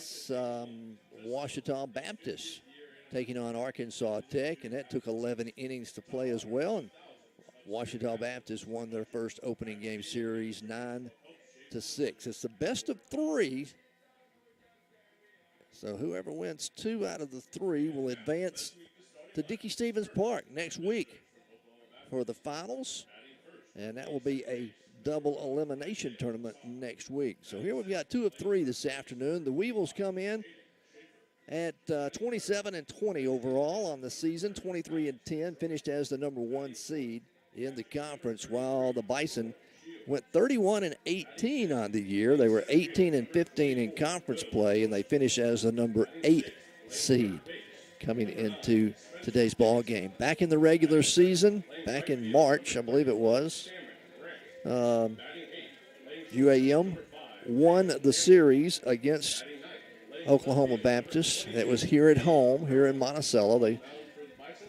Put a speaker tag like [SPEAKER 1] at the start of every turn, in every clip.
[SPEAKER 1] is Ouachita Baptist taking on Arkansas Tech, and that took 11 innings to play as well. And Ouachita Baptist won their first opening game series 9-6. It's the best of 3. So whoever wins 2 out of the 3 will advance to Dickey-Stephens Park next week for the finals. And that will be a double elimination tournament next week. So here we've got 2 of 3 this afternoon. The Weevils come in at 27-20 overall on the season, 23-10, finished as the number 1 seed in the conference, while the Bison went 31-18 on the year. They were 18-15 in conference play, and they finished as the number 8 seed coming into today's ball game. Back in the regular season, back in March, I believe it was, UAM won the series against Oklahoma Baptist. That was here at home, here in Monticello. They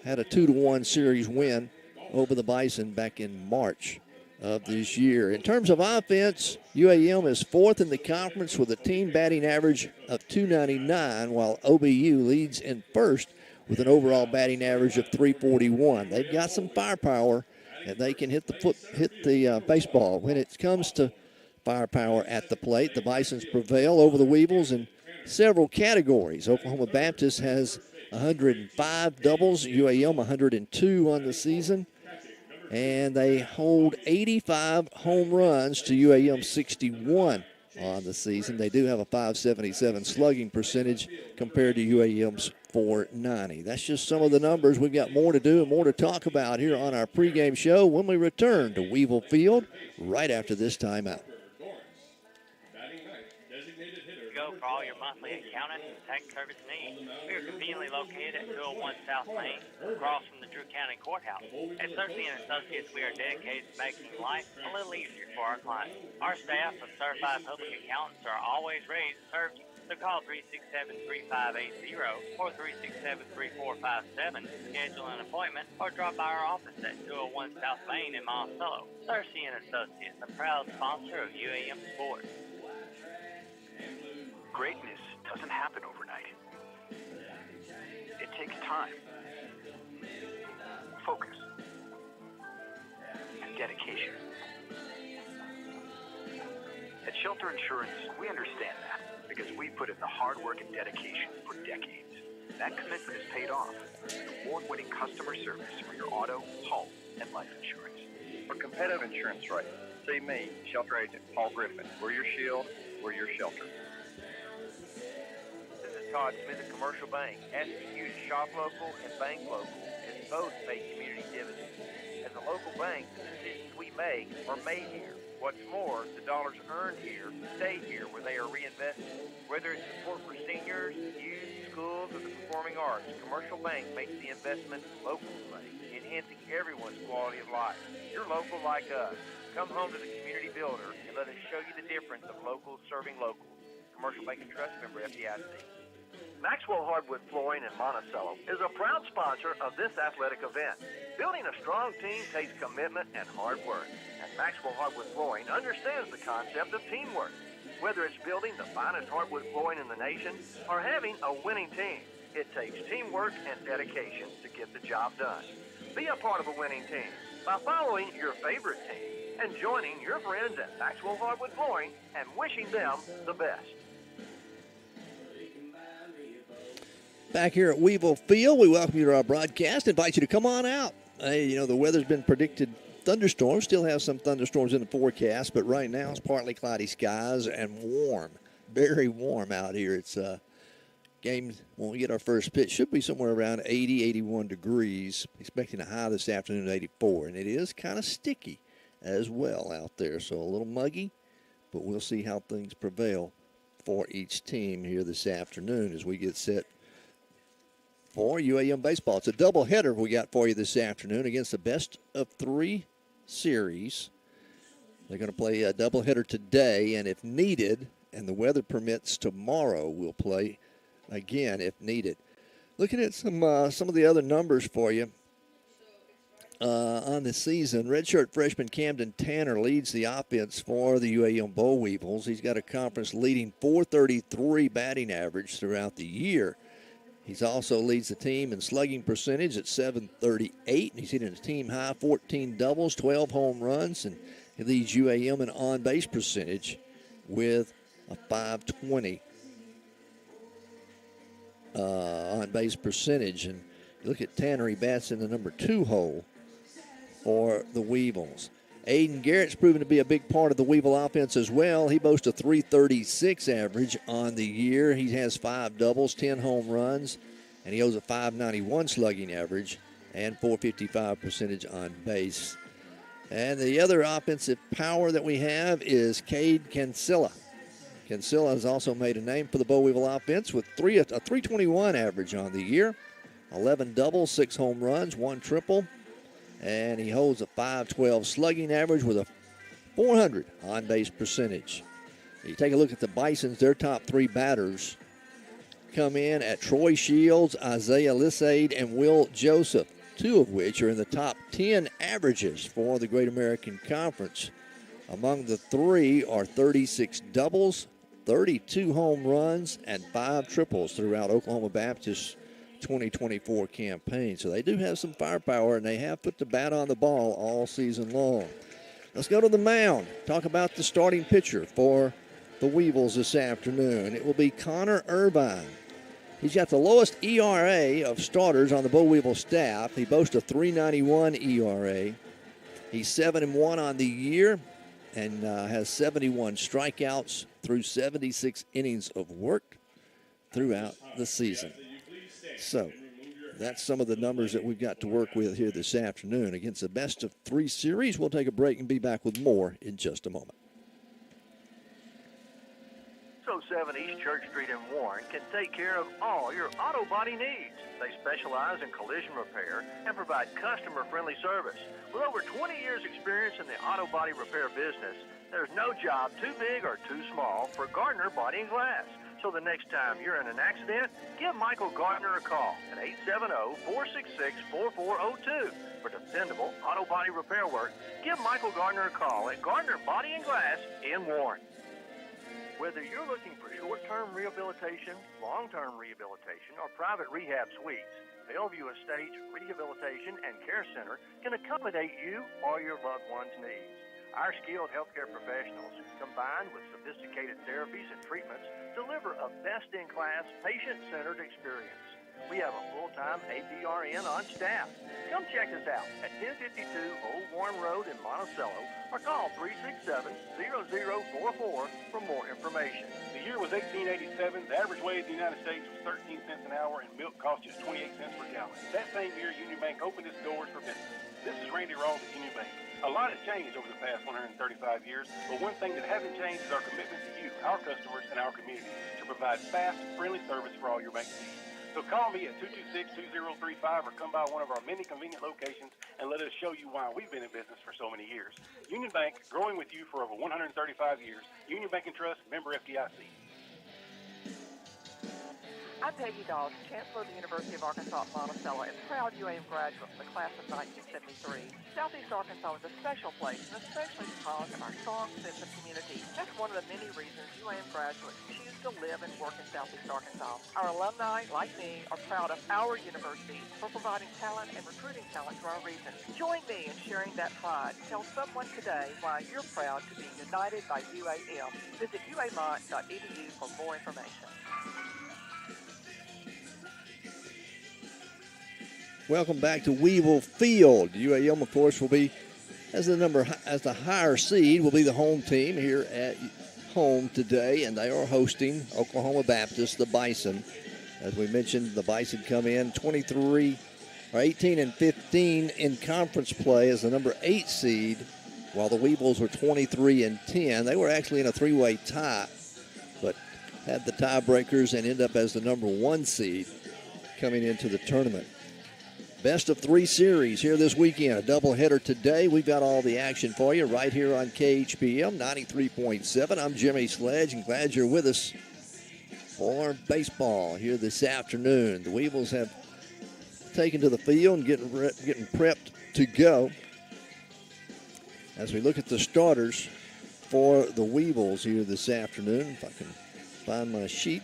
[SPEAKER 1] had a 2-1 series win over the Bison back in March of this year. In terms of offense, UAM is 4th in the conference with a team batting average of .299, while OBU leads in 1st with an overall batting average of .341. They've got some firepower, and they can hit the baseball. When it comes to firepower at the plate, the Bisons prevail over the Weevils in several categories. Oklahoma Baptist has 105 doubles, UAM 102 on the season, and they hold 85 home runs to UAM 61 on the season. They do have a .577 slugging percentage compared to UAM's .490. That's just some of the numbers. We've got more to do and more to talk about here on our pregame show when we return to Weevil Field right after this timeout.
[SPEAKER 2] Go for all your monthly accounting and tax service needs. We are conveniently located at 201 South Main, across from the Drew County Courthouse. At 𝗗𝗜𝗦𝗖𝗟𝗔𝗜𝗠𝗘𝗥, we are dedicated to making life a little easier for our clients. Our staff of certified public accountants are always ready to serve you. So call 367-3580 or 367-3457 to schedule an appointment, or drop by our office at 201 South Main in Monticello. 𝗗𝗜𝗦𝗖𝗟𝗔𝗜𝗠𝗘𝗥, a proud sponsor of UAM Sports.
[SPEAKER 3] Greatness doesn't happen overnight. It takes time, focus, and dedication. At Shelter Insurance, we understand that because we put in the hard work and dedication for decades. That commitment is paid off with award-winning customer service for your auto, home, and life insurance.
[SPEAKER 4] For competitive insurance rates, see me, Shelter Agent Paul Griffin. We're your shield, we're your shelter.
[SPEAKER 5] This is Todd Smith at Commercial Bank, asking you to shop local and bank local, as both pay community dividends. As a local bank, the decisions we make are made here. What's more, the dollars earned here stay here where they are reinvested. Whether it's support for seniors, youth, schools, or the performing arts, Commercial Bank makes the investment local way, enhancing everyone's quality of life. You're local like us. Come home to the community builder and let us show you the difference of locals serving locals. Commercial Bank and Trust member FDIC.
[SPEAKER 6] Maxwell Hardwood Flooring in Monticello is a proud sponsor of this athletic event. Building a strong team takes commitment and hard work, and Maxwell Hardwood Flooring understands the concept of teamwork. Whether it's building the finest hardwood flooring in the nation or having a winning team, it takes teamwork and dedication to get the job done. Be a part of a winning team by following your favorite team and joining your friends at Maxwell Hardwood Flooring and wishing them the best.
[SPEAKER 1] Back here at Weevil Field, we welcome you to our broadcast. Invite you to come on out. Hey, you know, the weather's been predicted thunderstorms. Still have some thunderstorms in the forecast, but right now it's partly cloudy skies and warm. Very warm out here. It's game when we get our first pitch should be somewhere around 80, 81 degrees. Expecting a high this afternoon at 84, and it is kind of sticky as well out there. So a little muggy, but we'll see how things prevail for each team here this afternoon as we get set for UAM Baseball. It's a doubleheader we got for you this afternoon against the Best-of-3 series. They're going to play a doubleheader today, and if needed, and the weather permits, tomorrow we'll play again if needed. Looking at some of the other numbers for you. on the season. Redshirt freshman Camden Tanner leads the offense for the UAM Boll Weevils. He's got a conference-leading .433 batting average throughout the year. He's also leads the team in slugging percentage at .738, and he's hitting a team-high 14 doubles, 12 home runs, and he leads UAM in on-base percentage with a .520 on-base percentage. And you look at Tanner, he bats in the number 2 hole for the Weevils. Aiden Garrett's proven to be a big part of the Weevil offense as well. He boasts a .336 average on the year. He has 5 doubles, 10 home runs, and he owes a .591 slugging average and .455 percentage on base. And the other offensive power that we have is 𝗗𝗜𝗦𝗖𝗟𝗔𝗜𝗠𝗘𝗥. Kinsella has also made a name for the Boll Weevil offense with a .321 average on the year, 11 doubles, 6 home runs, 1 triple, and he holds a .512 slugging average with a .400 on-base percentage. You take a look at the Bisons, their top 3 batters come in at Troy Shields, 𝗗𝗟𝗔𝗜𝗍𝒄, and Will Joseph, 2 of which are in the top 10 averages for the Great American Conference. Among the 3 are 36 doubles, 32 home runs, and 5 triples throughout Oklahoma Baptist's 2024 campaign. So they do have some firepower, and they have put the bat on the ball all season long. Let's go to the mound. Talk about the starting pitcher for the Weevils this afternoon. It will be Connor Irvine. He's got the lowest ERA of starters on the Boll Weevil staff. He boasts a .391 ERA. He's 7-1 on the year and has 71 strikeouts through 76 innings of work throughout the season. So that's some of the numbers that we've got to work with here this afternoon against the best-of-3 series. We'll take a break and be back with more in just a moment.
[SPEAKER 6] 607 East Church Street in Warren can take care of all your auto body needs. They specialize in collision repair and provide customer-friendly service. With over 20 years' experience in the auto body repair business, there's no job too big or too small for Gardner Body and Glass. So the next time you're in an accident, give Michael Gardner a call at 870-466-4402. For dependable auto body repair work, give Michael Gardner a call at Gardner Body and Glass in Warren. Whether you're looking for short-term rehabilitation, long-term rehabilitation, or private rehab suites, Bellevue Estates Rehabilitation and Care Center can accommodate you or your loved one's needs. Our skilled healthcare professionals, combined with sophisticated therapies and treatments, deliver a best-in-class, patient-centered experience. We have a full-time APRN on staff. Come check us out at 1052 Old Warren Road in Monticello or call 367-0044 for more information.
[SPEAKER 7] The year was 1887. The average wage in the United States was 13 cents an hour, and milk cost just 28 cents per gallon. That same year, Union Bank opened its doors for business. This is Randy Rawls at Union Bank. A lot has changed over the past 135 years, but one thing that hasn't changed is our commitment to you, our customers, and our community to provide fast, friendly service for all your banking needs. So call me at 226-2035 or come by one of our many convenient locations and let us show you why we've been in business for so many years. Union Bank, growing with you for over 135 years. Union Bank and Trust, member FDIC.
[SPEAKER 8] I'm Peggy Dawes, Chancellor of the University of Arkansas at Monticello and proud UAM graduate from the class of 1973. Southeast Arkansas is a special place, and especially because of our strong sense of community. That's one of the many reasons UAM graduates choose to live and work in Southeast Arkansas. Our alumni, like me, are proud of our university for providing talent and recruiting talent to our region. Join me in sharing that pride. Tell someone today why you're proud to be united by UAM. Visit uamont.edu for more information.
[SPEAKER 1] Welcome back to Weevil Field. UAM, of course, will be as the higher seed will be the home team here at home today, and they are hosting Oklahoma Baptist, the Bison. As we mentioned, the Bison come in 18 and 15 in conference play as the number 8 seed, while the Weevils were 23 and 10. They were actually in a 3-way tie, but had the tiebreakers and end up as the number 1 seed coming into the tournament. Best-of-3 series here this weekend. A doubleheader today. We've got all the action for you right here on KHPM 93.7. I'm Jimmy Sledge, and glad you're with us for baseball here this afternoon. The Weevils have taken to the field and getting prepped to go. As we look at the starters for the Weevils here this afternoon, if I can find my sheet.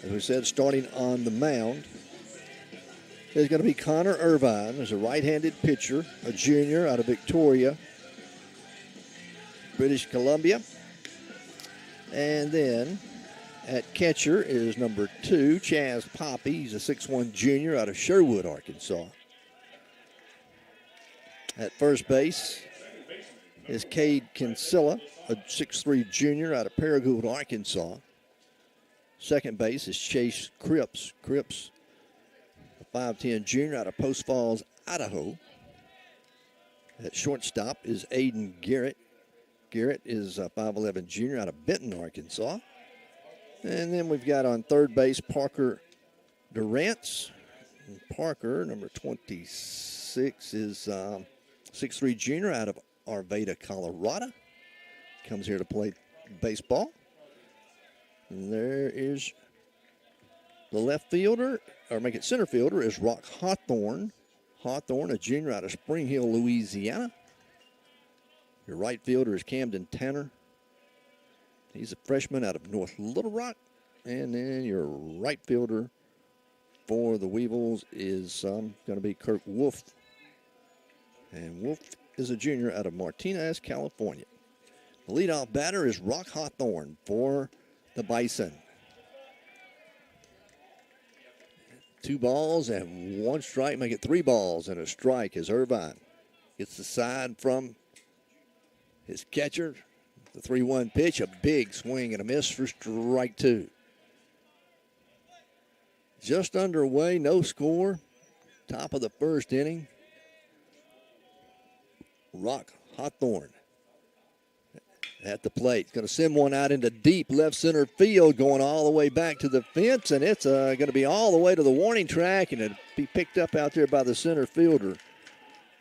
[SPEAKER 1] As we said, starting on the mound, there's going to be Connor Irvine. There's a right-handed pitcher, a junior out of Victoria, British Columbia. And then at catcher is number 2, Chaz Poppy. He's a 6'1 junior out of Sherwood, Arkansas. At first base is 𝗗𝗜𝗦𝗖𝗟𝗔𝗜𝗠𝗘𝗥, a 6'3 junior out of Paragould, Arkansas. Second base is Chase Cripps. Cripps, a 5'10 junior out of Post Falls, Idaho. At shortstop is Aiden Garrett. Garrett is a 5'11 junior out of Benton, Arkansas. And then we've got on third base Parker Durantz. And Parker, number 26, is 6'3 junior out of Arvada, Colorado. Comes here to play baseball. And there is the left fielder, or make it center fielder, is Rock Hawthorne. Hawthorne, a junior out of Spring Hill, Louisiana. Your right fielder is Camden Tanner. He's a freshman out of North Little Rock. And then your right fielder for the Weevils is going to be Kirk Wolf. And Wolf is a junior out of Martinez, California. The leadoff batter is Rock Hawthorne for the Bison. 2 balls and 1 strike. Make it 3 balls and a strike as Irvine gets the side from his catcher. The 3-1 pitch, a big swing and a miss for strike 2. Just underway, no score. Top of the first inning. Rock Hawthorne at the plate. Going to send one out into deep left center field, going all the way back to the fence, and it's going to be all the way to the warning track, and it'll be picked up out there by the center fielder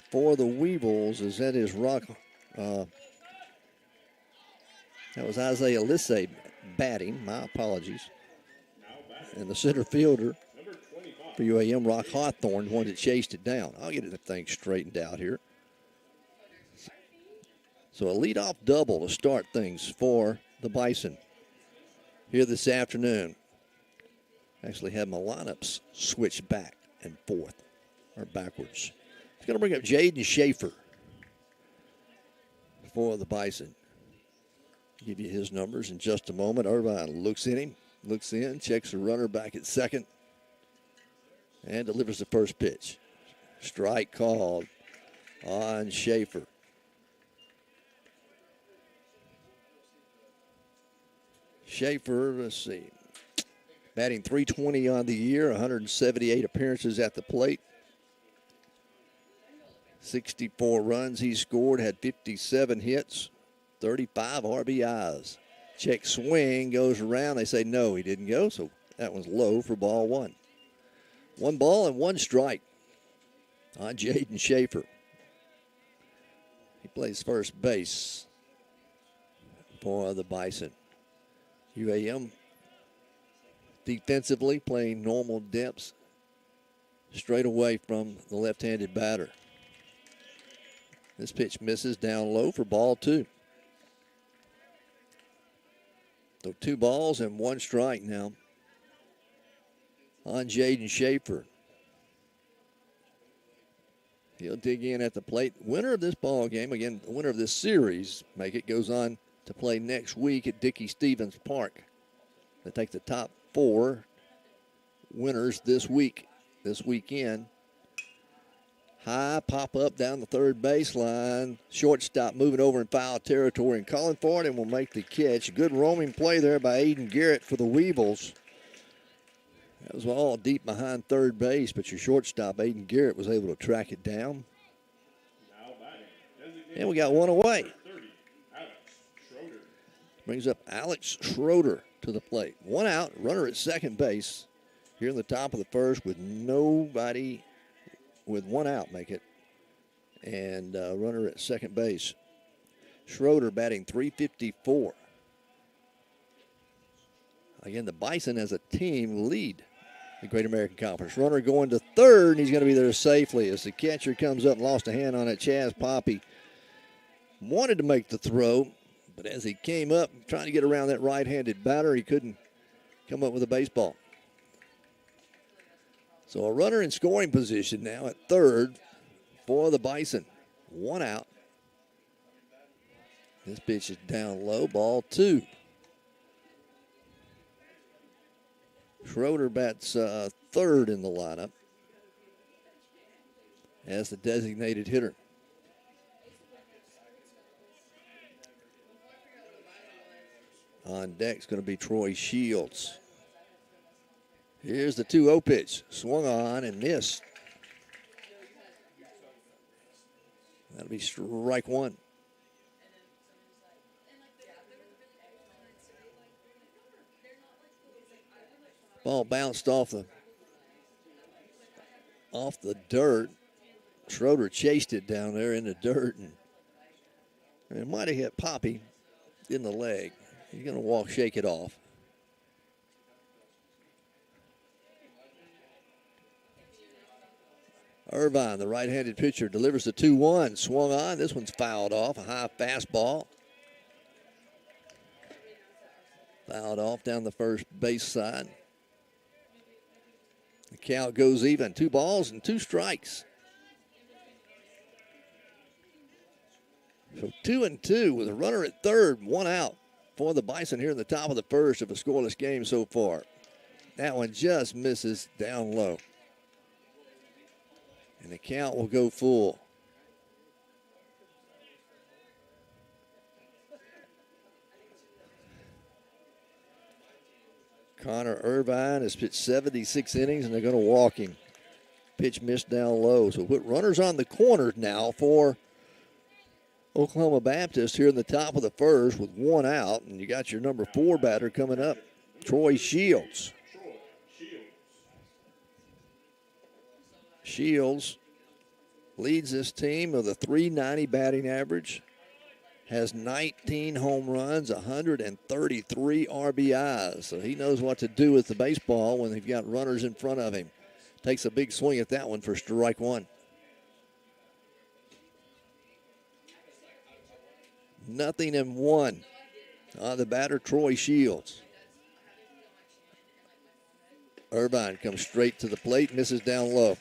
[SPEAKER 1] for the Weevils, as that is Rock. That was Isaiah Lissay batting. My apologies. And the center fielder for UAM, Rock Hawthorne, one that chased it down. I'll get the thing straightened out here. So a leadoff double to start things for the Bison here this afternoon. Actually had my lineups switched back and forth, or backwards. It's going to bring up Jaden Schaefer for the Bison. Give you his numbers in just a moment. Irvine looks in, checks the runner back at second, and delivers the first pitch. Strike called on Schaefer. Schaefer, let's see, batting .320 on the year, 178 appearances at the plate. 64 runs he scored, had 57 hits, 35 RBIs. Check swing, goes around. They say no, he didn't go, so that one's low for ball 1. 1 ball and 1 strike on Jaden Schaefer. He plays first base for the Bison. UAM defensively playing normal depths straight away from the left-handed batter. This pitch misses down low for ball 2. So 2 balls and 1 strike now on Jaden Schaefer. He'll dig in at the plate. Winner of this ball game, again, the winner of this series, goes on to play next week at Dickey-Stevens Park. They take the top 4 winners this weekend. High pop up down the third baseline. Shortstop moving over in foul territory and calling for it, and will make the catch. Good roaming play there by Aiden Garrett for the Weevils. That was all deep behind third base, but your shortstop, Aiden Garrett, was able to track it down. And we got one away. Brings up Alex Schroeder to the plate. 1 out, runner at second base. Here in the top of the first with nobody, with 1 out, make it. And runner at second base. Schroeder batting .354. Again, the Bison as a team lead the Great American Conference. Runner going to third, and he's going to be there safely as the catcher comes up and lost a hand on it. Chaz Poppy wanted to make the throw, but as he came up trying to get around that right-handed batter, he couldn't come up with a baseball. So a runner in scoring position now at third for the Bison. 1 out. This pitch is down low, ball 2. Schroeder bats third in the lineup as the designated hitter. On deck's going to be Troy Shields. Here's the 2-0 pitch. Swung on and missed. That'll be strike 1. Ball bounced off the dirt. Schroeder chased it down there in the dirt, and it might have hit Poppy in the leg. He's going to shake it off. Irvine, the right-handed pitcher, delivers the 2-1. Swung on. This one's fouled off. A high fastball. Fouled off down the first base side. The count goes even. 2 balls and 2 strikes. So 2-2 with a runner at third, 1 out for the Bison here in the top of the first of a scoreless game so far. That one just misses down low. And the count will go full. Connor Irvine has pitched 76 innings, and they're going to walk him. Pitch missed down low. So put runners on the corners now for Oklahoma Baptist here in the top of the first with 1 out. And you got your number 4 batter coming up, Troy Shields. Shields leads this team with a .390 batting average. Has 19 home runs, 133 RBIs. So he knows what to do with the baseball when they've got runners in front of him. Takes a big swing at that one for strike 1. Nothing in 1 on the batter, Troy Shields. Irvine comes straight to the plate, misses down low.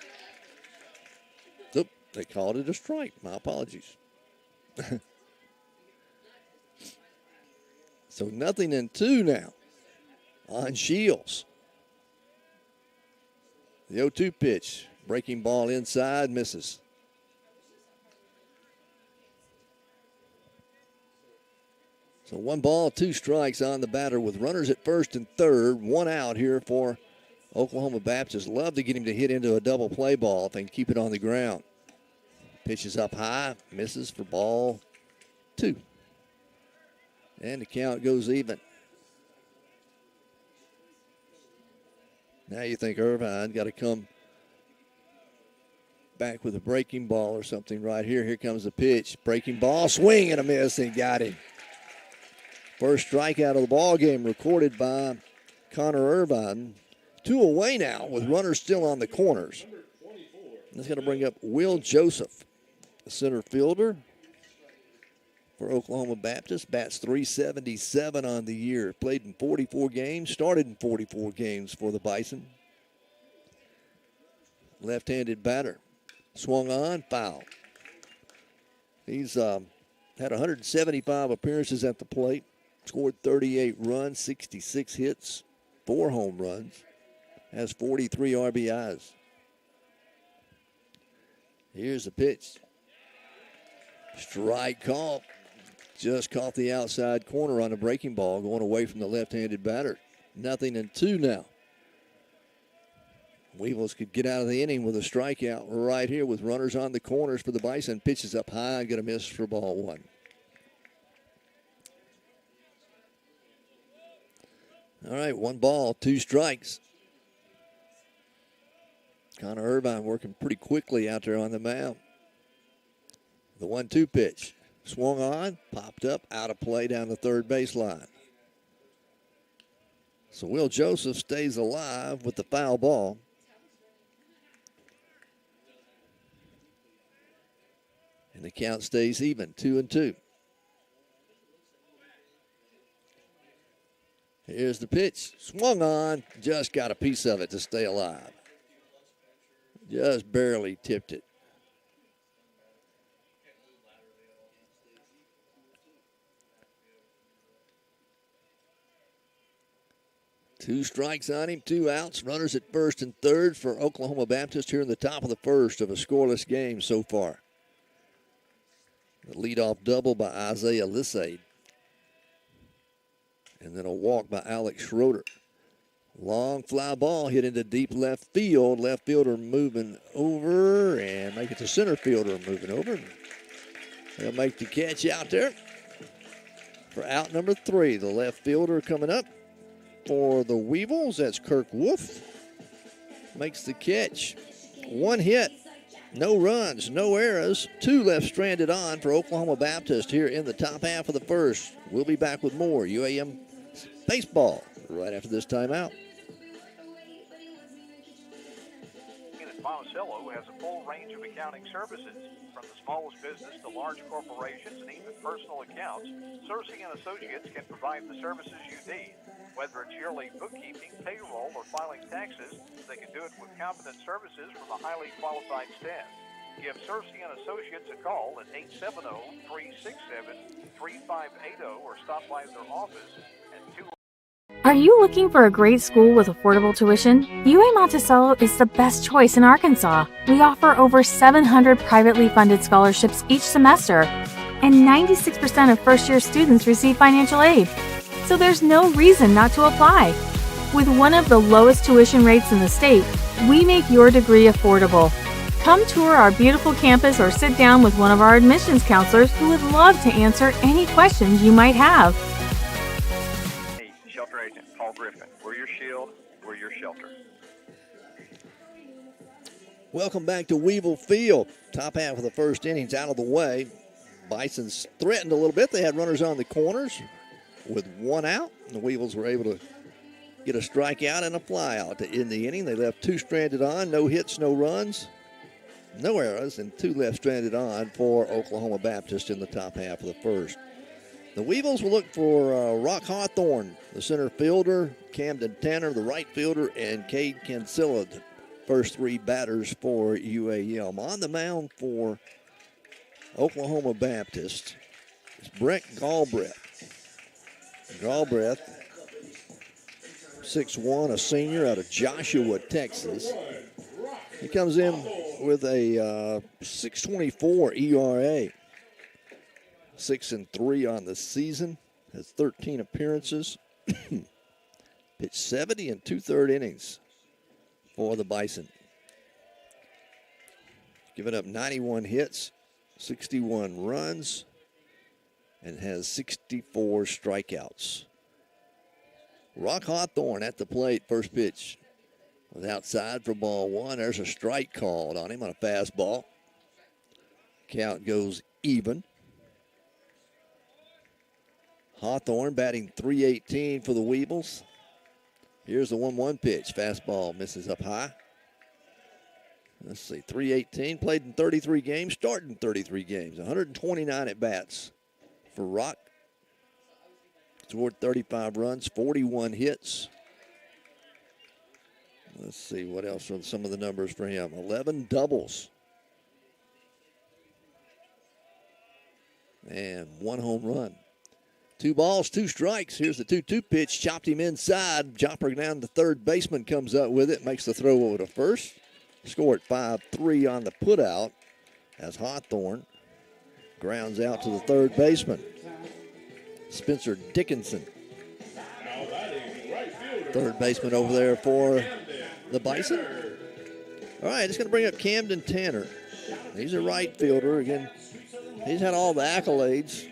[SPEAKER 1] Oop, they called it a strike. My apologies. So nothing in 2 now on Shields. The 0-2 pitch. Breaking ball inside, misses. So 1 ball, 2 strikes on the batter with runners at first and third. 1 out here for Oklahoma Baptist. Love to get him to hit into a double play ball if they can keep it on the ground. Pitches up high, misses for ball 2. And the count goes even. Now you think Irvine got to come back with a breaking ball or something right here. Here comes the pitch. Breaking ball, swing and a miss, and got him. First strikeout of the ball game recorded by Connor Irvine. 2 away now with runners still on the corners. That's going to bring up Will Joseph, the center fielder for Oklahoma Baptist. Bats .377 on the year. Played in 44 games, started in 44 games for the Bison. Left-handed batter. Swung on, foul. He's had 175 appearances at the plate. Scored 38 runs, 66 hits, 4 home runs. Has 43 RBIs. Here's the pitch. Strike call. Just caught the outside corner on a breaking ball going away from the left-handed batter. Nothing in 2 now. Weevils could get out of the inning with a strikeout right here with runners on the corners for the Bison. Pitches up high, going to miss for ball 1. All right, 1 ball, 2 strikes. Connor Irvine working pretty quickly out there on the mound. The 1-2 pitch. Swung on, popped up, out of play down the third baseline. So Will Joseph stays alive with the foul ball. And the count stays even, 2-2. Here's the pitch. Swung on. Just got a piece of it to stay alive. Just barely tipped it. Two strikes on him, 2 outs. Runners at first and third for Oklahoma Baptist here in the top of the first of a scoreless game so far. The leadoff double by 𝗗𝗓𝗓𝗗𝗓. And then a walk by Alex Schroeder. Long fly ball hit into deep left field. Left fielder moving over and make it to center fielder moving over. They'll make the catch out there for out number 3. The left fielder coming up for the Weevils. That's Kirk Wolf. Makes the catch. 1 hit. No runs, no errors. 2 left stranded on for Oklahoma Baptist here in the top half of the first. We'll be back with more UAM Baseball right after this timeout.
[SPEAKER 9] Monticello has a full range of accounting services, from the smallest business to large corporations and even personal accounts. 𝗟𝗓 & Associates can provide the services you need. Whether it's yearly bookkeeping, payroll, or filing taxes, they can do it with competent services from a highly qualified staff. Give 𝗟𝗓 & Associates a call at 870-367-3580 or stop by their office at 2.
[SPEAKER 10] Are you looking for a great school with affordable tuition? UA Monticello is the best choice in Arkansas. We offer over 700 privately funded scholarships each semester, and 96% of first-year students receive financial aid. So there's no reason not to apply. With one of the lowest tuition rates in the state, we make your degree affordable. Come tour our beautiful campus or sit down with one of our admissions counselors who would love to answer any questions you might have.
[SPEAKER 4] Shelter Agent Paul Griffin. We're your shield. We're your shelter.
[SPEAKER 1] Welcome back to Weevil Field. Top half of the first innings out of the way. Bisons threatened a little bit. They had runners on the corners with 1 out. The Weevils were able to get a strikeout and a fly out to end the inning. They left 2 stranded on. No hits, no runs, no errors, and 2 left stranded on for Oklahoma Baptist in the top half of the first. The Weevils will look for Rock Hawthorne, the center fielder, Camden Tanner, the right fielder, and 𝗗𝗜𝗦𝗖𝗟𝗔𝗜𝗠𝗘𝗥, the first 3 batters for UAM. On the mound for Oklahoma Baptist is Brent 𝗗𝗓𝗓𝗏. 𝗗𝗓𝗏, 6'1", a senior out of Joshua, Texas. He comes in with a 6.24 ERA. 6-3 on the season, has 13 appearances. Pitched 70 and 2/3 innings for the Bison. Given up 91 hits, 61 runs, and has 64 strikeouts. Rock Hawthorne at the plate, first pitch was outside for ball 1. There's a strike called on him on a fastball. Count goes even. Hawthorne batting .318 for the Weevils. Here's the 1-1 pitch. Fastball misses up high. Let's see, .318, played in 33 games, started in 33 games, 129 at-bats for Rock. Scored 35 runs, 41 hits. Let's see what else are some of the numbers for him. 11 doubles. And 1 home run. 2 balls, 2 strikes. Here's the 2-2 pitch. Chopped him inside. Jopper down to third baseman, comes up with it. Makes the throw over to first. Scored 5-3 on the putout as Hawthorne grounds out to the third baseman, Spencer Dickinson. Third baseman over there for the Bison. All right, it's going to bring up Camden Tanner. He's a right fielder. Again, he's had all the accolades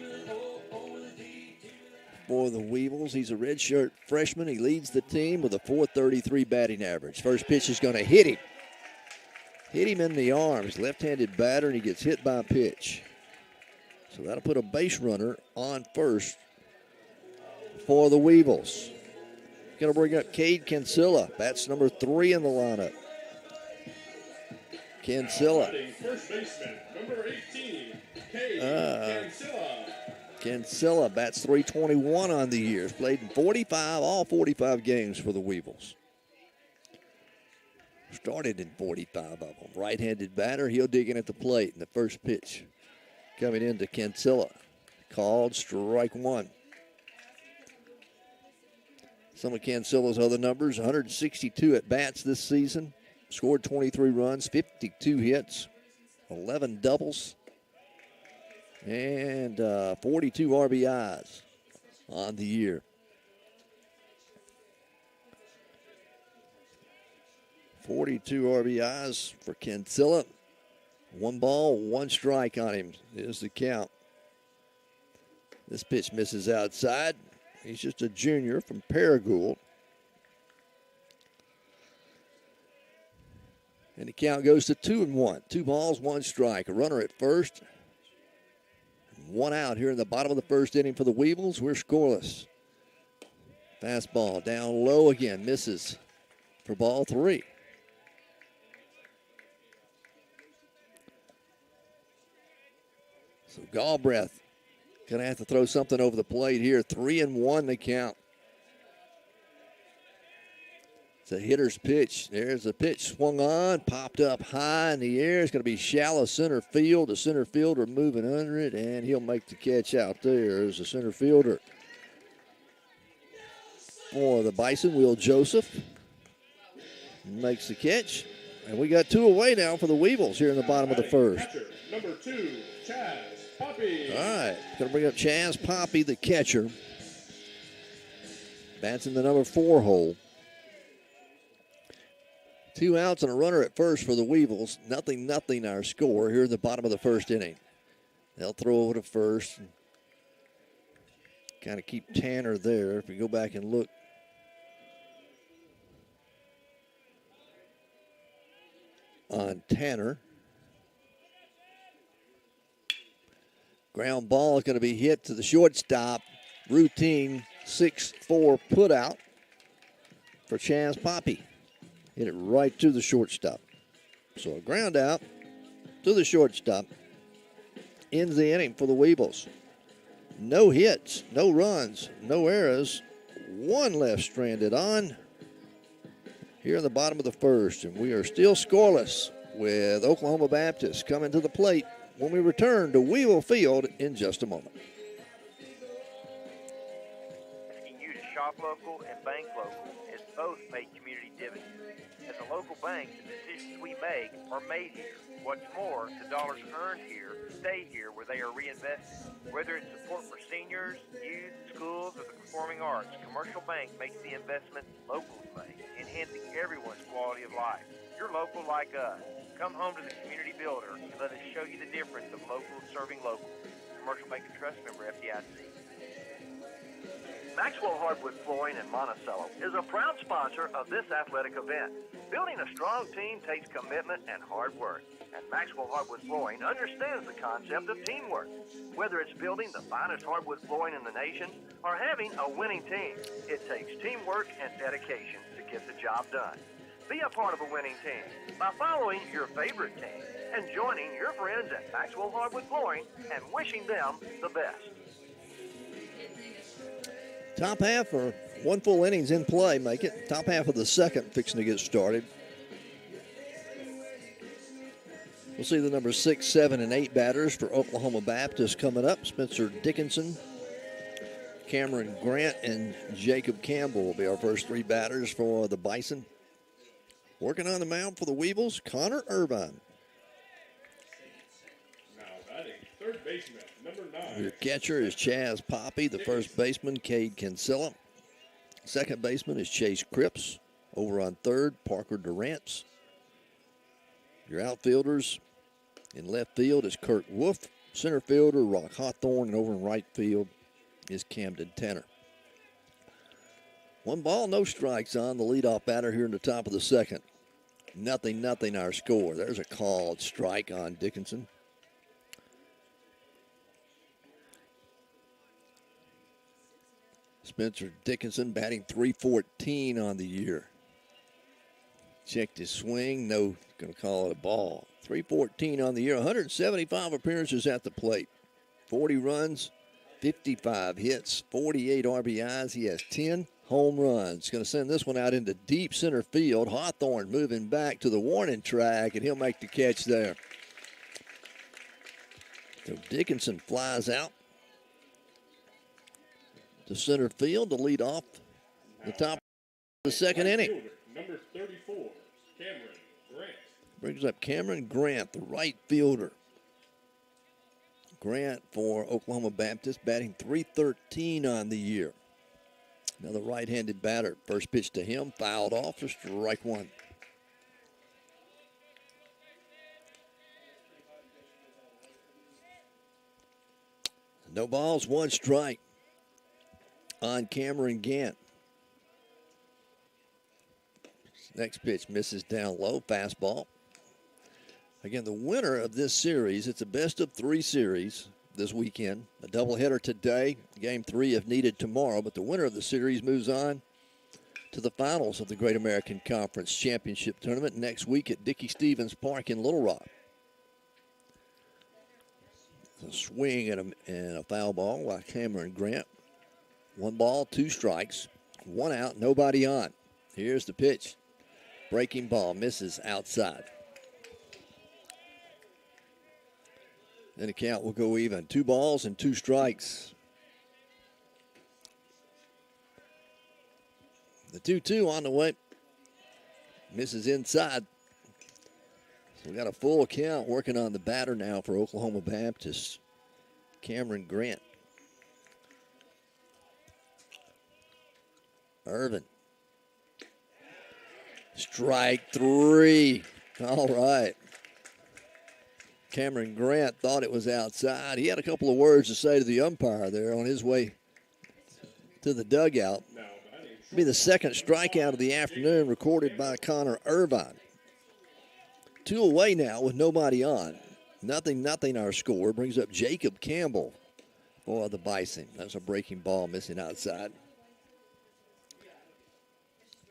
[SPEAKER 1] for the Weevils. He's a redshirt freshman. He leads the team with a .433 batting average. First pitch is going to hit him. Hit him in the arms. Left-handed batter, and he gets hit by a pitch. So that'll put a base runner on first for the Weevils. going to bring up 𝗗𝗜𝗦𝗖𝗟𝗔𝗜𝗠𝗘𝗥. Bats number 3 in the lineup. 𝗗𝗜𝗦𝗖𝗟𝗔𝗜𝗠𝗘𝗥.
[SPEAKER 11] First baseman, number 18,
[SPEAKER 1] 𝗗𝗜𝗦𝗖𝗟𝗔𝗜𝗠𝗘𝗥 bats 321 on the year. Played in all 45 games for the Weevils. Started in 45 of them. Right-handed batter, he'll dig in at the plate. And the first pitch coming into 𝗗𝗜𝗦𝗖𝗟𝗔𝗜𝗠𝗘𝗥. Called strike one. Some of 𝗗𝗜𝗦𝗖𝗟𝗔𝗜𝗠's other numbers: 162 at bats this season, scored 23 runs, 52 hits, 11 doubles, and 42 RBIs on the year. 42 RBIs for 𝗗𝗜𝗦𝗖𝗟𝗔𝗜𝗠. 1 ball, 1 strike on him is the count. This pitch misses outside. He's just a junior from 𝗗𝗏𝗄. And the count goes to 2-1. 2 balls, 1 strike. A runner at first. 1 out here in the bottom of the first inning for the Weevils. We're scoreless. Fastball down low again. Misses for ball 3. So Galbraith going to have to throw something over the plate here. 3-1 the count. It's a hitter's pitch. There's a pitch swung on, popped up high in the air. It's going to be shallow center field. The center fielder moving under it, and he'll make the catch out there as the center fielder for the Bison, Will Joseph, makes the catch. And we got 2 away now for the Weevils here in the bottom of the first.
[SPEAKER 11] Catcher, number 2, Chaz Poppy.
[SPEAKER 1] All right, going to bring up Chaz Poppy, the catcher. Bats in the number 4 hole. 2 outs and a runner at first for the Weevils. 0-0 our score here in the bottom of the first inning. They'll throw over to first. Kind of keep Tanner there. If we go back and look. On Tanner. Ground ball is going to be hit to the shortstop. Routine 6-4 put out for Chaz Poppy. Hit it right to the shortstop. So a ground out to the shortstop. Ends the inning for the Weevils. No hits, no runs, no errors. 1 left stranded on here in the bottom of the first. And we are still scoreless with Oklahoma Baptist coming to the plate when we return to Weevil Field in just a moment.
[SPEAKER 5] Asking you to shop local and bank local as both pay community dividends. As a local bank, the decisions we make are made here. What's more, the dollars earned here stay here where they are reinvested. Whether it's support for seniors, youth, schools, or the performing arts, Commercial Bank makes the investments locally made, enhancing everyone's quality of life. You're local like us. Come home to the community builder and let us show you the difference of local serving local. Commercial Bank and Trust member FDIC.
[SPEAKER 6] Maxwell Hardwood Flooring in Monticello is a proud sponsor of this athletic event. Building a strong team takes commitment and hard work, and Maxwell Hardwood Flooring understands the concept of teamwork. Whether it's building the finest hardwood flooring in the nation or having a winning team, it takes teamwork and dedication to get the job done. Be a part of a winning team by following your favorite team and joining your friends at Maxwell Hardwood Flooring and wishing them the best.
[SPEAKER 1] Top half or 1 full innings in play, make it. Top half of the second fixing to get started. We'll see the number 6, 7, and 8 batters for Oklahoma Baptist coming up. Spencer Dickinson, Cameron Grant, and Jacob Campbell will be our first 3 batters for the Bison. Working on the mound for the Weevils, Connor Irvine.
[SPEAKER 11] Now batting, third baseman, number 9.
[SPEAKER 1] Your catcher is Chaz Poppy. The first baseman, 𝗗𝗜𝗦𝗖𝗟𝗔𝗜𝗠𝗘𝗥. Second baseman is Chase Cripps. Over on third, Parker Durantz. Your outfielders in left field is Kurt Wolf. Center fielder, Rock Hawthorne. And over in right field is Camden Tanner. 1 ball, no strikes on the leadoff batter here in the top of the second. 0-0 our score. There's a called strike on Dickinson. Spencer Dickinson batting .314 on the year. Checked his swing. No, going to call it a ball. .314 on the year. 175 appearances at the plate. 40 runs, 55 hits, 48 RBIs. He has 10 home runs. Going to send this one out into deep center field. Hawthorne moving back to the warning track, and he'll make the catch there. So Dickinson flies out to center field to lead off the top of the second inning.
[SPEAKER 11] Number 34, Cameron Grant.
[SPEAKER 1] Brings up Cameron Grant, the right fielder. Grant for Oklahoma Baptist, batting .313 on the year. Another right-handed batter. First pitch to him, fouled off for strike one. No balls, one strike on Cameron Gant. Next pitch misses down low, fastball. Again, the winner of this series, it's a best-of-3 series this weekend. A doubleheader today, game 3 if needed tomorrow, but the winner of the series moves on to the finals of the Great American Conference Championship Tournament next week at Dickey-Stevens Park in Little Rock. A swing and a foul ball by Cameron Grant. 1 ball, 2 strikes, 1 out, nobody on. Here's the pitch. Breaking ball, misses outside. Then the count will go even. 2 balls and 2 strikes. The 2-2 on the way. Misses inside. So we got a full count working on the batter now for Oklahoma Baptist. Cameron Grant. Irvin. Strike 3. All right. Cameron Grant thought it was outside. He had a couple of words to say to the umpire there on his way to the dugout. It'll be the second strikeout of the afternoon recorded by Connor Irvine. 2 away now with nobody on. 0-0 our score. Brings up Jacob Campbell for the Bison. That's a breaking ball missing outside.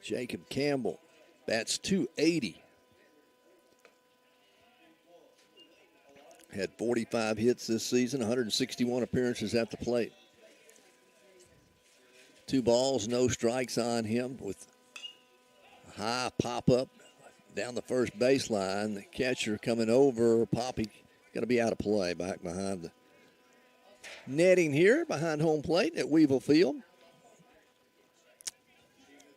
[SPEAKER 1] Jacob Campbell bats .280. Had 45 hits this season, 161 appearances at the plate. 2 balls, no strikes on him with a high pop-up down the first baseline. The catcher coming over. Poppy going to be out of play back behind the netting here, behind home plate at Weevil Field.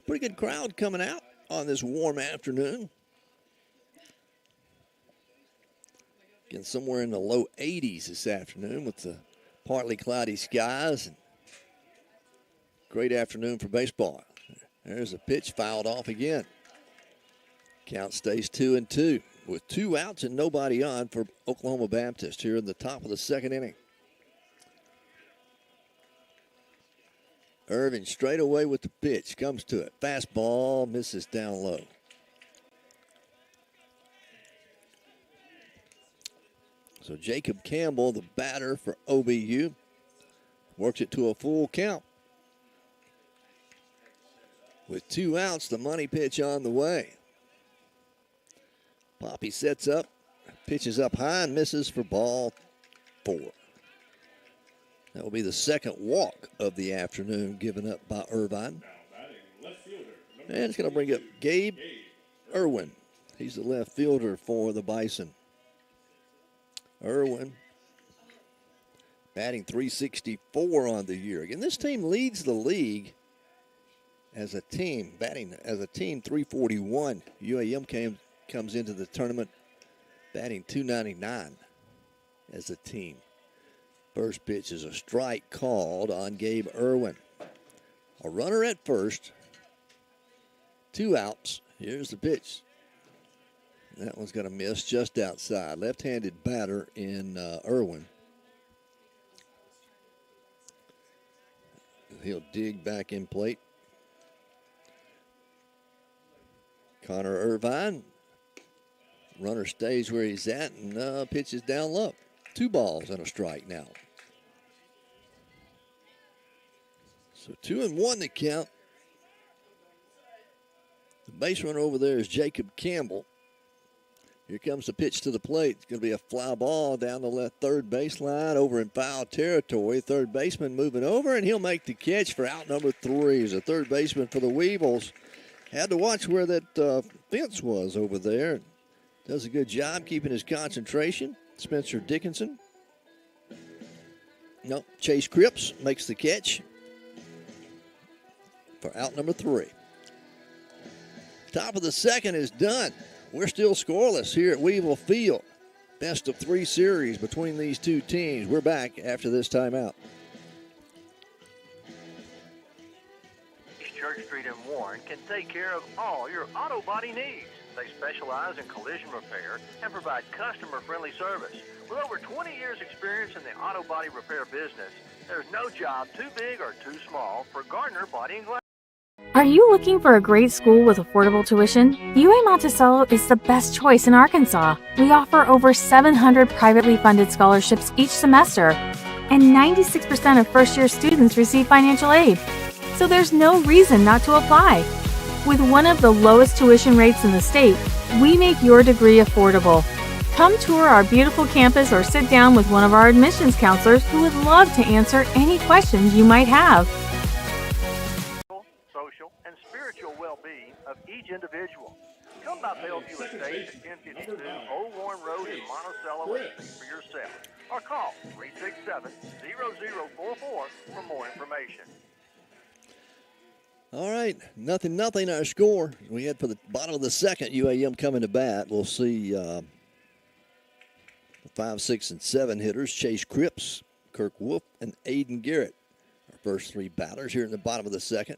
[SPEAKER 1] Pretty good crowd coming out on this warm afternoon. Again, somewhere in the low 80s this afternoon with the partly cloudy skies. And great afternoon for baseball. There's a pitch fouled off again. Count stays 2-2 with 2 outs and nobody on for Oklahoma Baptist here in the top of the second inning. Irvin straight away with the pitch, comes to it. Fastball, misses down low. So Jacob Campbell, the batter for OBU, works it to a full count. With 2 outs, the money pitch on the way. Poppy sets up, pitches up high and misses for ball 4. That will be the second walk of the afternoon given up by Irvine. And it's going to bring up Gabe Irwin. He's the left fielder for the Bison. Irwin batting .364 on the year. Again, this team leads the league as a team, batting as a team .341. UAM comes into the tournament batting .299 as a team. First pitch is a strike called on Gabe Irwin. A runner at first, 2 outs. Here's the pitch. That one's going to miss just outside. Left-handed batter in Irwin. He'll dig back in plate. Connor Irvine. Runner stays where he's at and pitches down low. 2 balls and a strike now. So 2-1 the count. The base runner over there is Jacob Campbell. Here comes the pitch to the plate. It's going to be a fly ball down the left third baseline over in foul territory. Third baseman moving over, and he'll make the catch for out number 3. As a third baseman for the Weevils. Had to watch where that fence was over there. Does a good job keeping his concentration. Spencer Dickinson. No, Chase Cripps makes the catch for out number 3. Top of the second is done. We're still scoreless here at Weevil Field. Best-of-3 series between these two teams. We're back after this timeout.
[SPEAKER 6] Church Street in Warren can take care of all your auto body needs. They specialize in collision repair and provide customer-friendly service. With over 20 years experience in the auto body repair business, there's no job too big or too small for Gardner Body and Glass.
[SPEAKER 10] Are you looking for a great school with affordable tuition? UAM Monticello is the best choice in Arkansas. We offer over 700 privately funded scholarships each semester, and 96% of first-year students receive financial aid. So there's no reason not to apply. With one of the lowest tuition rates in the state, we make your degree affordable. Come tour our beautiful campus or sit down with one of our admissions counselors who would love to answer any questions you might have.
[SPEAKER 6] Social, and spiritual well-being of each individual. Come by Bellevue Estates at 1052 Old Warren Road in Monticello and see for yourself. Or call 367-0044 for more information.
[SPEAKER 1] All right, 0-0 our score. We had for the bottom of the second, UAM coming to bat. We'll see the 5, 6, and 7 hitters, Chase Cripps, Kirk Wolf, and Aiden Garrett. Our first 3 batters here in the bottom of the second.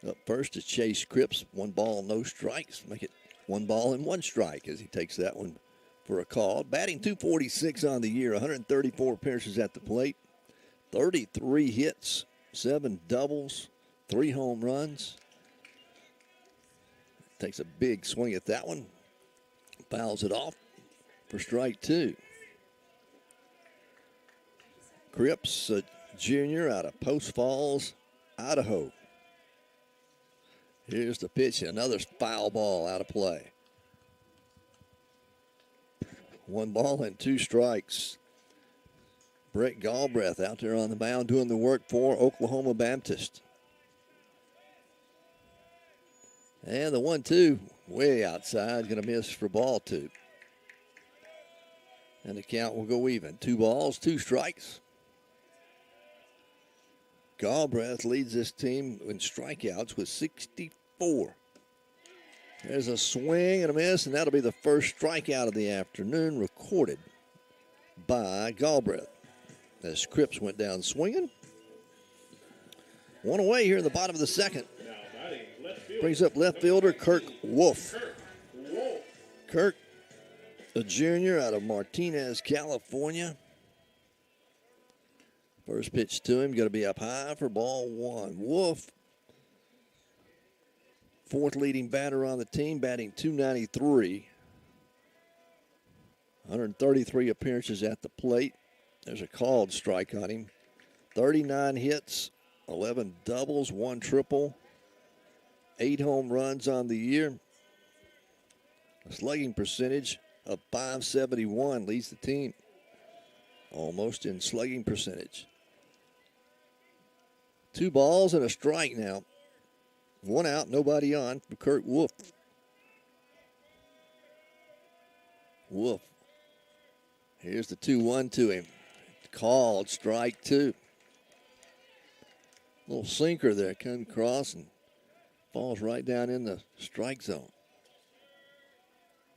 [SPEAKER 1] Up first is Chase Cripps, 1 ball, no strikes. Make it 1 ball and 1 strike as he takes that one for a call. Batting .246 on the year, 134 appearances at the plate, 33 hits, 7 doubles, 3 home runs. Takes a big swing at that one. Fouls it off for strike 2. Cripps, a junior out of Post Falls, Idaho. Here's the pitch, another foul ball out of play. 1 ball and 2 strikes. Brett Galbraith out there on the mound doing the work for Oklahoma Baptist. And the 1-2 way outside, going to miss for ball 2. And the count will go even. 2 balls, 2 strikes. Galbraith leads this team in strikeouts with 64. There's a swing and a miss, and that'll be the first strikeout of the afternoon recorded by Galbraith. As Cripps went down swinging. 1 away here in the bottom of the second. Brings up left fielder Kirk Wolf. Kirk, a junior out of Martinez, California. First pitch to him, going to be up high for ball 1. Wolf, 4th leading batter on the team, batting .293. 133 appearances at the plate. There's a called strike on him. 39 hits, 11 doubles, 1 triple. 8 home runs on the year. A slugging percentage of .571 leads the team. Almost in slugging percentage. 2 balls and a strike now. 1 out, nobody on for Kurt Wolf. Wolf. Here's the 2-1 to him. Called strike 2. Little sinker there, comes across and falls right down in the strike zone.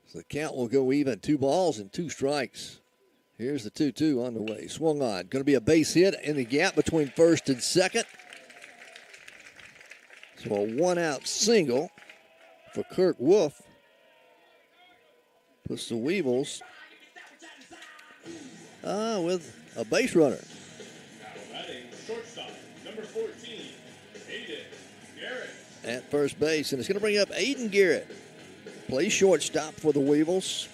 [SPEAKER 1] So the count will go even. 2 balls and 2 strikes. Here's the 2-2 on the way. Swung on. Going to be a base hit in the gap between first and second. So a 1-out single for Kirk Wolf. Puts the Weevils with a base runner.
[SPEAKER 11] Batting shortstop, number 14, Aiden Garrett.
[SPEAKER 1] At first base, and it's going to bring up Aiden Garrett. Plays shortstop for the Weevils.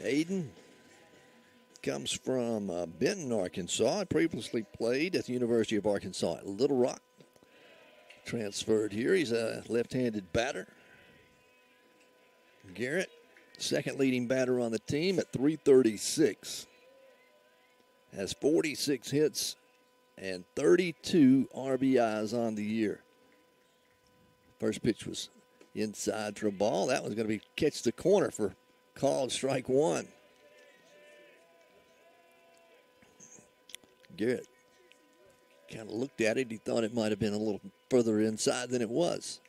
[SPEAKER 1] Aiden comes from Benton, Arkansas. Previously played at the University of Arkansas at Little Rock. Transferred here. He's a left-handed batter. Garrett, second leading batter on the team at .336. Has 46 hits and 32 RBIs on the year. First pitch was inside for a ball. That was going to be catch the corner for called strike one. Garrett kind of looked at it. He thought it might have been a little further inside than it was.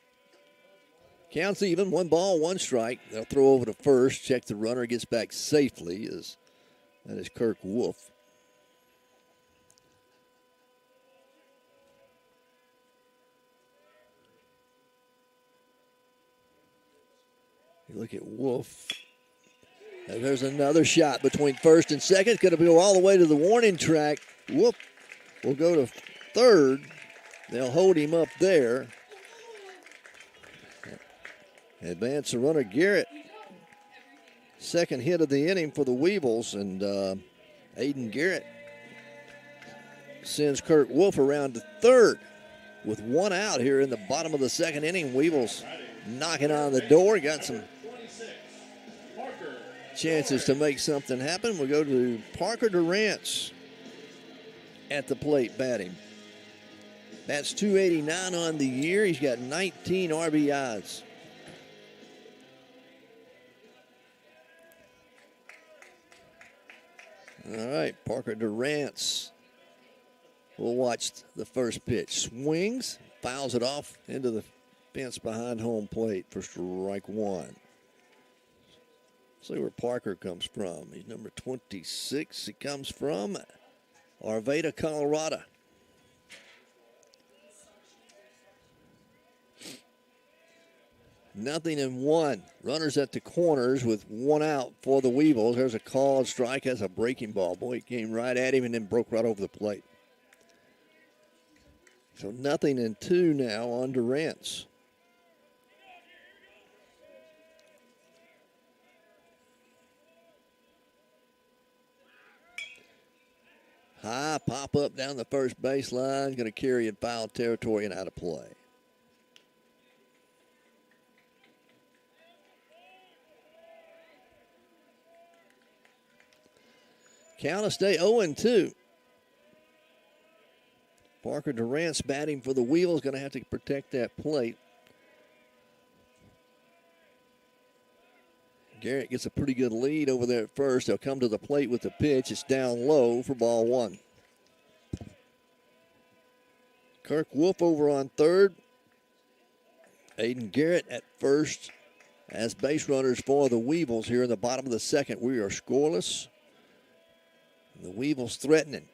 [SPEAKER 1] Counts even, 1 ball, 1 strike. They'll throw over to first, check the runner, gets back safely. That is Kirk Wolf. You look at Wolf. And there's another shot between first and second. It's going to go all the way to the warning track. Wolf will go to third. They'll hold him up there. Advance the runner, Garrett. Second hit of the inning for the Weevils, and Aiden Garrett sends Kirk Wolf around to third with 1 out here in the bottom of the second inning. Weevils knocking on the door, got some chances to make something happen. We'll go to Parker Durrance at the plate batting. That's .289 on the year. He's got 19 RBIs. All right, Parker Durrance will watch the first pitch. Swings, fouls it off into the fence behind home plate for strike one. See where Parker comes from. He's number 26. He comes from Arvada, Colorado. Nothing in 1. Runners at the corners with 1 out for the Weevils. There's a called strike. Has a breaking ball. Boy, it came right at him and then broke right over the plate. So nothing in 2 now on Durrance. High pop up down the first baseline. Going to carry in foul territory and out of play. Count will stay 0-2. Parker Durrance batting for the Weevils, going to have to protect that plate. Garrett gets a pretty good lead over there at first. They'll come to the plate with the pitch. It's down low for ball 1. Kirk Wolf over on third. Aiden Garrett at first as base runners for the Weevils here in the bottom of the second. We are scoreless. The Weevils threatening.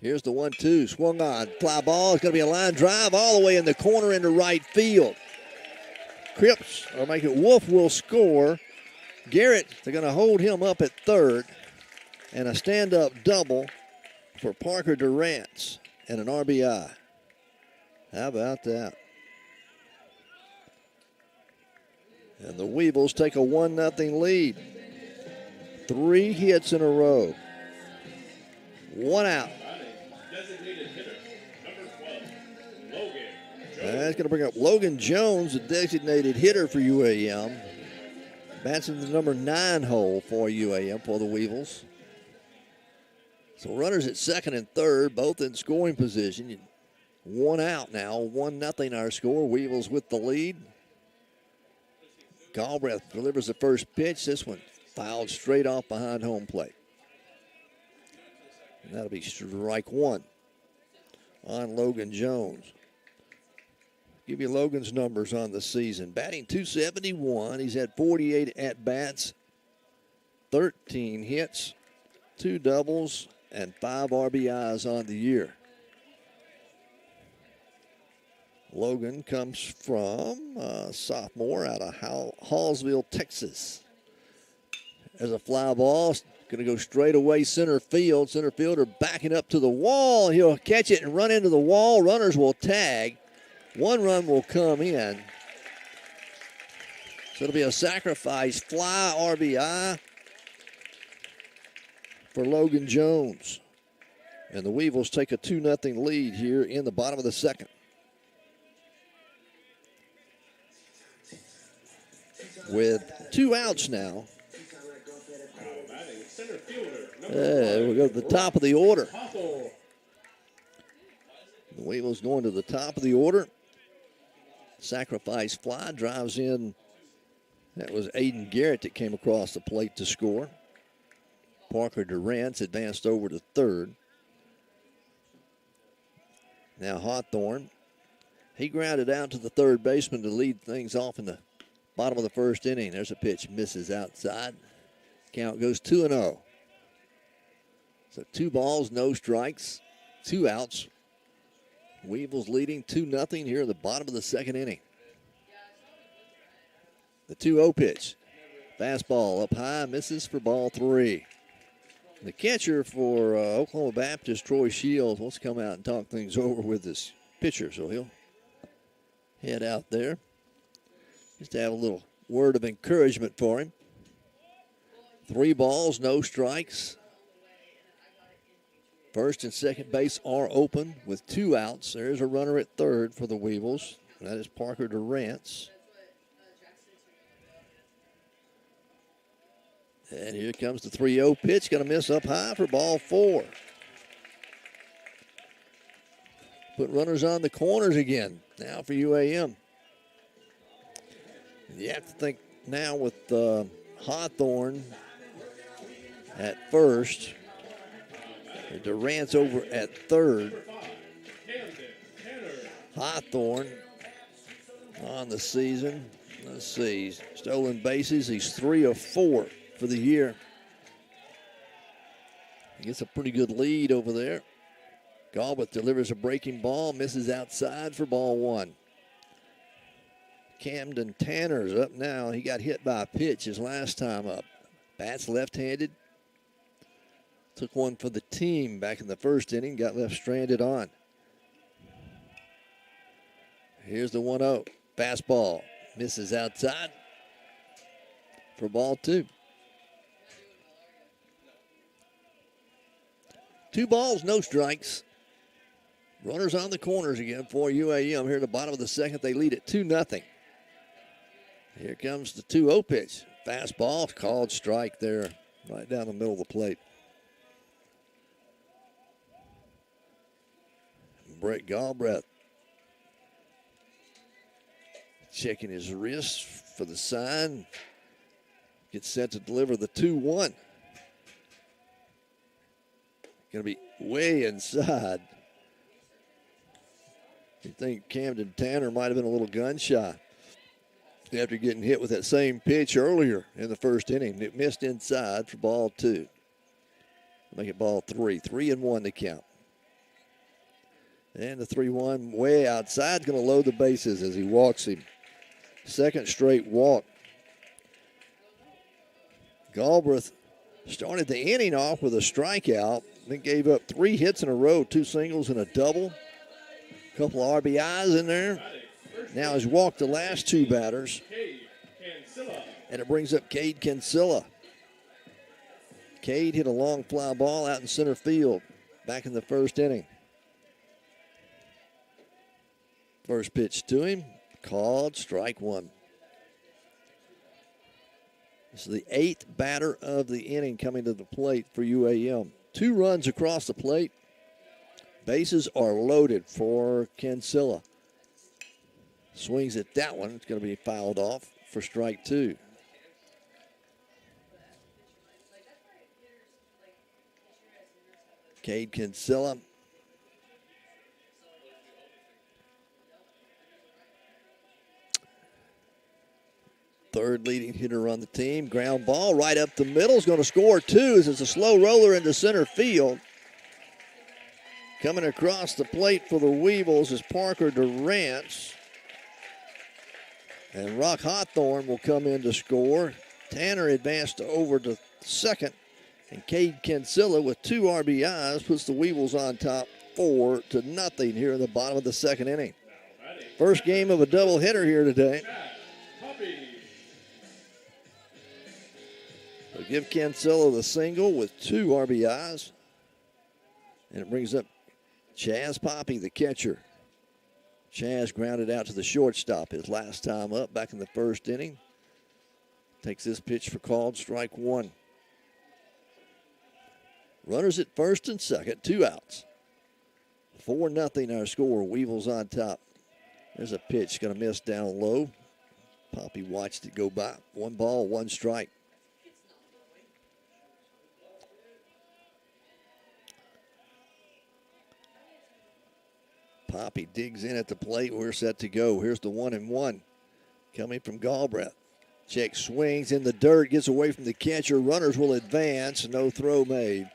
[SPEAKER 1] Here's the 1-2. Swung on. Fly ball. It's going to be a line drive all the way in the corner into right field. Cripps, or make it Wolf, will score. Garrett, they're going to hold him up at third. And a stand-up double for Parker Durrance and an RBI. How about that? And the Weevils take a 1-0 lead. 3 hits in a row. 1 out. That's going to bring up Logan Jones, the designated hitter for UAM. Bats in the number 9 hole for UAM for the Weevils. So runners at second and third, both in scoring position. 1 out now, 1-0 our score. Weevils with the lead. Galbraith delivers the first pitch. This one fouled straight off behind home plate. And that'll be strike 1 on Logan Jones. Give you Logan's numbers on the season. Batting .271. He's had 48 at-bats, 13 hits, 2 doubles, and 5 RBIs on the year. Logan comes from a sophomore out of Hallsville, Texas. There's a fly ball. Going to go straight away center field. Center fielder backing up to the wall. He'll catch it and run into the wall. Runners will tag. 1 run will come in. So it'll be a sacrifice fly RBI. for Logan Jones. And the Weevils take a 2-0 lead here in the bottom of the second. With 2 outs now. We'll go to the top of the order. The Weevils going to the top of the order. Sacrifice fly drives in. That was 𝗗𝗜𝗦𝗘𝗥 that came across the plate to score. Parker Durant's advanced over to third. Now Hawthorne. He grounded out to the third baseman to lead things off in the bottom of the first inning. There's a pitch, misses outside. Count goes 2-0. So 2 balls, no strikes, 2 outs. Weevils leading 2-0 here in the bottom of the second inning. The 2-0 pitch. Fastball up high, misses for ball 3. The catcher for Oklahoma Baptist, Troy Shields, wants to come out and talk things over with his pitcher, so he'll head out there just to have a little word of encouragement for him. 3 balls, no strikes. First and second base are open with 2 outs. There's a runner at third for the Weevils. That is Parker Durant. And here comes the 3-0 pitch. Going to miss up high for ball 4. Put runners on the corners again. Now for UAM. You have to think now with Hawthorne at first. Durant's over at third. Hawthorne on the season. Let's see. Stolen bases. He's 3 of 4 for the year. He gets a pretty good lead over there. 𝗗𝗜𝗦𝗖𝗟𝗔𝗜𝗠𝗘𝗥 delivers a breaking ball. Misses outside for ball 1. Camden Tanner's up now. He got hit by a pitch his last time up. Bats left-handed. Took one for the team back in the first inning. Got left stranded on. Here's the 1-0. Fastball. Misses outside for ball 2. 2 balls, no strikes. Runners on the corners again for UAM. Here at the bottom of the second, they lead at 2-0. Here comes the 2-0 pitch. Fastball, called strike there, right down the middle of the plate. Brett Galbraith checking his wrist for the sign. Gets set to deliver the 2-1. Going to be way inside. You think Camden Tanner might have been a little gun shy after getting hit with that same pitch earlier in the first inning. It missed inside for ball 2. Make it ball 3. 3-1 to count. And the 3-1 way outside, going to load the bases as he walks him. Second straight walk. Galbraith started the inning off with a strikeout, then gave up 3 hits in a row, 2 singles and a double. A couple of RBIs in there. Now he's walked the last 2 batters. And it brings up 𝗗𝗜𝗏 Kinsella. Cade hit a long fly ball out in center field back in the first inning. First pitch to him, called strike 1. This is the 8th batter of the inning coming to the plate for UAM. 2 runs across the plate. Bases are loaded for Kinsella. Swings at that one. It's going to be fouled off for strike 2. 𝗗𝗜𝗏 Kinsella. Third leading hitter on the team. Ground ball right up the middle. Is going to score 2 as it's a slow roller into center field. Coming across the plate for the Weevils is Parker Durant. And Rock Hawthorne will come in to score. Tanner advanced over to second. And 𝗗𝗜𝗏 Kinsella with 2 RBIs puts the Weevils on top 4-0 here in the bottom of the second inning. First game of a doubleheader here today. So give Cancelo the single with 2 RBIs. And it brings up Chaz Poppy, the catcher. Chaz grounded out to the shortstop his last time up back in the first inning. Takes this pitch for called strike 1. Runners at first and second, 2 outs. 4-0 our score. Weevils on top. There's a pitch, going to miss down low. Poppy watched it go by. 1 ball, 1 strike. Poppy digs in at the plate. We're set to go. Here's the 1-1 coming from Galbraith. Check swings in the dirt, gets away from the catcher. Runners will advance. No throw made.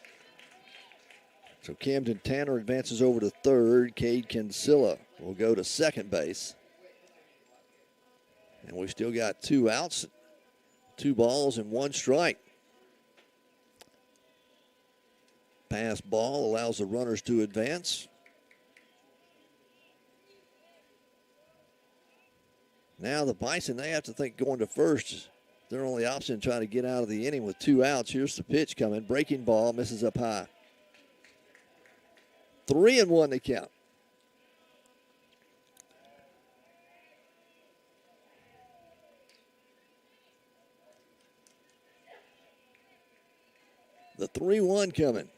[SPEAKER 1] So Camden Tanner advances over to third. 𝗗𝗜𝗦𝗖𝗟𝗔𝗜𝗠𝗘𝗥 will go to second base. And we still got 2 outs, 2 balls, and 1 strike. Pass ball allows the runners to advance. Now the Bison, they have to think going to first. Their only option trying to get out of the inning with 2 outs. Here's the pitch coming. Breaking ball, misses up high. 3-1 to count. The 3-1 coming.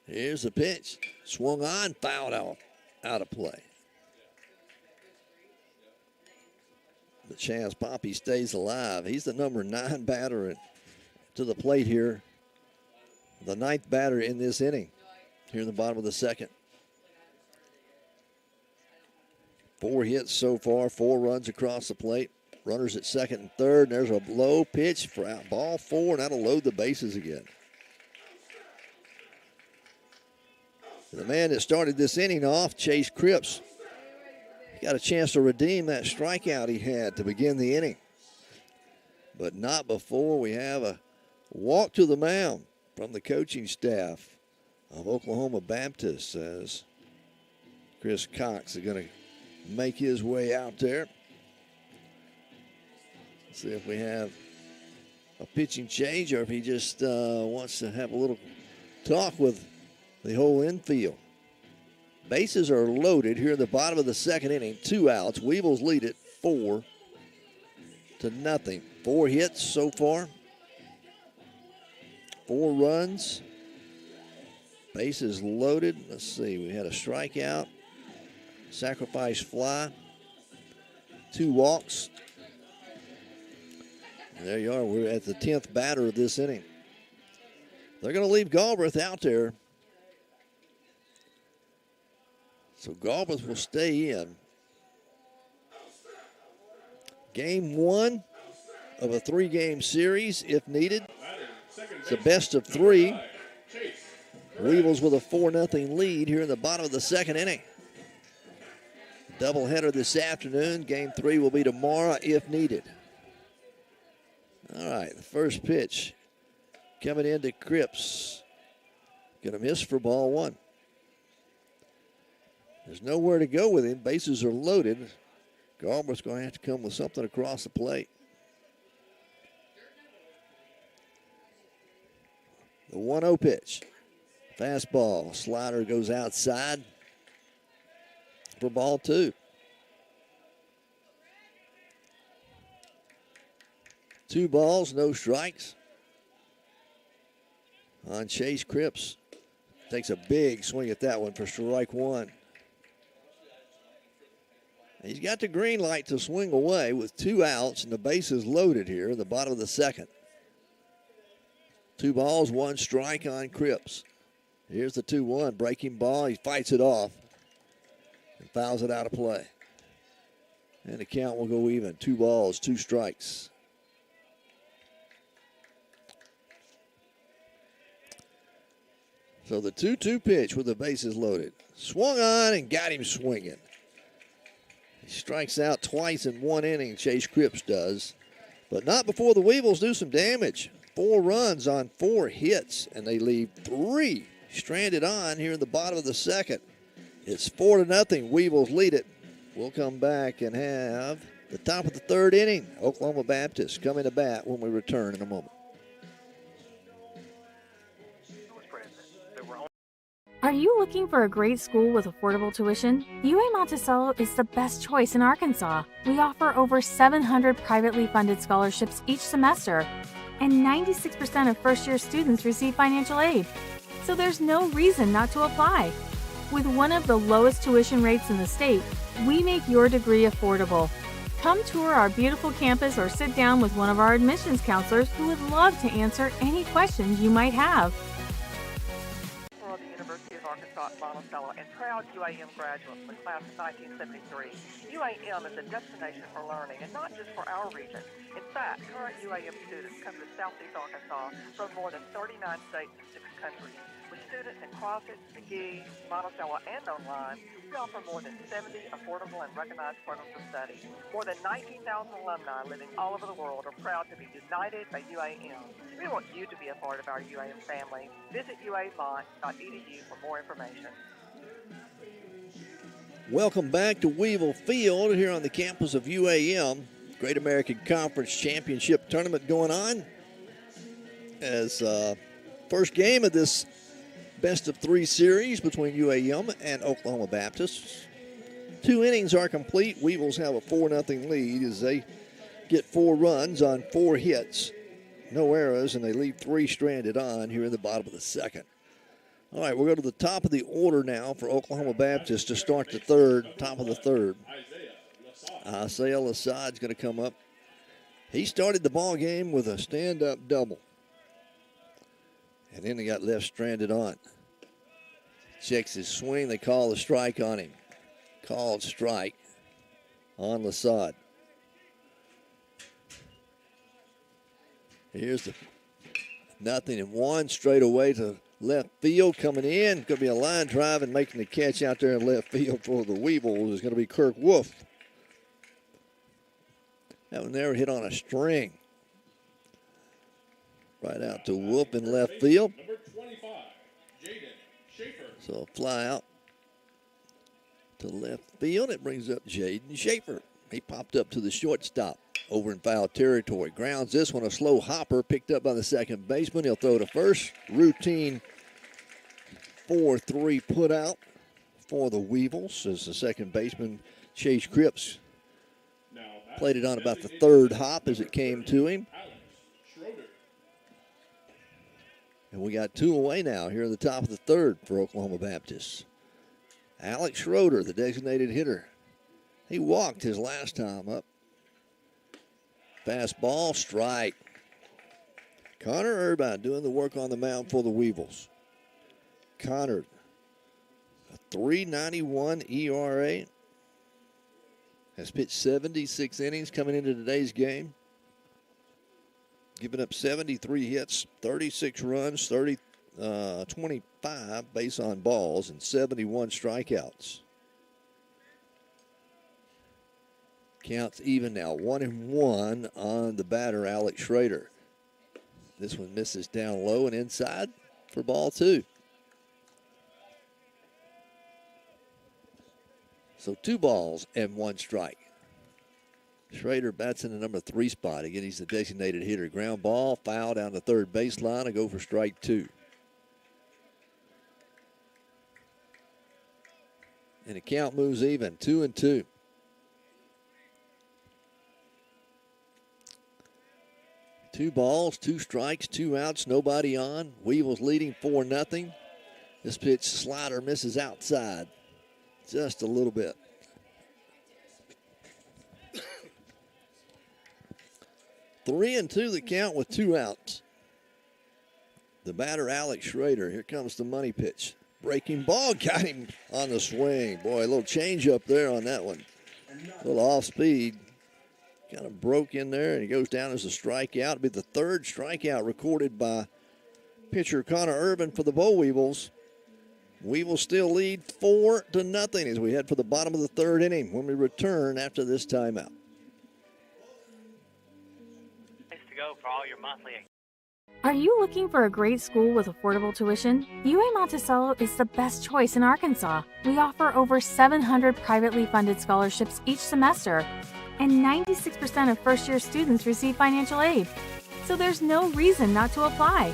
[SPEAKER 1] Here's the pitch. Swung on, fouled out of play. But Chaz Poppy stays alive. He's the number 9 batter to the plate here. The 9th batter in this inning. Here in the bottom of the second. 4 hits so far, 4 runs across the plate. Runners at second and third. And there's a low pitch for out ball 4, and that'll load the bases again. The man that started this inning off, Chase Cripps, got a chance to redeem that strikeout he had to begin the inning. But not before we have a walk to the mound from the coaching staff of Oklahoma Baptist, as Chris Cox is going to make his way out there. Let's see if we have a pitching change or if he just wants to have a little talk with the whole infield. Bases are loaded here in the bottom of the second inning. 2 outs. Weevils lead it 4-0. 4 hits so far. 4 runs. Bases loaded. Let's see. We had a strikeout. Sacrifice fly. 2 walks. And there you are. We're at the 10th batter of this inning. They're going to leave Galbraith out there. So Galbraith will stay in. Game 1 of a 3-game series if needed. It's a best-of-3. Weevils with a 4-0 lead here in the bottom of the second inning. Doubleheader this afternoon. Game 3 will be tomorrow if needed. All right, the first pitch coming into Cripps. Going to miss for ball 1. There's nowhere to go with him. Bases are loaded. Galbraith's going to have to come with something across the plate. The 1-0 pitch. Fastball. Slider goes outside for ball 2. 2 balls, no strikes on Chase Cripps. Takes a big swing at that one for strike 1. He's got the green light to swing away with 2 outs and the bases loaded here in the bottom of the second. 2 balls, 1 strike on Cripps. Here's the 2-1, breaking ball. He fights it off and fouls it out of play. And the count will go even. 2 balls, 2 strikes. So the 2-2 pitch with the bases loaded. Swung on and got him swinging. He strikes out twice in 1 inning, Chase Cripps does. But not before the Weevils do some damage. 4 runs on 4 hits, and they leave 3 stranded on here in the bottom of the second. It's 4-0. Weevils lead it. We'll come back and have The top of the third inning, Oklahoma Baptist coming to bat when we return in a moment.
[SPEAKER 10] Are you looking for a great school with affordable tuition? UA Monticello is the best choice in Arkansas. We offer over 700 privately funded scholarships each semester, and 96% of first-year students receive financial aid. So there's no reason not to apply. With one of the lowest tuition rates in the state, we make your degree affordable. Come tour our beautiful campus or sit down with one of our admissions counselors who would love to answer any questions you might have.
[SPEAKER 8] Arkansas at Monticello and proud UAM graduate from the class of 1973. UAM is a destination for learning, and not just for our region. In fact, current UAM students come to Southeast Arkansas from more than 39 states and 6 countries. With students in Crossett, McGee, Monticello, and online, we offer more than 70 affordable and recognized programs of study. More than 19,000 alumni living all over the world are proud to be united by UAM. We want you to be a part of our UAM family. Visit uamont.edu for more information.
[SPEAKER 1] Welcome back to Weevil Field here on the campus of UAM. Great American Conference Championship Tournament going on as first game of this Best-of-3 series between UAM and Oklahoma Baptist. 2 innings are complete. Weevils have a 4-0 lead as they get 4 runs on 4 hits. No errors, and they leave 3 stranded on here in the bottom of the second. All right, we'll go to the top of the order now for Oklahoma Baptist to start the third, top of the third. 𝗗𝗜𝗦𝗖𝗟𝗔𝗜𝗠𝗘𝗥 going to come up. He started the ball game with a stand-up double. And then he got left stranded on. Checks his swing. They call the strike on him. Called strike on 𝗗𝗏𝗏𝗏𝗏𝗏𝗏. Here's the 0-1 straight away to left field coming in. Going to be a line drive, and making the catch out there in left field for the Weevils is going to be Kirk Wolf. That one there hit on a string. Right out to Wolf in left field.
[SPEAKER 11] Number 25, Jaden Schaefer.
[SPEAKER 1] So a fly out to left field. It brings up Jaden Schaefer. He popped up to the shortstop over in foul territory. Grounds this one, a slow hopper picked up by the second baseman. He'll throw to first. Routine 4-3 put out for the Weevils as the second baseman, Chase Cripps, played it on about the third hop as it came to him. And we got 2 away now here in the top of the third for Oklahoma Baptist. Alex Schroeder, the designated hitter. He walked his last time up. Fastball, strike. Connor Irvine doing the work on the mound for the Weevils. Connor, a 3.91 ERA. Has pitched 76 innings coming into today's game. Giving up 73 hits, 36 runs, 25 base on balls, and 71 strikeouts. Counts even now, 1-1 on the batter, Alex Schrader. This one misses down low and inside for ball 2. So 2 balls and 1 strike. Schrader bats in the number 3 spot. Again, he's the designated hitter. Ground ball, foul down the third baseline, and go for strike 2. And the count moves even, 2-2. Two balls, 2 strikes, 2 outs, nobody on. Weevils leading 4-0. This pitch slider misses outside just a little bit. 3-2 the count with 2 outs. The batter, Alex Schrader. Here comes the money pitch. Breaking ball, got him on the swing. Boy, a little change up there on that one. A little off speed. Kind of broke in there, and he goes down as a strikeout. It'll be the 3rd strikeout recorded by pitcher Connor Irvin for the Boll Weevils. Weevils still lead 4-0 as we head for the bottom of the 3rd inning when we return after this timeout.
[SPEAKER 2] Go for all your monthly.
[SPEAKER 10] Are you looking for a great school with affordable tuition? UA Monticello is the best choice in Arkansas. We offer over 700 privately funded scholarships each semester, and 96% of first-year students receive financial aid. So there's no reason not to apply.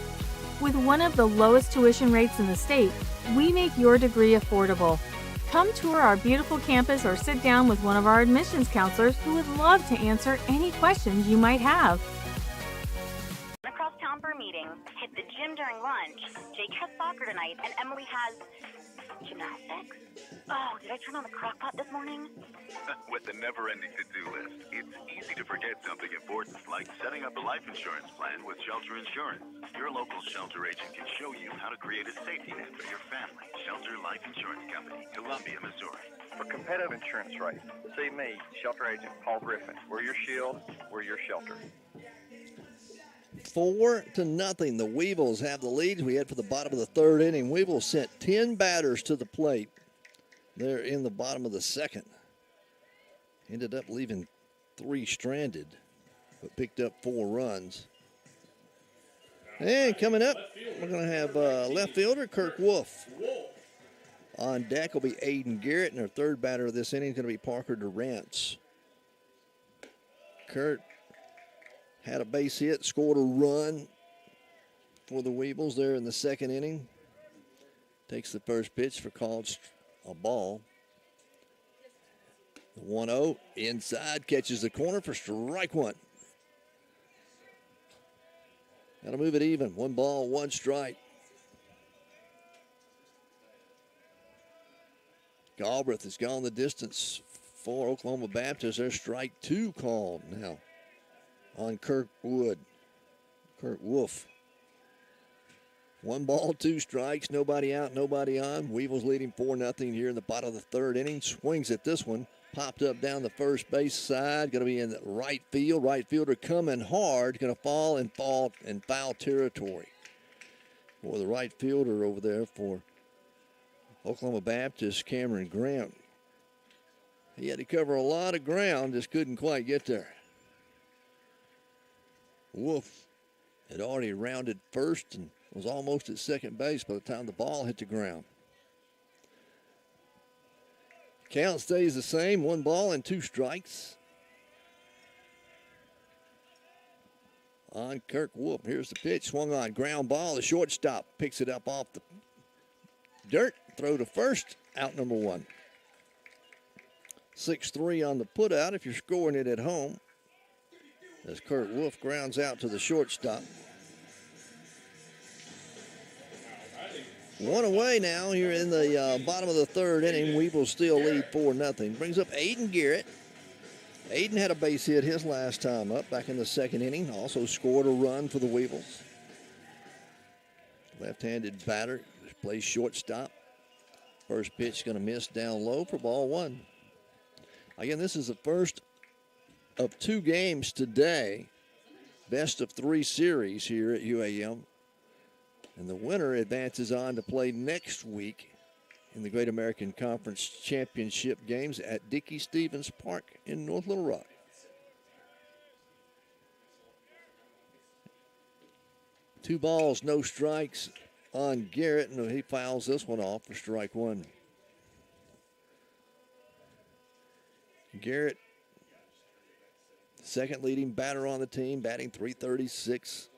[SPEAKER 10] With one of the lowest tuition rates in the state, we make your degree affordable. Come tour our beautiful campus or sit down with one of our admissions counselors who would love to answer any questions you might have.
[SPEAKER 12] Across town for a meeting, hit the gym during lunch. Jake has soccer tonight, and Emily has gymnastics. Oh, did I turn on the crock pot this morning?
[SPEAKER 13] With the never-ending to-do list, it's easy to forget something important like setting up a life insurance plan with Shelter Insurance. Your local shelter agent can show you how to create a safety net for your family. Shelter Life Insurance Company, Columbia, Missouri.
[SPEAKER 4] For competitive insurance rates, see me, Shelter Agent Paul Griffin. We're your shield, we're your shelter.
[SPEAKER 1] 4-0. The Weevils have the lead. We head for the bottom of the third inning. Weevils sent 10 batters to the plate. They're in the bottom of the second. Ended up leaving 3 stranded, but picked up 4 runs. And coming up, we're going to have left fielder Kirk Wolf. On deck will be Aiden Garrett, and our third batter of this inning is going to be Parker Durrance. Kurt had a base hit, scored a run for the Weevils there in the second inning. Takes the first pitch for called a ball. The 1-0 inside, catches the corner for strike one. Got to move it even. 1 ball, 1 strike. Galbraith has gone the distance for Oklahoma Baptist. There's strike 2 called now on Kurt Wolf. 1 ball, 2 strikes, nobody out, nobody on. Weevils leading 4-0 here in the bottom of the third inning. Swings at this one, popped up down the first base side. Going to be in the right field. Right fielder coming hard. Going to fall in foul territory for the right fielder over there for Oklahoma Baptist, Cameron Grant. He had to cover a lot of ground, just couldn't quite get there. Wolf had already rounded first and was almost at second base by the time the ball hit the ground. Count stays the same, 1 ball and 2 strikes. On Kirk Wolf, here's the pitch, swung on, ground ball, the shortstop picks it up off the dirt, throw to first, out number 1. 6-3 on the putout if you're scoring it at home, as Kurt Wolf grounds out to the shortstop. 1 away now here in the bottom of the third inning. Weevils still lead 4-0. Brings up Aiden Garrett. Aiden had a base hit his last time up back in the second inning. Also scored a run for the Weevils. Left-handed batter, plays shortstop. First pitch going to miss down low for ball 1. Again, this is the first of 2 games today. Best-of-3 series here at UAM. And the winner advances on to play next week in the Great American Conference Championship games at Dickey-Stevens Park in North Little Rock. Two balls, no strikes on Garrett, and he fouls this one off for strike 1. Garrett, second leading batter on the team, batting .336.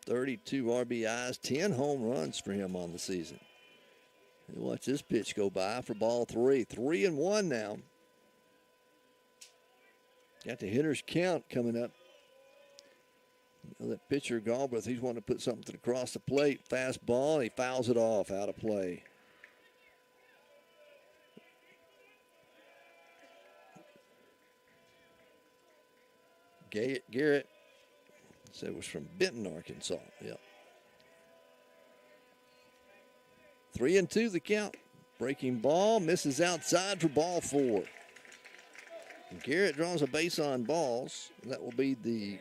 [SPEAKER 1] 32 RBIs, 10 home runs for him on the season. And watch this pitch go by for ball 3. 3-1 now. Got the hitter's count coming up. You know, that pitcher, Galbraith, he's wanting to put something across the plate. Fastball, and he fouls it off, out of play. Garrett said it was from Benton, Arkansas. Yep. 3-2 the count. Breaking ball, misses outside for ball 4. Garrett draws a base on balls. That will be the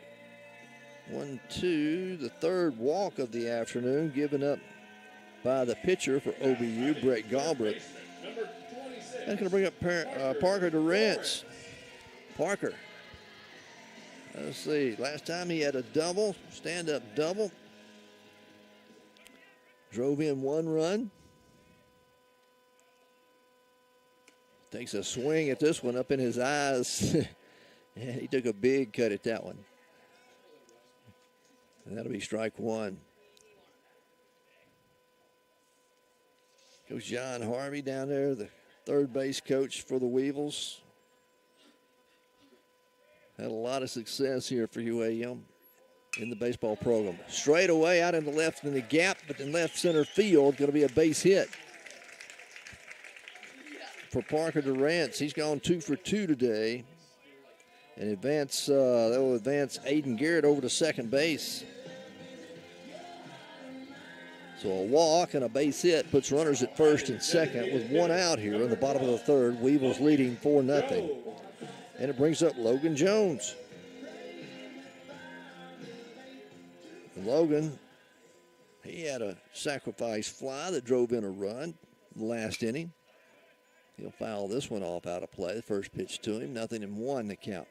[SPEAKER 1] 1-2, the third walk of the afternoon, given up by the pitcher for OBU, Brett Galbraith. That's going to bring up Parker Durrance. Parker. Let's see, last time he had a double, stand-up double. Drove in 1 run. Takes a swing at this one up in his eyes. And he took a big cut at that one. And that'll be strike one. Coach John Harvey down there, the third base coach for the Weevils. Had a lot of success here for UAM in the baseball program. Straight away out in the left in the gap, but in left center field, going to be a base hit for Parker Durrance. He's gone 2 for 2 today. And that will advance Aiden Garrett over to second base. So a walk and a base hit puts runners at first and second with one out here in the bottom of the third. Weevils leading 4-0. And it brings up Logan Jones. And Logan, he had a sacrifice fly that drove in a run last inning. He'll foul this one off out of play. The first pitch to him, 0-1 the count.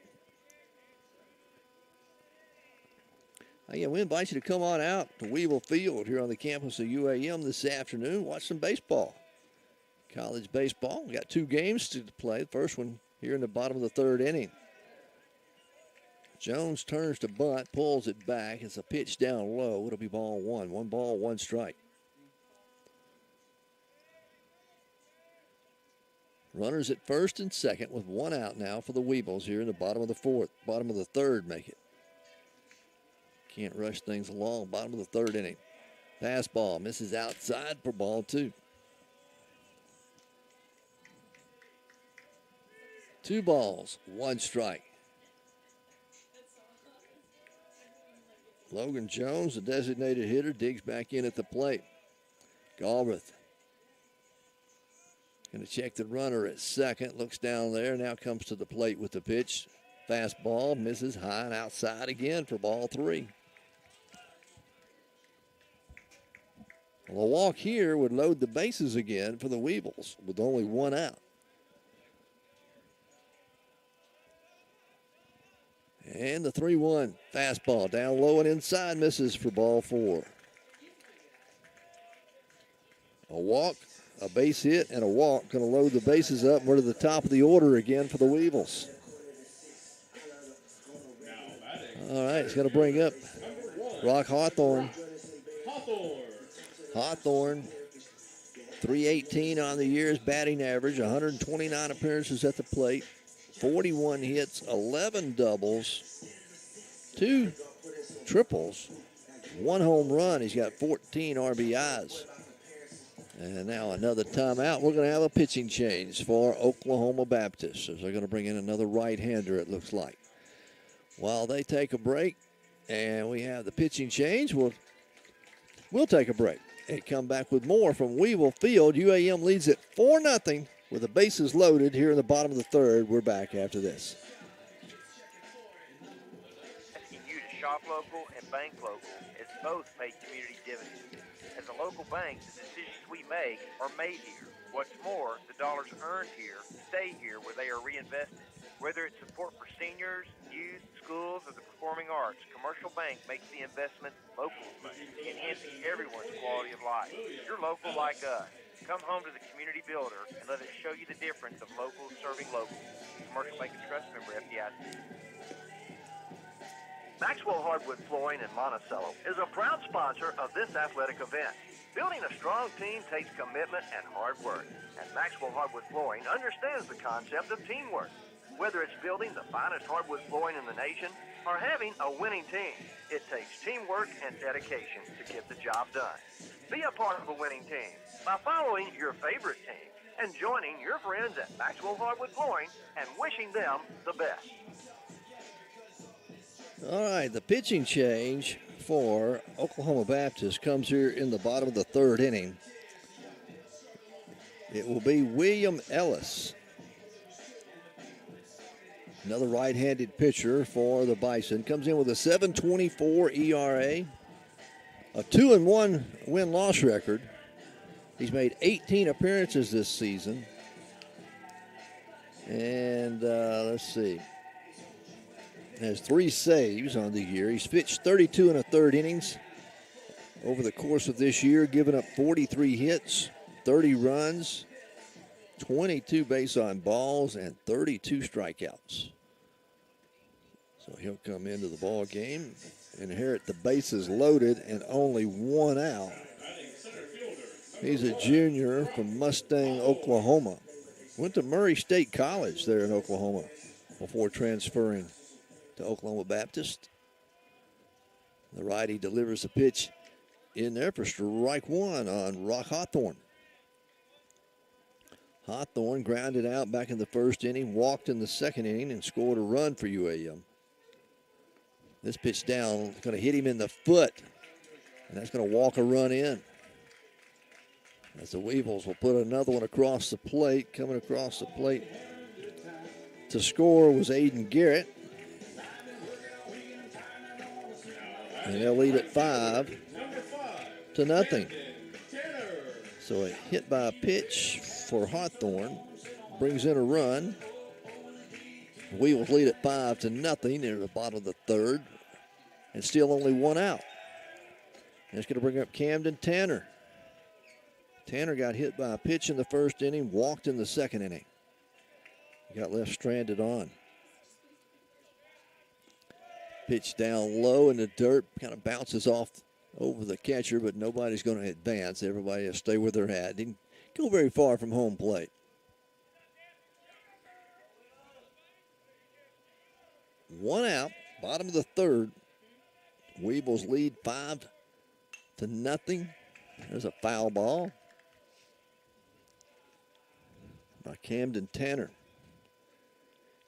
[SPEAKER 1] Again, we invite you to come on out to Weevil Field here on the campus of UAM this afternoon. Watch some baseball. College baseball. We got 2 games to play. The first one here in the bottom of the third inning. Jones turns to bunt, pulls it back. It's a pitch down low. It'll be ball 1. 1 ball, 1 strike. Runners at first and second with 1 out now for the Weevils here in the bottom of the fourth. Bottom of the third make it. Can't rush things along. Bottom of the third inning. Fastball misses outside for ball 2. 2 balls, 1 strike. Logan Jones, the designated hitter, digs back in at the plate. Galbraith going to check the runner at second. Looks down there. Now comes to the plate with the pitch. Fastball misses high and outside again for ball 3. Well, a walk here would load the bases again for the Weevils with only 1 out. And the 3-1 fastball down low and inside misses for ball 4. A walk, a base hit, and a walk going to load the bases up. We're to the top of the order again for the Weevils. All right, it's going to bring up Brock Hawthorne. Hawthorne, .318 on the year's batting average, 129 appearances at the plate, 41 hits, 11 doubles, 2 triples, 1 home run. He's got 14 RBIs. And now another timeout. We're going to have a pitching change for Oklahoma Baptist, as they're going to bring in another right-hander, it looks like. While they take a break and we have the pitching change, we'll take a break and come back with more from Weevil Field. UAM leads at 4-0 with the bases loaded here in the bottom of the third. We're back after this.
[SPEAKER 5] Asking you to shop local and bank local, as both pay community dividends. As a local bank, the decisions we make are made here. What's more, the dollars earned here stay here where they are reinvested. Whether it's support for seniors, youth, schools, or the performing arts, Commercial Bank makes the investment local, enhancing everyone's quality of life. You're local like us. Come home to the community builder and let us show you the difference of locals serving locals. Commercial Bank and Trust member FDIC.
[SPEAKER 6] Maxwell Hardwood Flooring in Monticello is a proud sponsor of this athletic event. Building a strong team takes commitment and hard work, and Maxwell Hardwood Flooring understands the concept of teamwork. Whether it's building the finest hardwood flooring in the nation or having a winning team, it takes teamwork and dedication to get the job done. Be a part of a winning team by following your favorite team and joining your friends at Maxwell Hardwood Flooring and wishing them the best.
[SPEAKER 1] All right, the pitching change for Oklahoma Baptist comes here in the bottom of the third inning. It will be William Ellis, another right-handed pitcher for the Bison. Comes in with a 7.24 ERA, a 2-1 win-loss record. He's made 18 appearances this season. And let's see. Has 3 saves on the year. He's pitched 32 1/3 innings over the course of this year, giving up 43 hits, 30 runs, 22 base on balls, and 32 strikeouts. So he'll come into the ball game, inherit the bases loaded, and only one out. He's a junior from Mustang, Oklahoma. Went to Murray State College there in Oklahoma before transferring to Oklahoma Baptist. The righty delivers a pitch in there for strike one on Rock Hawthorne. Hawthorne grounded out back in the first inning, walked in the second inning, and scored a run for UAM. This pitch down, going to hit him in the foot, and that's going to walk a run in. As the Weevils will put another one across the plate. Coming across the plate to score was 𝗗𝗜𝗦𝗖𝗟𝗔𝗜𝗠𝗘𝗥. And they'll lead at 5-0. So a hit by a pitch for Hawthorne brings in a run. The Weevils lead at 5-0 near the bottom of the third. And still only one out. And it's going to bring up Camden Tanner. Tanner got hit by a pitch in the first inning, walked in the second inning. He got left stranded on. Pitch down low in the dirt, kind of bounces off over the catcher, but nobody's going to advance. Everybody will stay where they're at. Didn't go very far from home plate. One out, bottom of the third. Weevils lead 5-0. There's a foul ball by Camden Tanner.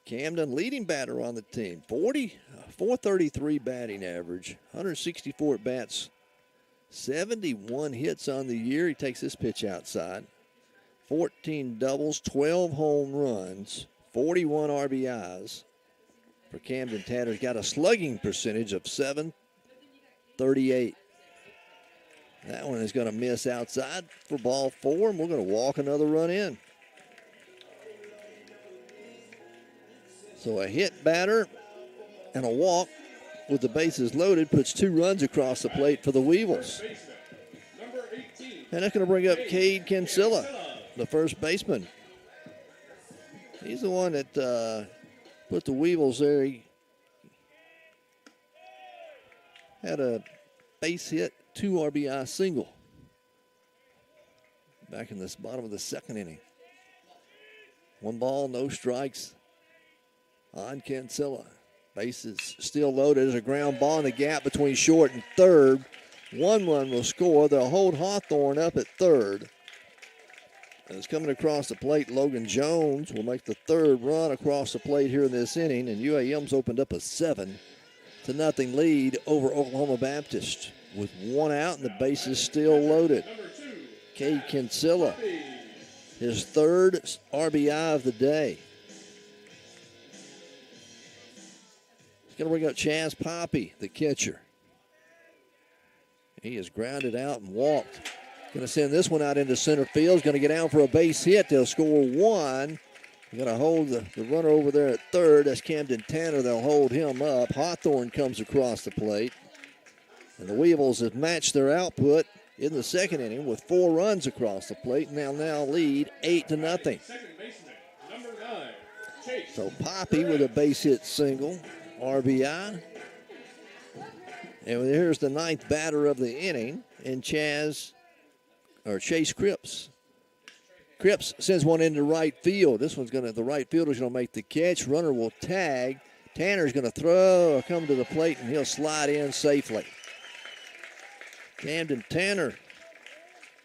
[SPEAKER 1] Camden, leading batter on the team, 433 batting average, 164 at bats, 71 hits on the year. He takes this pitch outside. 14 doubles, 12 home runs, 41 RBIs for Camden Tanner. He's got a slugging percentage of .738. That one is going to miss outside for ball 4, and we're going to walk another run in. So a hit batter and a walk with the bases loaded puts 2 runs across the plate for the Weevils. And that's going to bring up 𝗗𝗜𝗦𝗖𝗟𝗔𝗜𝗠𝗘𝗥, the first baseman. He's the one that put the Weevils there. He had a base hit, 2 RBI single back in the bottom of the second inning. 1 ball, no strikes on 𝗗𝗜𝗦𝗖𝗟𝗔𝗜𝗍𝗍. Bases still loaded. There's a ground ball in the gap between short and third. 1 run will score. They'll hold Hawthorne up at third. As coming across the plate, Logan Jones will make the 3rd run across the plate here in this inning, and UAM's opened up a 7-0 lead over Oklahoma Baptist with 1 out and the bases still loaded. 𝗗𝗜𝗦𝗖𝗟𝗔𝗜𝗍𝗍, his 3rd RBI of the day. He's going to bring up Chaz Poppy, the catcher. He is grounded out and walked. Going to send this one out into center field. He's going to get down for a base hit. They'll score 1. They're going to hold the runner over there at third. That's Camden Tanner. They'll hold him up. Hawthorne comes across the plate. And the Weevils have matched their output in the second inning with 4 runs across the plate, and they'll now lead 8-0. So Poppy with a base hit single, RBI. And here's the 9th batter of the inning, and Chase Cripps. Cripps sends one into right field. This one's the right fielder's gonna make the catch. Runner will tag. Tanner's gonna come to the plate, and he'll slide in safely. Camden Tanner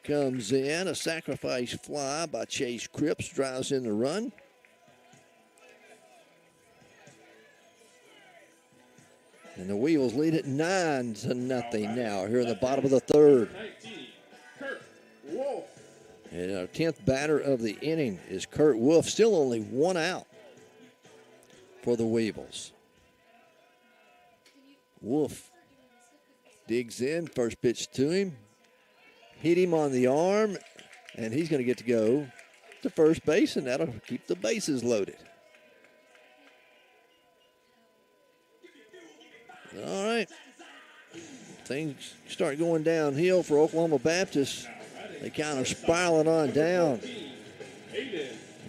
[SPEAKER 1] comes in. A sacrifice fly by Chase Cripps drives in the run. And the Weevils lead at 9-0 now here in the bottom of the third. And our 10th batter of the inning is Kurt Wolf. Still only 1 out for the Weevils. Wolf digs in, first pitch to him. Hit him on the arm, and he's going to get to go to first base, and that'll keep the bases loaded. All right. Things start going downhill for Oklahoma Baptist. They kind of spiraling on down.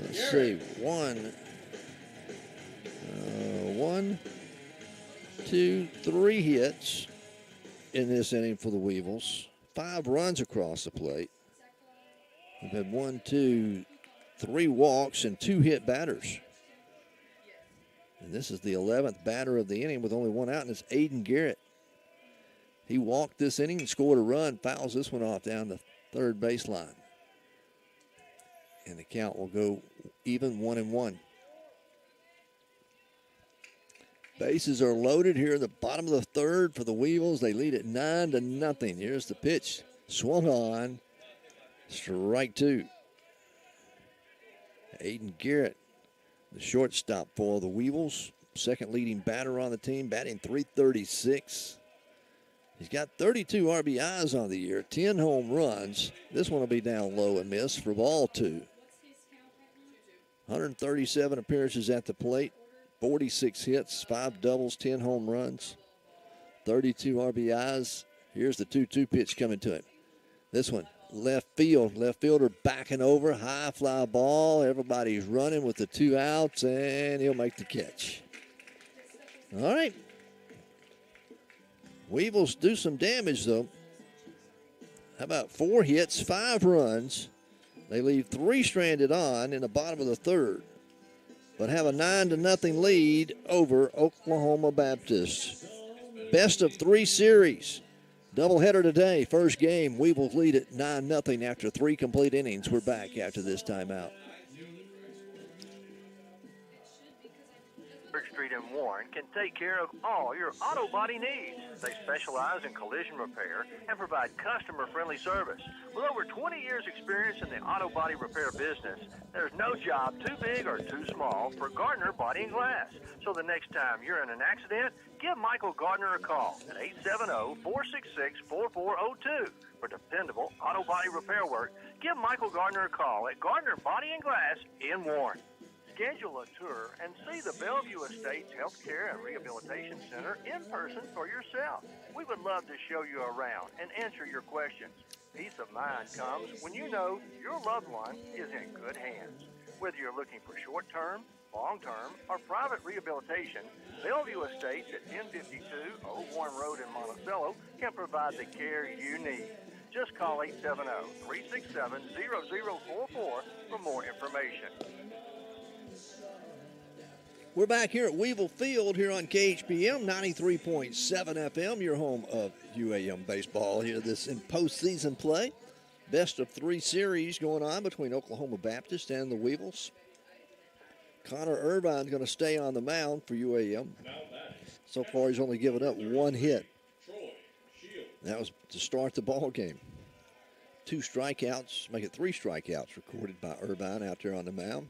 [SPEAKER 1] Let's see, one, two, three hits in this inning for the Weevils. 5 runs across the plate. We've had 1, 2, 3 walks and 2 hit batters. And this is the 11th batter of the inning with only 1 out, and it's 𝗗𝗜𝗦𝗏𝗓𝒏. He walked this inning and scored a run, fouls this one off down the third baseline. And the count will go even 1-1. Bases are loaded here in the bottom of the third for the Weevils. They lead it 9-0. Here's the pitch. Swung on. Strike 2. 𝗗𝗜𝗦𝗏𝗓𝒏, the shortstop for the Weevils. Second leading batter on the team, batting .336. He's got 32 RBIs on the year, 10 home runs. This one will be down low and miss for ball 2. 137 appearances at the plate, 46 hits, 5 doubles, 10 home runs, 32 RBIs. Here's the 2-2 pitch coming to him. This one, left field. Left fielder backing over, high fly ball. Everybody's running with the 2 outs, and he'll make the catch. All right. Weevils do some damage, though. How about 4 hits, 5 runs? They leave 3 stranded on in the bottom of the third, but have a 9-0 lead over Oklahoma Baptist. Best-of-3 series. Doubleheader today. First game, Weevils lead at 9-0 after 3 complete innings. We're back after this timeout.
[SPEAKER 6] Street in Warren can take care of all your auto body needs. They specialize in collision repair and provide customer-friendly service. With over 20 years' experience in the auto body repair business, there's no job too big or too small for Gardner Body and Glass. So the next time you're in an accident, give Michael Gardner a call at 870-466-4402. For dependable auto body repair work, give Michael Gardner a call at Gardner Body and Glass in Warren. Schedule a tour and see the Bellevue Estates Healthcare and Rehabilitation Center in person for yourself. We would love to show you around and answer your questions. Peace of mind comes when you know your loved one is in good hands. Whether you're looking for short-term, long-term, or private rehabilitation, Bellevue Estates at 1052 Old Warren Road in Monticello can provide the care you need. Just call 870-367-0044 for more information.
[SPEAKER 1] We're back here at Weevil Field here on KHPM 93.7 FM, your home of UAM Baseball here this in postseason play. Best-of-3 series going on between Oklahoma Baptist and the Weevils. Connor Irvine's going to stay on the mound for UAM. So far, he's only given up 1 hit. That was to start the ball game. 2 strikeouts, make it 3 strikeouts recorded by Irvine out there on the mound.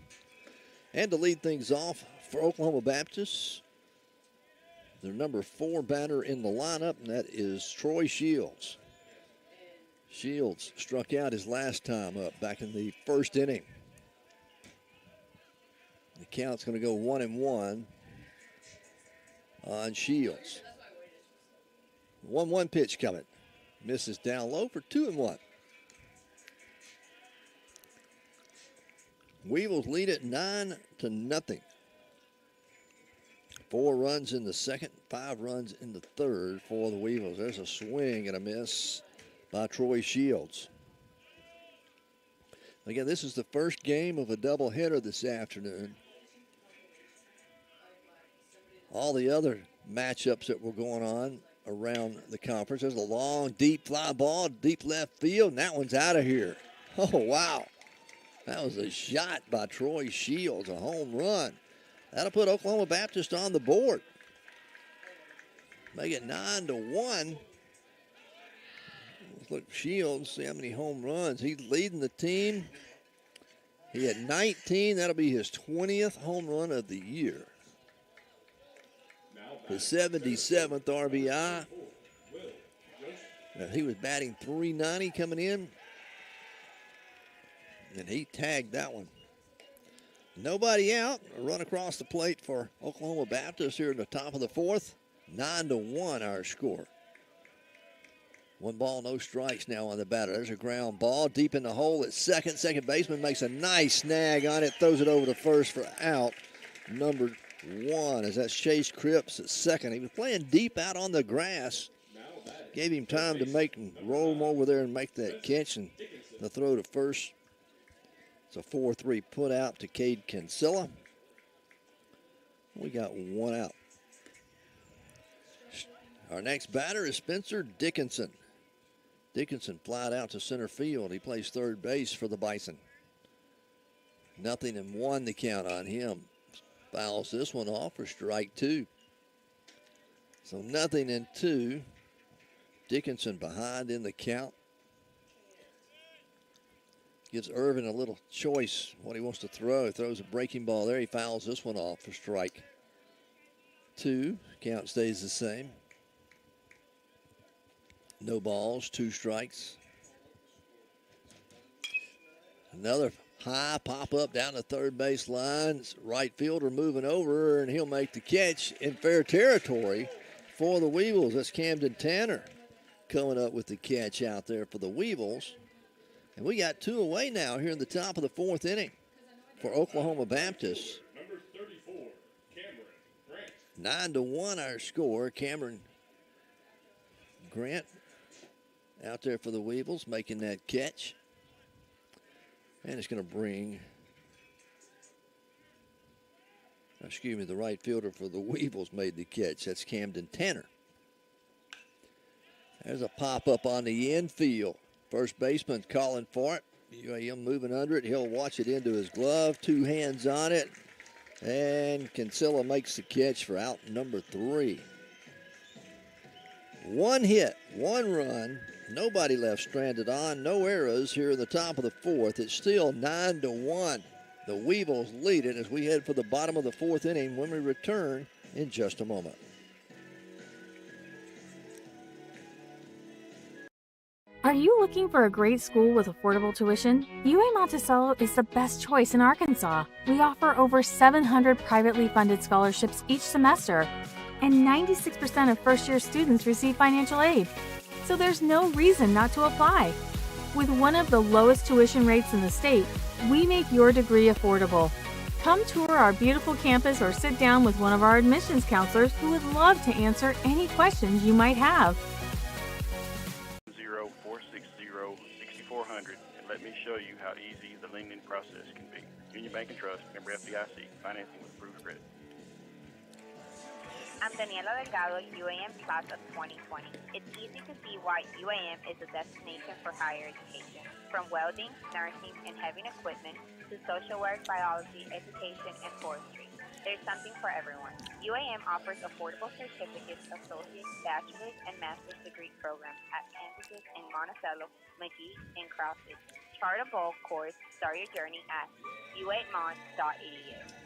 [SPEAKER 1] And to lead things off for Oklahoma Baptist, their number 4 batter in the lineup, and that is Troy Shields. Shields struck out his last time up back in the first inning. The count's going to go 1-1 on Shields. 1-1 pitch coming. Misses down low for 2-1. Weevils lead it 9-0. 4 runs in the second, 5 runs in the third for the Weevils. There's a swing and a miss by Troy Shields. Again, this is the first game of a doubleheader this afternoon. All the other matchups that were going on around the conference. There's a long, deep fly ball, deep left field, and that one's out of here. Oh, wow. That was a shot by Troy Shields, a home run. That'll put Oklahoma Baptist on the board. Make it 9-1. Let's look, Shields, see how many home runs. He's leading the team. He had 19. That'll be his 20th home run of the year. His 77th RBI. Now, he was batting .390 coming in. And he tagged that one. Nobody out. A run across the plate for Oklahoma Baptist here in the top of the fourth. 9-1 our score. 1 ball, no strikes now on the batter. There's a ground ball deep in the hole at second. Second baseman makes a nice snag on it, throws it over to first for out. Number 1, as that's Chase Cripps at second. He was playing deep out on the grass. Gave him time to make him roll him over there and make that catch, and the throw to first. It's a 4-3 put out to 𝗗𝗜𝗦𝗖𝗟𝗔𝗜𝗠𝗘𝗥. We got 1 out. Our next batter is Spencer Dickinson. Dickinson flied out to center field. He plays third base for the Bison. 0-1 the count on him. Fouls this one off for strike 2. So 0-2. Dickinson behind in the count. Gives Irvin a little choice what he wants to throw. He throws a breaking ball there. He fouls this one off for strike 2. Count stays the same. No balls, 2 strikes. Another high pop up down the third base line. Right fielder moving over, and he'll make the catch in fair territory for the Weevils. That's Camden Tanner coming up with the catch out there for the Weevils. And we got 2 away now here in the top of the 4th inning for Oklahoma Baptist.
[SPEAKER 11] Number 34, Cameron Grant.
[SPEAKER 1] 9-1 our score. Cameron Grant out there for the Weevils, making that catch. And it's going to bring, the right fielder for the Weevils made the catch. That's Camden Tanner. There's a pop-up on the infield. First baseman calling for it. UAM moving under it. He'll watch it into his glove. 2 hands on it. And 𝗗𝗜𝗦𝗖𝗟𝗔𝗜𝗍𝒂 makes the catch for out number 3. 1 hit, 1 run. Nobody left stranded on. No errors here in the top of the 4th. It's still 9-1. The Weevils lead it as we head for the bottom of the 4th inning when we return in just a moment.
[SPEAKER 10] Are you looking for a great school with affordable tuition? UAM Monticello is the best choice in Arkansas. We offer over 700 privately funded scholarships each semester, and 96% of first-year students receive financial aid. So there's no reason not to apply. With one of the lowest tuition rates in the state, we make your degree affordable. Come tour our beautiful campus or sit down with one of our admissions counselors who would love to answer any questions you might have.
[SPEAKER 14] 0460-6400 and let me show you how easy the lending process can be. Union Bank and Trust, member FDIC, financing with approved credit.
[SPEAKER 12] I'm Daniela Delgado, UAM Class of 2020. It's easy to see why UAM is a destination for higher education. From welding, nursing, and heavy equipment to social work, biology, education, and forestry. There's something for everyone. UAM offers affordable certificates, associate, bachelor's, and master's degree programs at campuses in Monticello, McGee, and Cross City. Chart a bold course, start your journey at uamont.edu.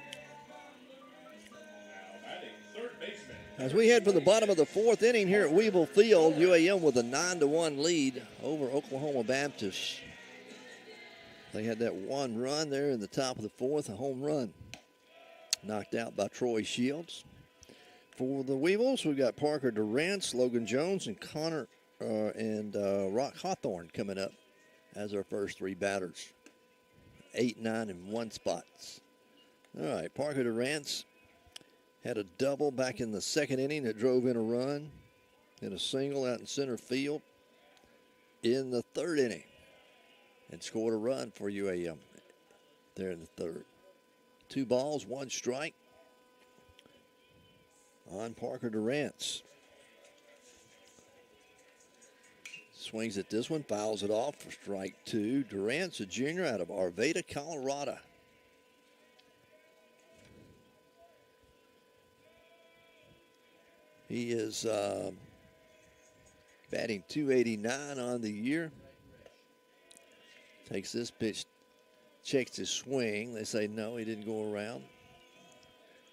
[SPEAKER 1] As we head for the bottom of the 4th inning here at Weevil Field, UAM with a 9-1 lead over Oklahoma Baptist. They had that 1 run there in the top of the 4th, a home run. Knocked out by Troy Shields. For the Weevils, we've got Parker Durrance, Logan Jones, and Rock Hawthorne coming up as our first 3 batters. 8, 9, and 1 spots. All right, Parker Durrance had a double back in the 2nd inning that drove in a run, and a single out in center field in the 3rd inning, and scored a run for UAM there in the 3rd. 2 balls, 1 strike on Parker Durrance. Swings at this one, fouls it off for strike 2. Durrance, a junior out of Arvada, Colorado. He is batting .289 on the year. Takes this pitch, checks his swing. They say no, he didn't go around.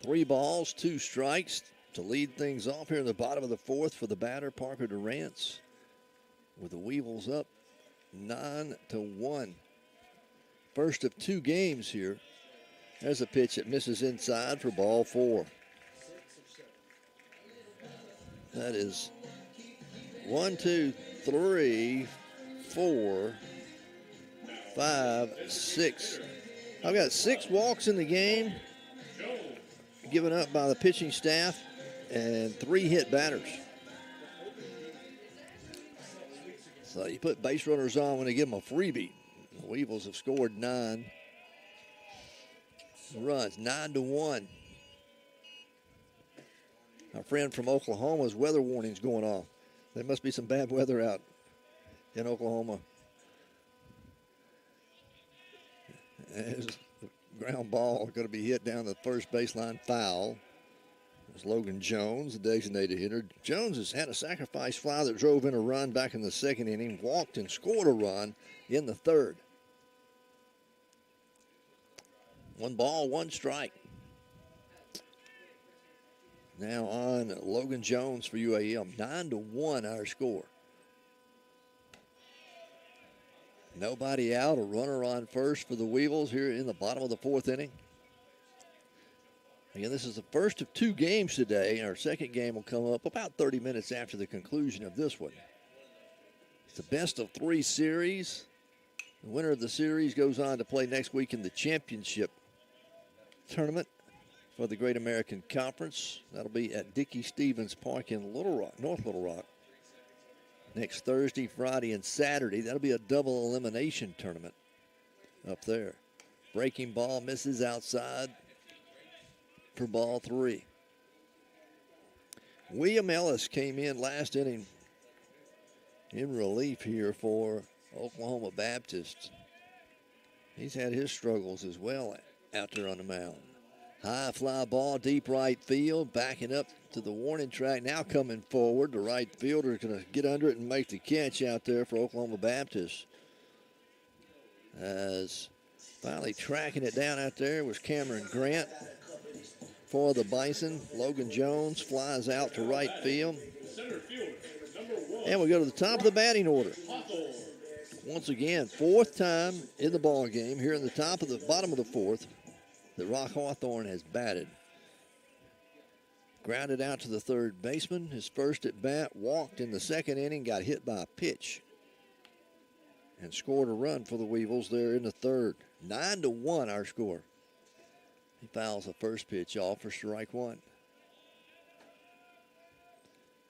[SPEAKER 1] 3 balls, 2 strikes to lead things off here in the bottom of the 4th for the batter, Parker Durrance, with the Weevils up 9-1. First of 2 games here. There's a pitch that misses inside for ball 4. That is 1, 2, 3, 4, 5, 6. I've got 6 walks in the game given up by the pitching staff and 3 hit batters. So you put base runners on when they give them a freebie. The Weevils have scored 9 runs, 9-1. Our friend from Oklahoma's weather warning's going off. There must be some bad weather out in Oklahoma. As the ground ball going to be hit down the first baseline foul. It's Logan Jones, the designated hitter. Jones has had a sacrifice fly that drove in a run back in the second inning, walked and scored a run in the third. 1 ball, 1 strike. Now on Logan Jones for UAM. 9-1 our score. Nobody out, a runner on first for the Weevils here in the bottom of the 4th inning. Again, this is the first of 2 games today. Our second game will come up about 30 minutes after the conclusion of this one. It's the best-of-3 series. The winner of the series goes on to play next week in the championship tournament for the Great American Conference. That'll be at Dickey Stevens Park in Little Rock, North Little Rock. Next Thursday, Friday, and Saturday. That'll be a double elimination tournament up there. Breaking ball misses outside for ball 3. William Ellis came in last inning in relief here for Oklahoma Baptist. He's had his struggles as well out there on the mound. High fly ball, deep right field, backing up to the warning track. Now coming forward, the right fielder is going to get under it and make the catch out there for Oklahoma Baptist. As finally tracking it down out there was Cameron Grant for the Bison. Logan Jones flies out to right field. And we go to the top of the batting order. Once again, 4th time in the ball game here in the bottom of the 4th that Rock Hawthorne has batted. Grounded out to the third baseman. His first at bat, walked in the second inning, got hit by a pitch, and scored a run for the Weevils there in the third. 9-1 our score. He fouls the first pitch off for strike 1.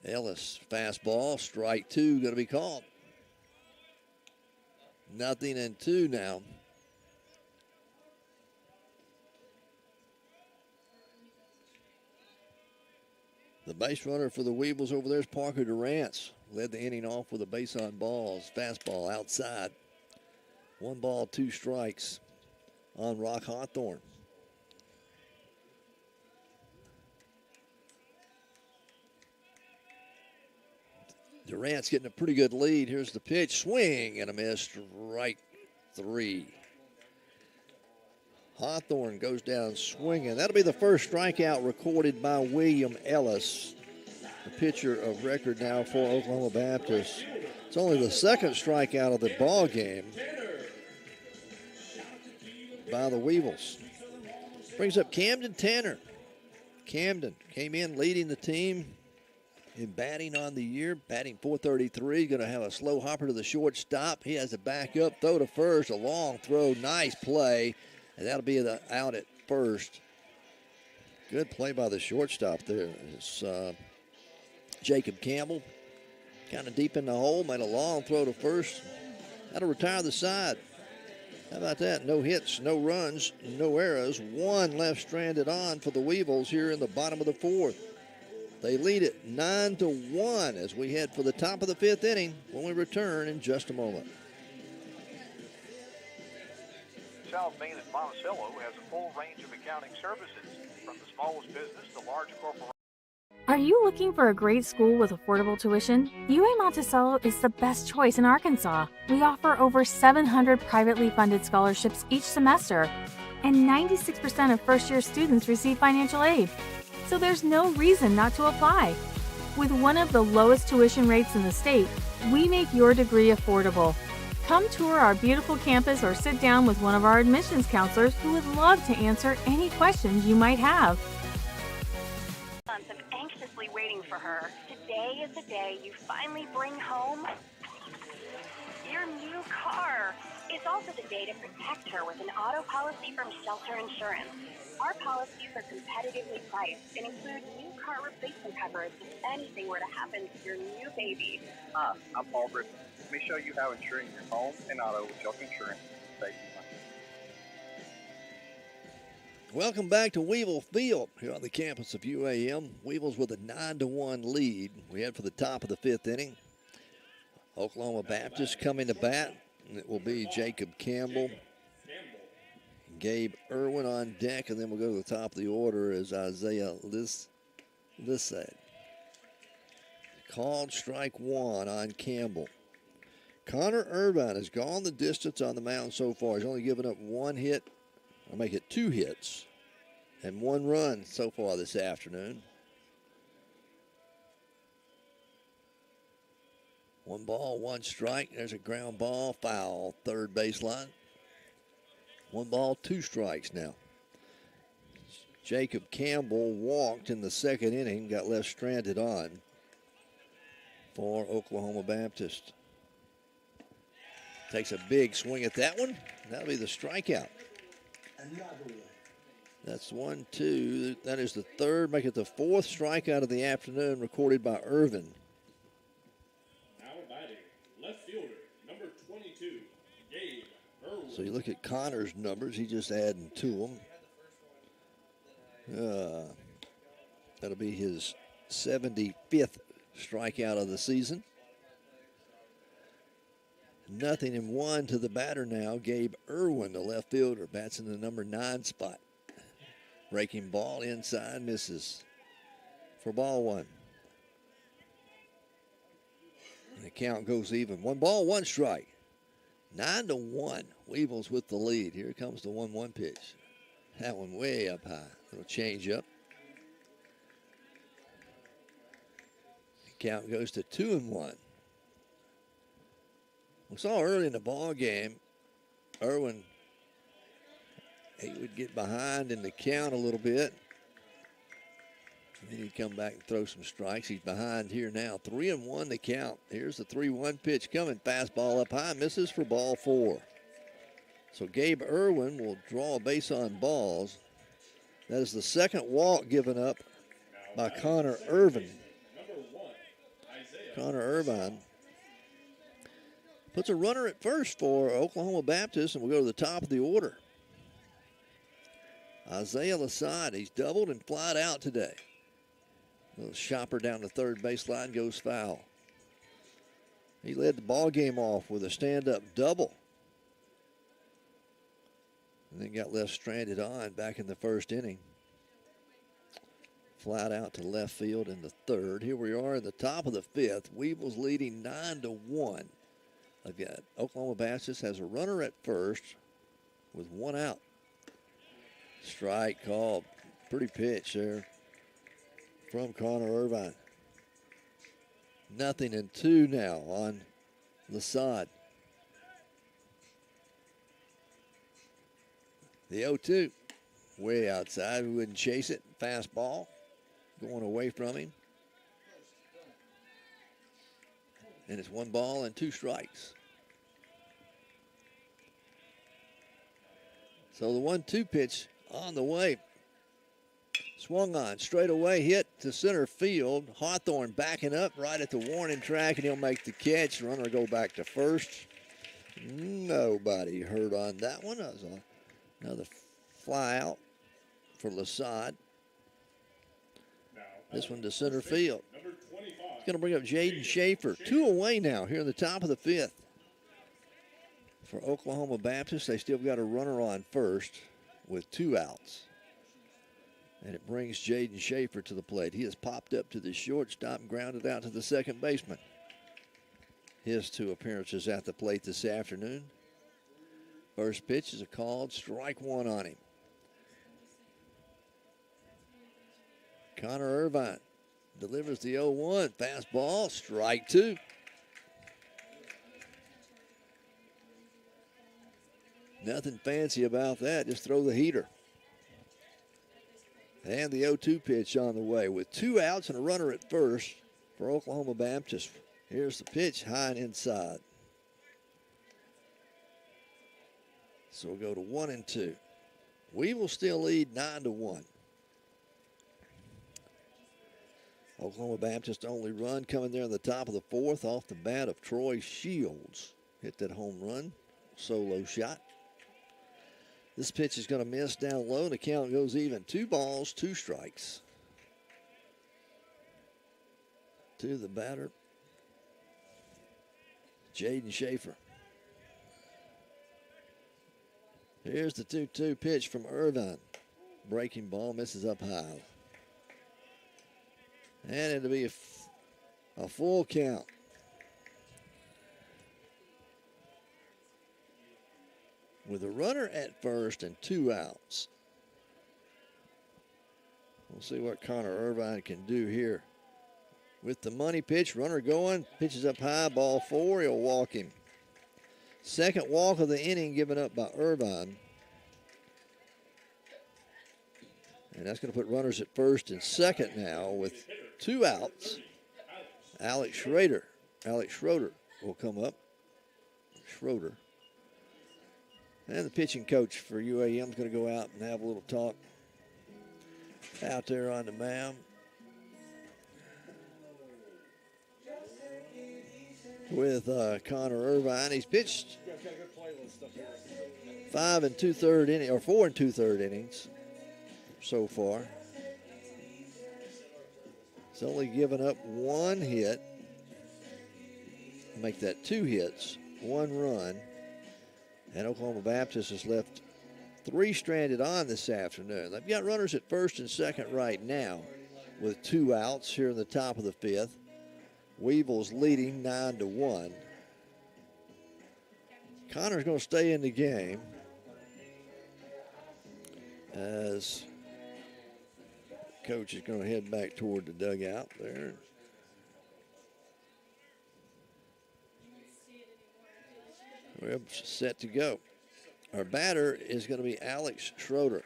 [SPEAKER 1] Ellis, fastball, strike 2, going to be called. 0-2 now. The base runner for the Weevils over there is Parker Durrance. Led the inning off with a base on balls. Fastball outside. 1 ball, 2 strikes on Rock Hawthorne. Durrance getting a pretty good lead. Here's the pitch. Swing and a miss. Strike 3. Hawthorne goes down swinging. That'll be the first strikeout recorded by William Ellis, the pitcher of record now for Oklahoma Baptist. It's only the second strikeout of the ball game by the Weevils. Brings up Camden Tanner. Camden came in leading the team in batting on the year, batting .433. Going to have a slow hopper to the shortstop. He has a back up throw to first, a long throw, nice play. And that'll be the out at first. Good play by the shortstop there. It's Jacob Campbell. Kind of deep in the hole, made a long throw to first. That'll retire the side. How about that? No hits, no runs, no errors. 1 left stranded on for the Weevils here in the bottom of the 4th. They lead it 9-1 as we head for the top of the 5th inning when we return in just a moment.
[SPEAKER 9] South Main and Monticello has a full range of accounting services, from the smallest business to large corporations.
[SPEAKER 10] Are you looking for a great school with affordable tuition? UAM Monticello is the best choice in Arkansas. We offer over 700 privately funded scholarships each semester, and 96% of first-year students receive financial aid. So there's no reason not to apply. With one of the lowest tuition rates in the state, we make your degree affordable. Come tour our beautiful campus or sit down with one of our admissions counselors who would love to answer any questions you might have.
[SPEAKER 15] I'm anxiously waiting for her. Today is the day you finally bring home your new car. It's also the day to protect her with an auto policy from Shelter Insurance. Our policies are competitively priced and include new car replacement coverage if anything were to happen to your new baby.
[SPEAKER 4] Hi, I'm Paul Griffin. Let me show you how insuring your home and auto with Shelter Insurance saves you money.
[SPEAKER 1] Welcome back to Weevil Field here on the campus of UAM. Weevils with a 9-1 lead. We head for the top of the 5th inning. Oklahoma Baptist coming to bat. And it will be Jacob Campbell, Gabe Irwin on deck, and then we'll go to the top of the order as 𝗗𝗜𝗦𝗖𝗟𝗔𝗜𝗍𝗍. Called strike one on Campbell. Connor Irvine has gone the distance on the mound so far. He's only given up one hit, or make it 2 hits, and 1 run so far this afternoon. 1 ball, 1 strike. There's a ground ball, foul, third baseline. 1 ball, 2 strikes now. Jacob Campbell walked in the 2nd inning, got left stranded on for Oklahoma Baptist. Takes a big swing at that one. That'll be the strikeout. That's 1, 2. That is the 3rd, make it the 4th strikeout of the afternoon recorded by Irvin.
[SPEAKER 11] Left fielder, number 22, Gabe Irwin.
[SPEAKER 1] So you look at Connor's numbers, he just adding to them. That'll be his 75th strikeout of the season. 0-1 to the batter now. Gabe Irwin, the left fielder, bats in the number 9 spot. Breaking ball inside, misses for ball 1. The count goes even. 1 ball, 1 strike. 9-1. Weevils with the lead. Here comes the 1-1 pitch. That one way up high. Little change up. The count goes to 2-1. We saw early in the ball game, Irwin, he would get behind in the count a little bit. Then he'd come back and throw some strikes. He's behind here now. 3-1 the count. Here's the 3-1 pitch coming. Fastball up high. Misses for ball 4. So Gabe Irwin will draw a base on balls. That is the 2nd walk given up by Connor Irvin. Connor Irvine puts a runner at first for Oklahoma Baptist, and we'll go to the top of the order. 𝗗𝗓𝗦𝗖𝗟𝗔𝗜𝗍𝗍. He's doubled and flied out today. Little chopper down the third baseline goes foul. He led the ball game off with a stand-up double. And then got left stranded on back in the 1st inning. Flat out to left field in the 3rd. Here we are in the top of the 5th. Weevils leading 9-1. They've got Oklahoma Baptist has a runner at first with 1 out. Strike called. Pretty pitch there from Connor Irvine. 0-2 now on 𝗗𝗓𝗦𝗖𝗟𝗍𝗍. The 0-2 way outside. We wouldn't chase it. Fastball going away from him. And it's 1 ball and 2 strikes. So the 1-2 pitch on the way. Swung on, straight away, hit to center field. Hawthorne backing up right at the warning track, and he'll make the catch. Runner go back to first. Nobody hurt on that one. That was another fly out for 𝗗𝗓𝗦𝗖𝗟𝗍𝗍. This one to center field. It's going to bring up Jaden Schaefer. 2 away now here in the top of the 5th. For Oklahoma Baptist, they still got a runner on first with 2 outs. And it brings Jaden Schaefer to the plate. He has popped up to the shortstop and grounded out to the 2nd baseman. His 2 appearances at the plate this afternoon. First pitch is a called strike 1 on him. Connor Irvine delivers the 0-1. Fastball, strike 2. Nothing fancy about that. Just throw the heater. And the 0-2 pitch on the way with 2 outs and a runner at first for Oklahoma Baptist. Here's the pitch, high and inside. So we'll go to 1-2. Weevils still lead 9-1. Oklahoma Baptist only run coming there in the top of the fourth off the bat of Troy Shields. Hit that home run, solo shot. This pitch is going to miss down low, and the count goes even. 2 balls, 2 strikes. To the batter, Jaden Schaefer. Here's the 2-2 pitch from Irvine. Breaking ball, misses up high. And it'll be a full count. With a runner at first and 2 outs. We'll see what Connor Irvine can do here. With the money pitch, runner going, pitches up high, ball 4, he'll walk him. Second walk of the inning given up by Irvine. And that's going to put runners at first and second now with 2 outs. Alex Schroeder will come up. Schroeder. And the pitching coach for UAM is going to go out and have a little talk out there on the mound with Connor Irvine. He's pitched 4 2/3 innings so far. He's only given up 1 hit. Make that 2 hits, 1 run. And Oklahoma Baptist has left 3 stranded on this afternoon. They've got runners at first and second right now with 2 outs here in the top of the 5th. Weevils leading 9-1. Connor's going to stay in the game as coach is going to head back toward the dugout there. We're set to go. Our batter is going to be Alex Schroeder.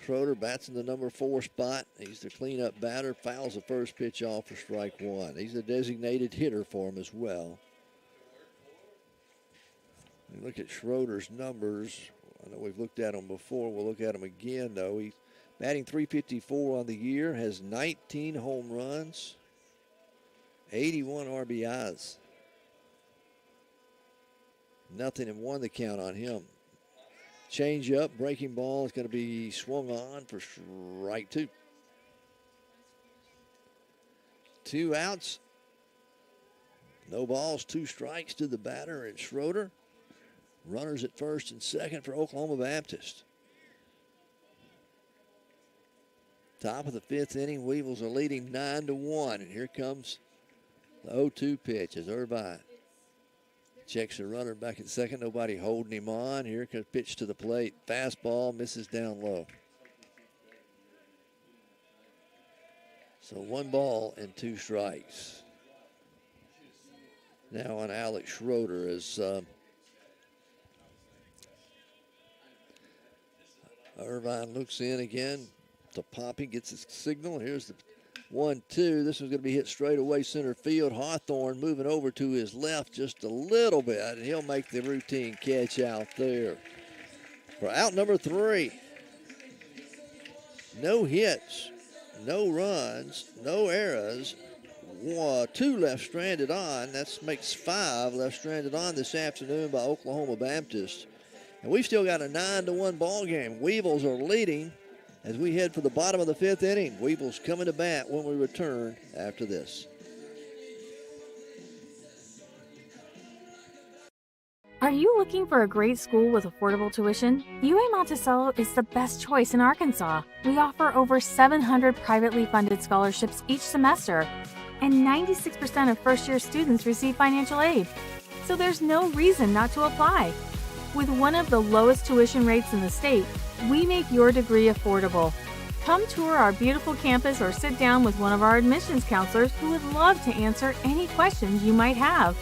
[SPEAKER 1] Schroeder bats in the number 4 spot. He's the cleanup batter, fouls the first pitch off for strike 1. He's a designated hitter for him as well. We look at Schroeder's numbers. I know we've looked at them before. We'll look at them again, though. He's batting .354 on the year, has 19 home runs, 81 RBIs. Nothing in 1 to count on him. Change up, breaking ball is going to be swung on for strike 2. 2 outs. No balls, 2 strikes to the batter and Schroeder. Runners at first and second for Oklahoma Baptist. Top of the 5th inning, Weevils are leading 9-1. And here comes the 0-2 pitch as Irvine checks the runner back at second. Nobody holding him on. Here comes pitch to the plate. Fastball misses down low. So 1 ball and 2 strikes. Now on Alex Schroeder as Irvine looks in again to Poppy, gets his signal. Here's the 1-2. This one's going to be hit straight away center field. Hawthorne moving over to his left just a little bit, and he'll make the routine catch out there. For out number 3. No hits, no runs, no errors. 2 left stranded on. That makes 5 left stranded on this afternoon by Oklahoma Baptist. And we've still got a 9-1 ball game. Weevils are leading as we head for the bottom of the 5th inning. Weevils coming to bat when we return after this.
[SPEAKER 10] Are you looking for a great school with affordable tuition? UAM Monticello is the best choice in Arkansas. We offer over 700 privately funded scholarships each semester, and 96% of first-year students receive financial aid. So there's no reason not to apply. With one of the lowest tuition rates in the state, we make your degree affordable. Come tour our beautiful campus or sit down with one of our admissions counselors who would love to answer any questions you might have.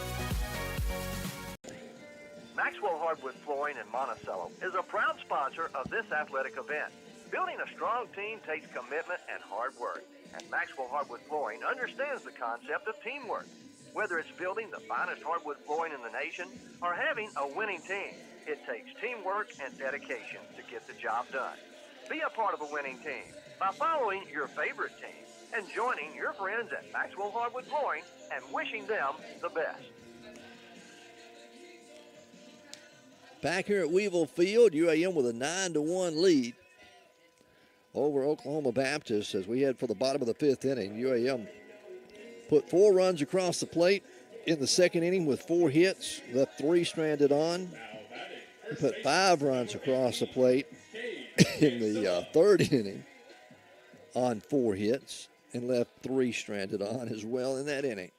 [SPEAKER 6] Maxwell Hardwood Flooring in Monticello is a proud sponsor of this athletic event. Building a strong team takes commitment and hard work, and Maxwell Hardwood Flooring understands the concept of teamwork. Whether it's building the finest hardwood flooring in the nation or having a winning team, It takes teamwork and dedication to get the job done. Be a part of a winning team by following your favorite team and joining your friends at Maxwell Hardwood Flooring and wishing them the best.
[SPEAKER 1] Back here at Weevil Field, UAM with a 9-1 lead over Oklahoma Baptist as we head for the bottom of the 5th inning. UAM put 4 runs across the plate in the 2nd inning with 4 hits, left 3 stranded on. We put 5 runs across the plate in the 3rd inning on 4 hits and left 3 stranded on as well in that inning.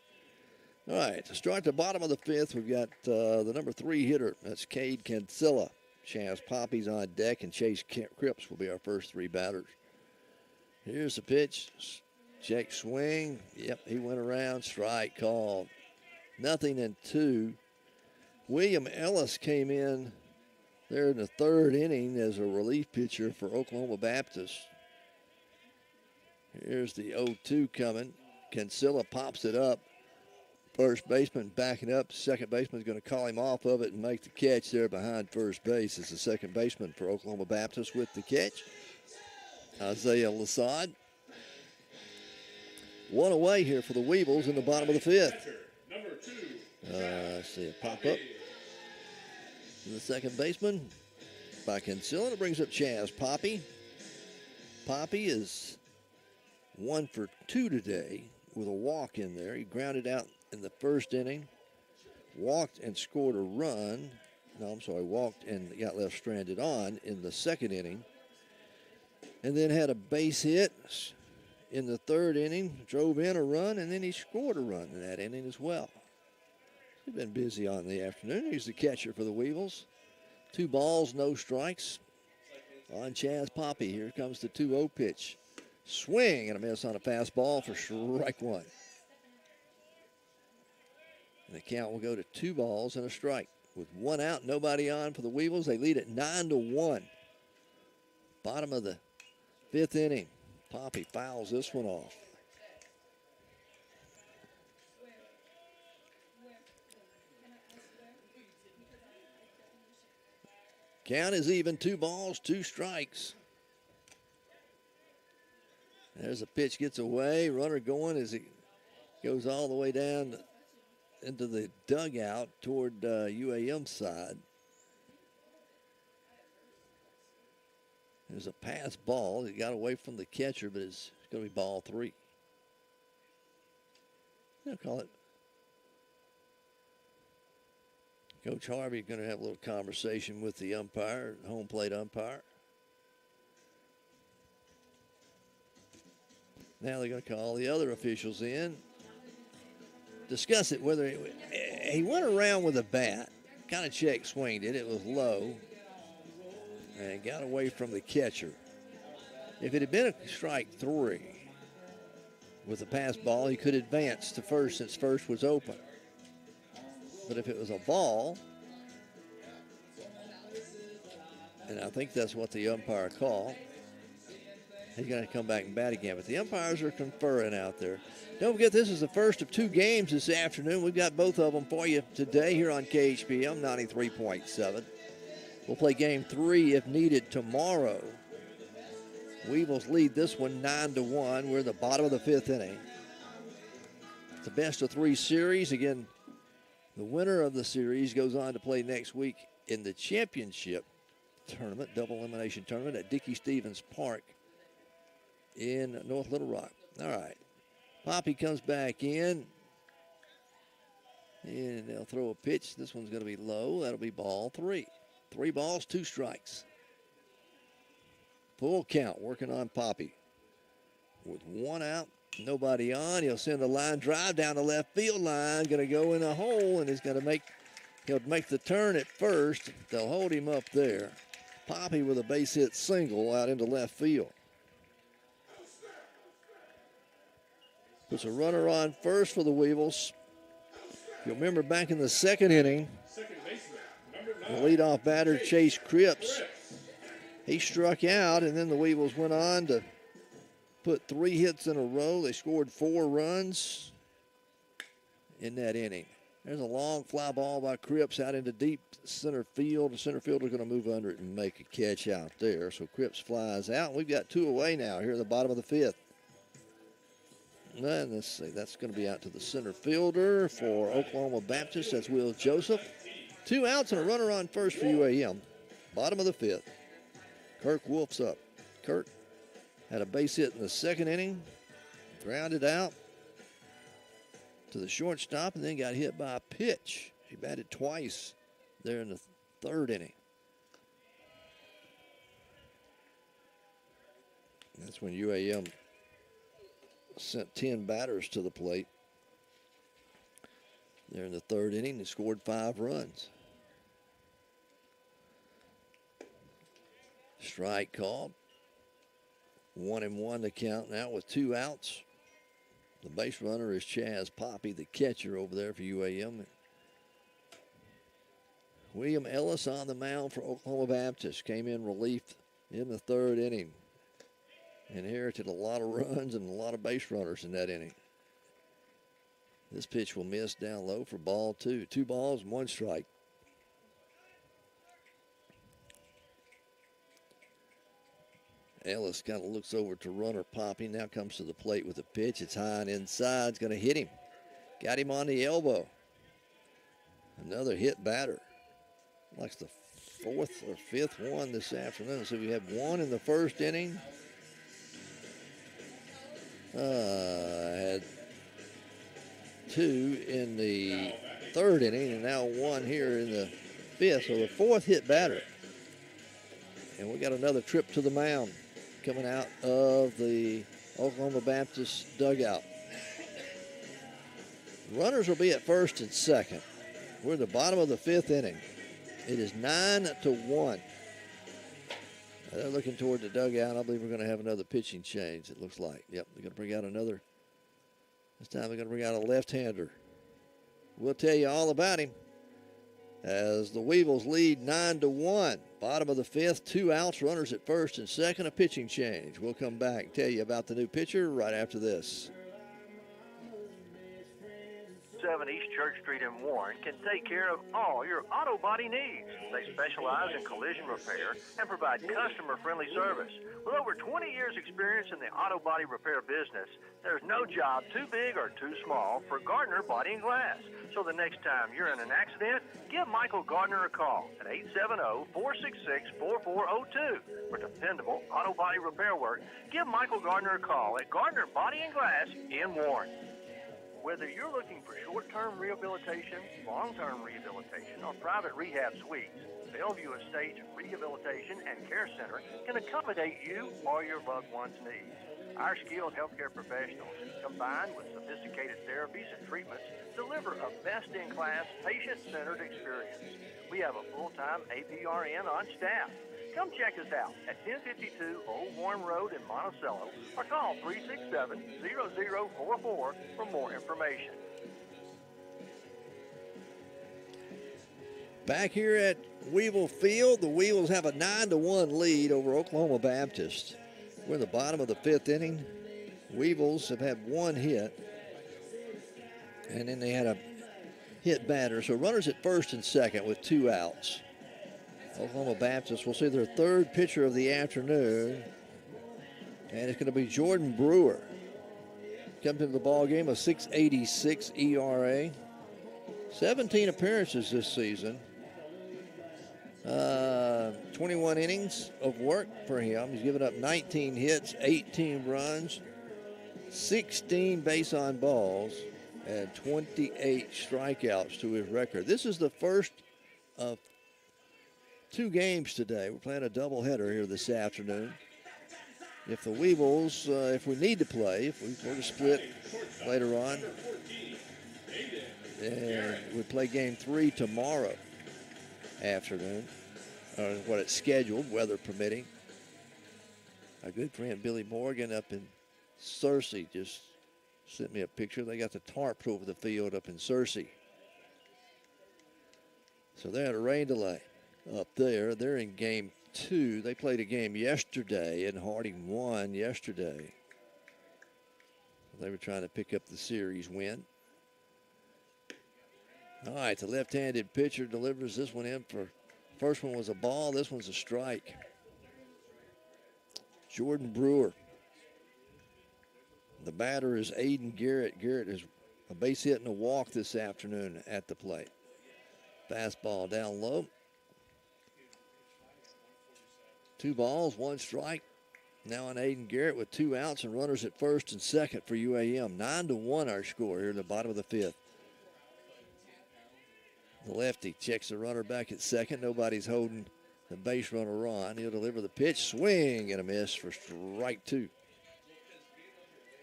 [SPEAKER 1] All right, to start the bottom of the 5th, we've got the number 3 hitter. That's 𝗗𝗜𝗦𝗖𝗟𝗔𝗜𝗠𝗘𝗥. Chaz Poppy's on deck, and Chase Cripps will be our first 3 batters. Here's the pitch. Check swing. Yep, he went around. Strike called. 0-2. William Ellis came in there in the 3rd inning as a relief pitcher for Oklahoma Baptist. Here's the 0-2 coming. 𝗗𝗜𝗦𝗖𝗟𝗔𝗜𝗠𝗘𝗥 pops it up. First baseman backing up. Second baseman is going to call him off of it and make the catch there behind first base. It's the second baseman for Oklahoma Baptist with the catch, Isaiah Lasad. 1 away here for the Weevils in the bottom of the 5th. Let's see, a pop up. The second baseman by 𝗗𝗜𝗦𝗖𝗟𝗔𝗜𝗠𝗘𝗥. It brings up Chaz Poppy. Poppy is 1 for 2 today with a walk in there. He grounded out in the 1st inning, walked and scored a run. No, I'm sorry, walked and got left stranded on in the 2nd inning. And then had a base hit in the 3rd inning, drove in a run, and then he scored a run in that inning as well. He's been busy on the afternoon. He's the catcher for the Weevils. 2 balls, no strikes on Chaz Poppy. Here comes the 2-0 pitch. Swing and a miss on a fastball for strike 1. And the count will go to 2 balls and a strike. With 1 out, nobody on for the Weevils. They lead at 9-1. Bottom of the 5th inning. Poppy fouls this one off. Count is even, 2 balls, 2 strikes. There's a pitch, gets away. Runner going as he goes all the way down into the dugout toward UAM side. There's a pass ball. It got away from the catcher, but it's going to be ball 3. They'll call it. Coach Harvey going to have a little conversation with the umpire, home plate umpire. Now they're going to call the other officials in, discuss it, whether he went around with a bat, kind of check swinged it. It was low and got away from the catcher. If it had been a strike 3 with a pass ball, he could advance to first since first was open. But if it was a ball, and I think that's what the umpire called, he's going to come back and bat again. But the umpires are conferring out there. Don't forget, this is the first of 2 games this afternoon. We've got both of them for you today here on KHPM 93.7. We'll play game 3 if needed tomorrow. Weevils lead this one 9-1. We're in the bottom of the 5th inning. It's a best-of-3 series. Again, the winner of the series goes on to play next week in the championship tournament, double elimination tournament at Dickey Stevens Park in North Little Rock. All right. Poppy comes back in. And they'll throw a pitch. This one's going to be low. That'll be ball 3. 3 balls, 2 strikes. Full count working on Poppy. With 1 out, nobody on. He'll send a line drive down the left field line. Going to go in a hole, and he'll make the turn at first. They'll hold him up there. Poppy with a base hit single out into left field. Puts a runner on first for the Weevils. You'll remember back in the 2nd inning, the leadoff batter, Chase Cripps, he struck out, and then the Weevils went on to put 3 hits in a row. They scored 4 runs in that inning. There's a long fly ball by Cripps out into deep center field. The center fielder's going to move under it and make a catch out there. So Cripps flies out. We've got 2 away now here at the bottom of the 5th. And let's see, that's going to be out to the center fielder for Oklahoma Baptist. That's Will Joseph. 2 outs and a runner on first for UAM. Bottom of the 5th. Kirk Wolf's up. Kirk had a base hit in the 2nd inning. Grounded out to the shortstop and then got hit by a pitch. He batted twice there in the 3rd inning. That's when UAM sent 10 batters to the plate. There in the 3rd inning, they scored 5 runs. Strike called. 1-1 to count now with 2 outs. The base runner is Chaz Poppy, the catcher over there for UAM. William Ellis on the mound for Oklahoma Baptist. Came in relief in the 3rd inning. Inherited a lot of runs and a lot of base runners in that inning. This pitch will miss down low for ball 2. 2 balls and 1 strike. Ellis kind of looks over to runner Poppy. Now comes to the plate with a pitch. It's high and inside. It's going to hit him. Got him on the elbow. Another hit batter. Like the 4th or 5th one this afternoon. So we had 1 in the 1st inning. Had 2 in the 3rd inning and now 1 here in the 5th. So the 4th hit batter. And we got another trip to the mound coming out of the Oklahoma Baptist dugout. Runners will be at 1st and 2nd. We're at the bottom of the 5th inning. It is 9-1. They're looking toward the dugout. I believe we're going to have another pitching change, it looks like. Yep, they're going to bring out another. This time they're going to bring out a left-hander. We'll tell you all about him as the Weevils lead 9-1. Bottom of the 5th, 2 outs, runners at 1st and 2nd, a pitching change. We'll come back and tell you about the new pitcher right after this.
[SPEAKER 6] 7 East Church Street in Warren can take care of all your auto body needs. They specialize in collision repair and provide customer-friendly service. With over 20 years' experience in the auto body repair business, there's no job too big or too small for Gardner Body and Glass. So the next time you're in an accident, give Michael Gardner a call at 870-466-4402. For dependable auto body repair work, give Michael Gardner a call at Gardner Body and Glass in Warren. Whether you're looking for short-term rehabilitation, long-term rehabilitation, or private rehab suites, Bellevue Estates Rehabilitation and Care Center can accommodate you or your loved one's needs. Our skilled healthcare professionals, combined with sophisticated therapies and treatments, deliver a best-in-class, patient-centered experience. We have a full-time APRN on staff. Come check us out at 1052 Old Warren Road in Monticello or call 367-0044 for more information.
[SPEAKER 1] Back here at Weevil Field, the Weevils have a 9-1 lead over Oklahoma Baptist. We're in the bottom of the 5th inning. Weevils have had 1 hit, and then they had a hit batter. So runners at 1st and 2nd with 2 outs. Oklahoma Baptist will see their 3rd pitcher of the afternoon, and it's going to be Jordan Brewer. Comes into the ball game, a 6.86 ERA, 17 appearances this season, 21 innings of work for him. He's given up 19 hits, 18 runs, 16 base on balls, and 28 strikeouts to his record. This is the first of 2 games today. We're playing a doubleheader here this afternoon. If the Weevils, if we need to play, if we were to split later on, and we play game 3 tomorrow afternoon, what it's scheduled, weather permitting. Our good friend Billy Morgan up in Searcy just sent me a picture. They got the tarps over the field up in Searcy. So they had a rain delay up there. They're in game 2. They played a game yesterday, and Harding won yesterday. They were trying to pick up the series win. All right, the left-handed pitcher delivers this one in for, first one was a ball, this one's a strike. Jordan Brewer. The batter is Aiden Garrett. Garrett is a base hit and a walk this afternoon at the plate. Fastball down low. 2 balls, 1 strike. Now on Aiden Garrett with 2 outs and runners at first and second for UAM. 9-1 our score here in the bottom of the 5th. The lefty checks the runner back at second. Nobody's holding the base runner on. He'll deliver the pitch. Swing and a miss for strike 2.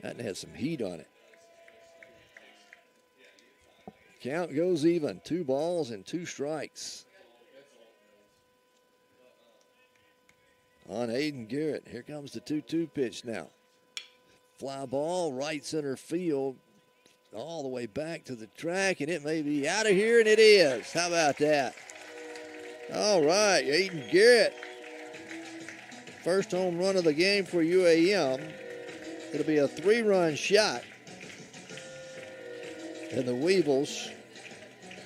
[SPEAKER 1] That had some heat on it. Count goes even. 2 balls and 2 strikes. On Aiden Garrett. Here comes the 2-2 pitch now. Fly ball, right center field, all the way back to the track, and it may be out of here, and it is. How about that? All right, Aiden Garrett. First home run of the game for UAM. It'll be a 3-run shot. And the Weevils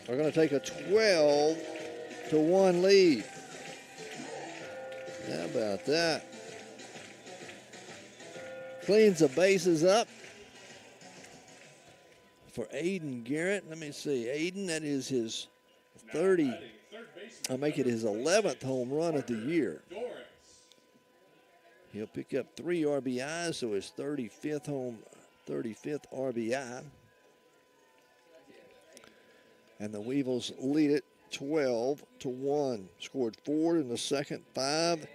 [SPEAKER 1] are going to take a 12-1 lead. How about that? Cleans the bases up for Aiden Garrett. Let me see. Aiden, that is his 30. I'll make it his 11th home run of the year. He'll pick up 3 RBIs, so his 35th RBI. And the Weevils lead it 12-1. Scored 4 in the second, 5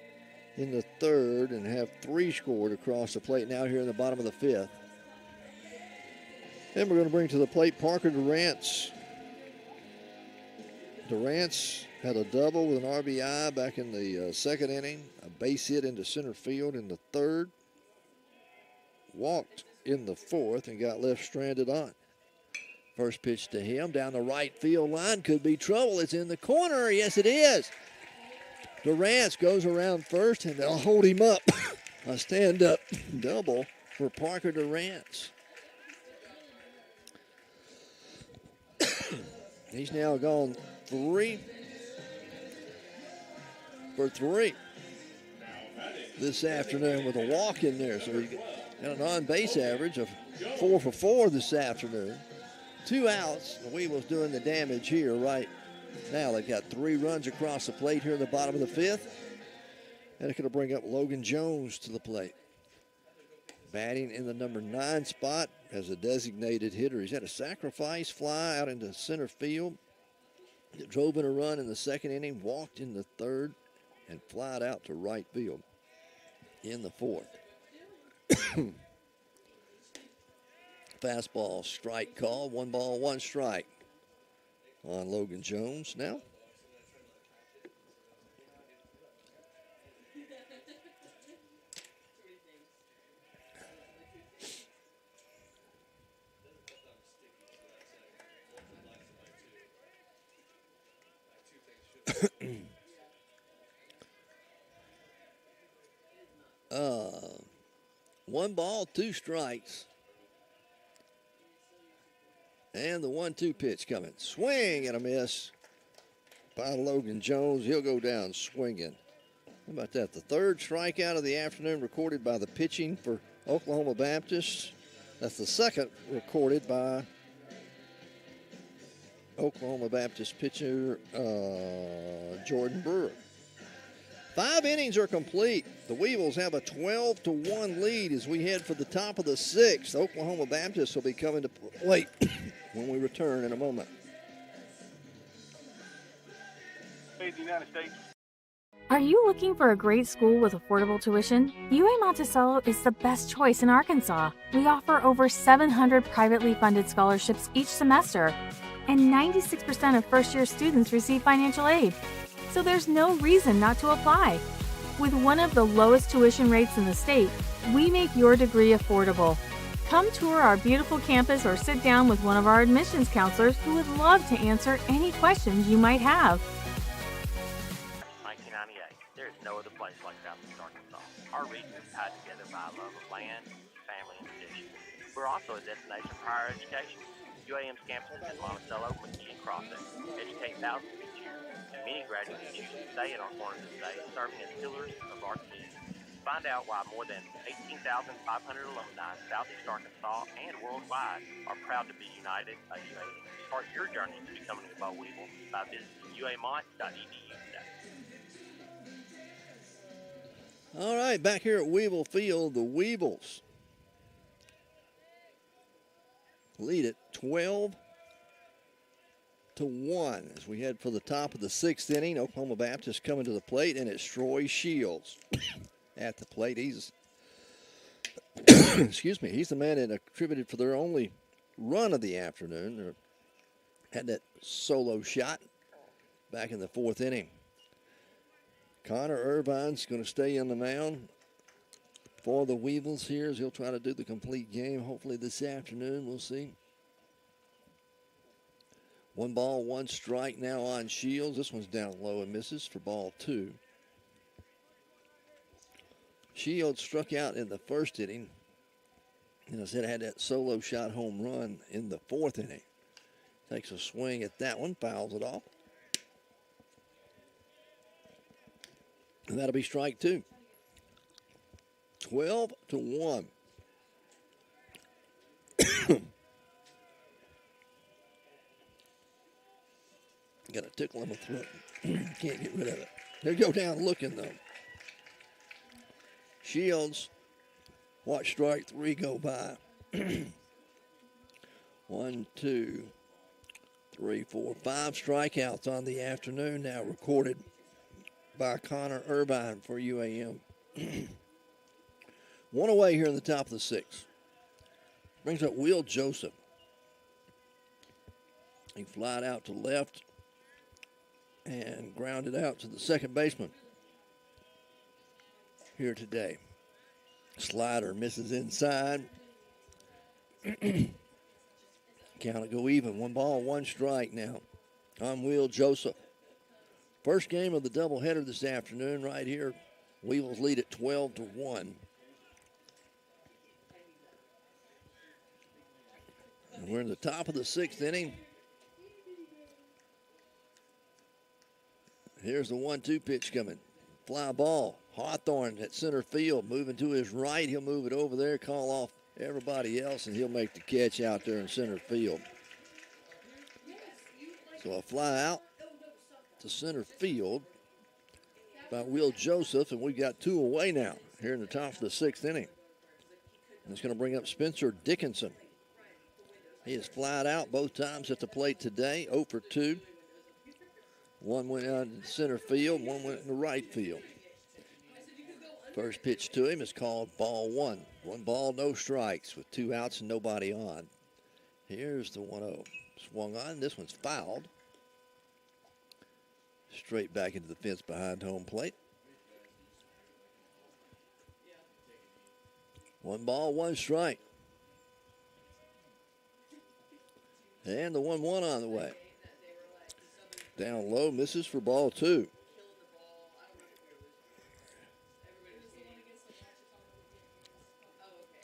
[SPEAKER 1] in the third, and have 3 scored across the plate now here in the bottom of the 5th. And we're going to bring to the plate Parker Durrance. Durrance had a double with an RBI back in the second inning, a base hit into center field in the third, walked in the fourth, and got left stranded on. First pitch to him down the right field line. Could be trouble. It's in the corner. Yes, it is. Durrance goes around first, and they'll hold him up. A stand-up double for Parker Durrance. He's now gone 3 for 3 this afternoon with a walk in there. So he got an on-base average of 4 for 4 this afternoon. 2 outs. The Weevils doing the damage here right now. They've got 3 runs across the plate here in the bottom of the 5th. And it's going to bring up Logan Jones to the plate. Batting in the number 9 spot as a designated hitter. He's had a sacrifice fly out into center field. Drove in a run in the second inning, walked in the third, and flied out to right field in the fourth. Fastball strike call. 1 ball, 1 strike on Logan Jones now. One ball, 2 strikes. And the 1-2 pitch coming. Swing and a miss by Logan Jones. He'll go down swinging. How about that? The 3rd strikeout of the afternoon recorded by the pitching for Oklahoma Baptist. That's the 2nd recorded by Oklahoma Baptist pitcher Jordan Brewer. 5 innings are complete. The Weevils have a 12-1 lead as we head for the top of the 6th. Oklahoma Baptist will be coming to play when we return in a moment.
[SPEAKER 7] The United States.
[SPEAKER 10] Are you looking for a great school with affordable tuition? UAM Monticello is the best choice in Arkansas. We offer over 700 privately funded scholarships each semester, and 96% of first-year students receive financial aid. So there's no reason not to apply. With one of the lowest tuition rates in the state, we make your degree affordable. Come tour our beautiful campus or sit down with one of our admissions counselors who would love to answer any questions you might have.
[SPEAKER 5] 1998. There is no other place like Southeast Arkansas. Our region is tied together by a love of land, family, and tradition. We're also a destination for higher education. UAM's campuses in Monticello, McKee, and Crossett educate thousands each year, and many graduates choose to stay in our corner of the state, serving as pillars of our community. Find out why more than 18,500 alumni in Southeast Arkansas and worldwide are proud to be united at UAM. Start your journey to becoming a Bo Weevil by visiting uamont.edu today.
[SPEAKER 1] All right, back here at Weevil Field, the Weevils lead it 12-1 as we head for the top of the 6th inning. Oklahoma Baptist coming to the plate, and it's Troy Shields at the plate. He's, excuse me, he's the man that contributed for their only run of the afternoon. They had that solo shot back in the 4th inning. Connor Irvine's going to stay on the mound for the Weevils here as he'll try to do the complete game. Hopefully this afternoon, we'll see. 1 ball, 1 strike now on Shields. This one's down low and misses for ball 2. Shields struck out in the 1st inning. And I said, had that solo shot home run in the 4th inning. Takes a swing at that one, fouls it off. And that'll be strike 2. 12-1. Got a tickle in my throat. Can't get rid of it. They go down looking, though. Shields, watch strike 3 go by. 1, 2, 3, 4, 5 strikeouts on the afternoon now recorded by Connor Irvine for UAM. 1 away here in the top of the 6th. Brings up Will Joseph. He flied out to left and grounded out to the second baseman here today. Slider misses inside. Count will go even. 1 ball, 1 strike now on Will Joseph. First game of the doubleheader this afternoon right here. Weevils lead at 12-1. And we're in the top of the 6th inning. Here's the 1-2 pitch coming. Fly ball. Hawthorne at center field, moving to his right. He'll move it over there, call off everybody else, and he'll make the catch out there in center field. So a fly out to center field by Will Joseph, and we've got 2 away now here in the top of the 6th inning. And it's going to bring up Spencer Dickinson. He has flied out both times at the plate today, 0 for 2. 1 went out in center field, 1 went in the right field. First pitch to him is called ball 1. 1 ball, no strikes with 2 outs and nobody on. Here's the 1-0. Swung on. This one's fouled. Straight back into the fence behind home plate. 1 ball, 1 strike. And the 1-1 on the way. Down low, misses for ball 2.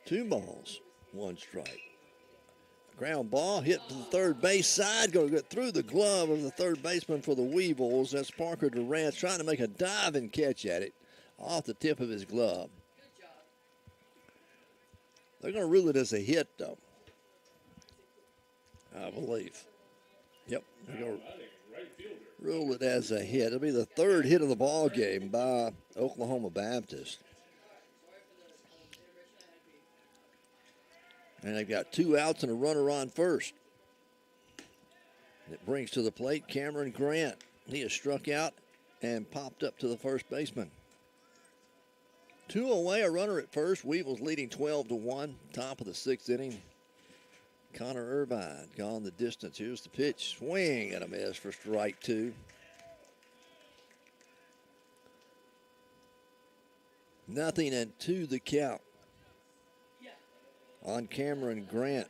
[SPEAKER 1] Two balls, 1 strike. Ground ball hit to the third base side. Going to get through the glove of the third baseman for the Weevils. That's Parker Durant trying to make a diving catch at it off the tip of his glove. They're going to rule it as a hit, though, I believe. Yep, they're going to rule it as a hit. It'll be the 3rd hit of the ball game by Oklahoma Baptist. And they've got 2 outs and a runner on first. It brings to the plate Cameron Grant. He is struck out and popped up to the first baseman. 2 away, a runner at first. Weevils leading 12-1, top of the 6th inning. Connor Irvine gone the distance. Here's the pitch. Swing and a miss for strike 2. Nothing and 2 the count on Cameron Grant.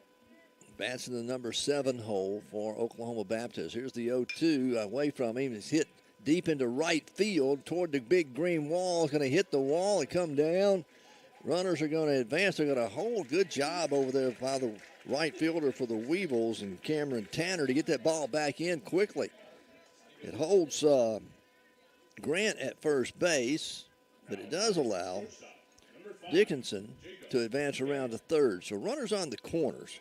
[SPEAKER 1] Bats in the number 7 hole for Oklahoma Baptist. Here's the 0-2 away from him. It's hit deep into right field toward the big green wall. It's going to hit the wall and come down Runners are going to advance. They're going to hold. Good job over there by the right fielder for the Weevils and Cameron Tanner to get that ball back in quickly. It holds Grant at first base, but it does allow Dickinson to advance around to third. So runners on the corners.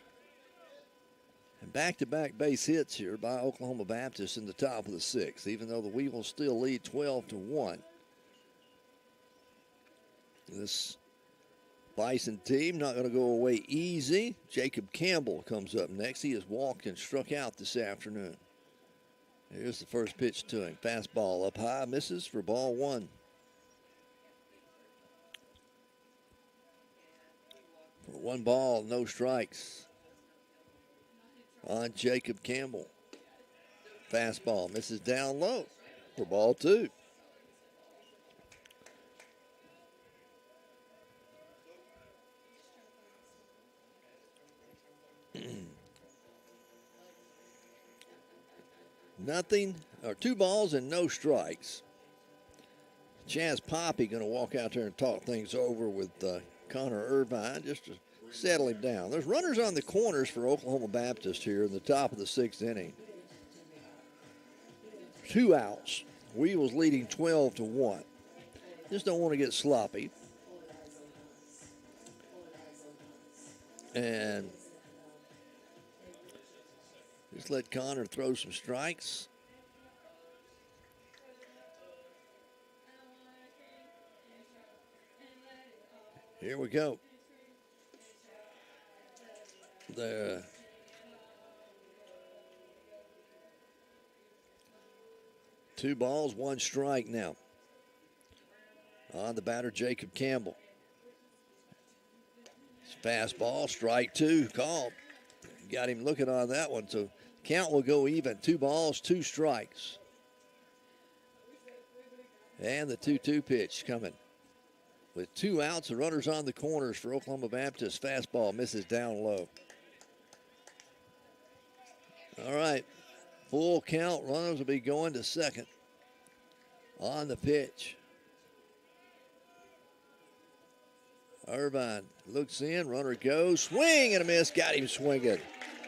[SPEAKER 1] And back-to-back base hits here by Oklahoma Baptist in the top of the sixth, even though the Weevils still lead 12-1. This Bison team not going to go away easy. Jacob Campbell comes up next. He has walked and struck out this afternoon. Here's the first pitch to him. Fastball up high, misses for ball one. For 1 ball, no strikes on Jacob Campbell. Fastball misses down low for ball two. Nothing, or 2 balls and no strikes. Chaz Poppy going to walk out there and talk things over with Connor Irvine just to settle him down. There's runners on the corners for Oklahoma Baptist here in the top of the 6th inning. 2 outs. Weevils leading 12-1. Just don't want to get sloppy. And just let Connor throw some strikes. Here we go. The 2 balls, 1 strike now. On the batter, Jacob Campbell. Fastball, strike 2, called. Got him looking on that one, so count will go even. 2 balls, 2 strikes. And the 2-2 pitch coming. With 2 outs, the runners on the corners for Oklahoma Baptist. Fastball misses down low. All right, full count. Runners will be going to second on the pitch. Irvine looks in, runner goes, swing and a miss, got him swinging.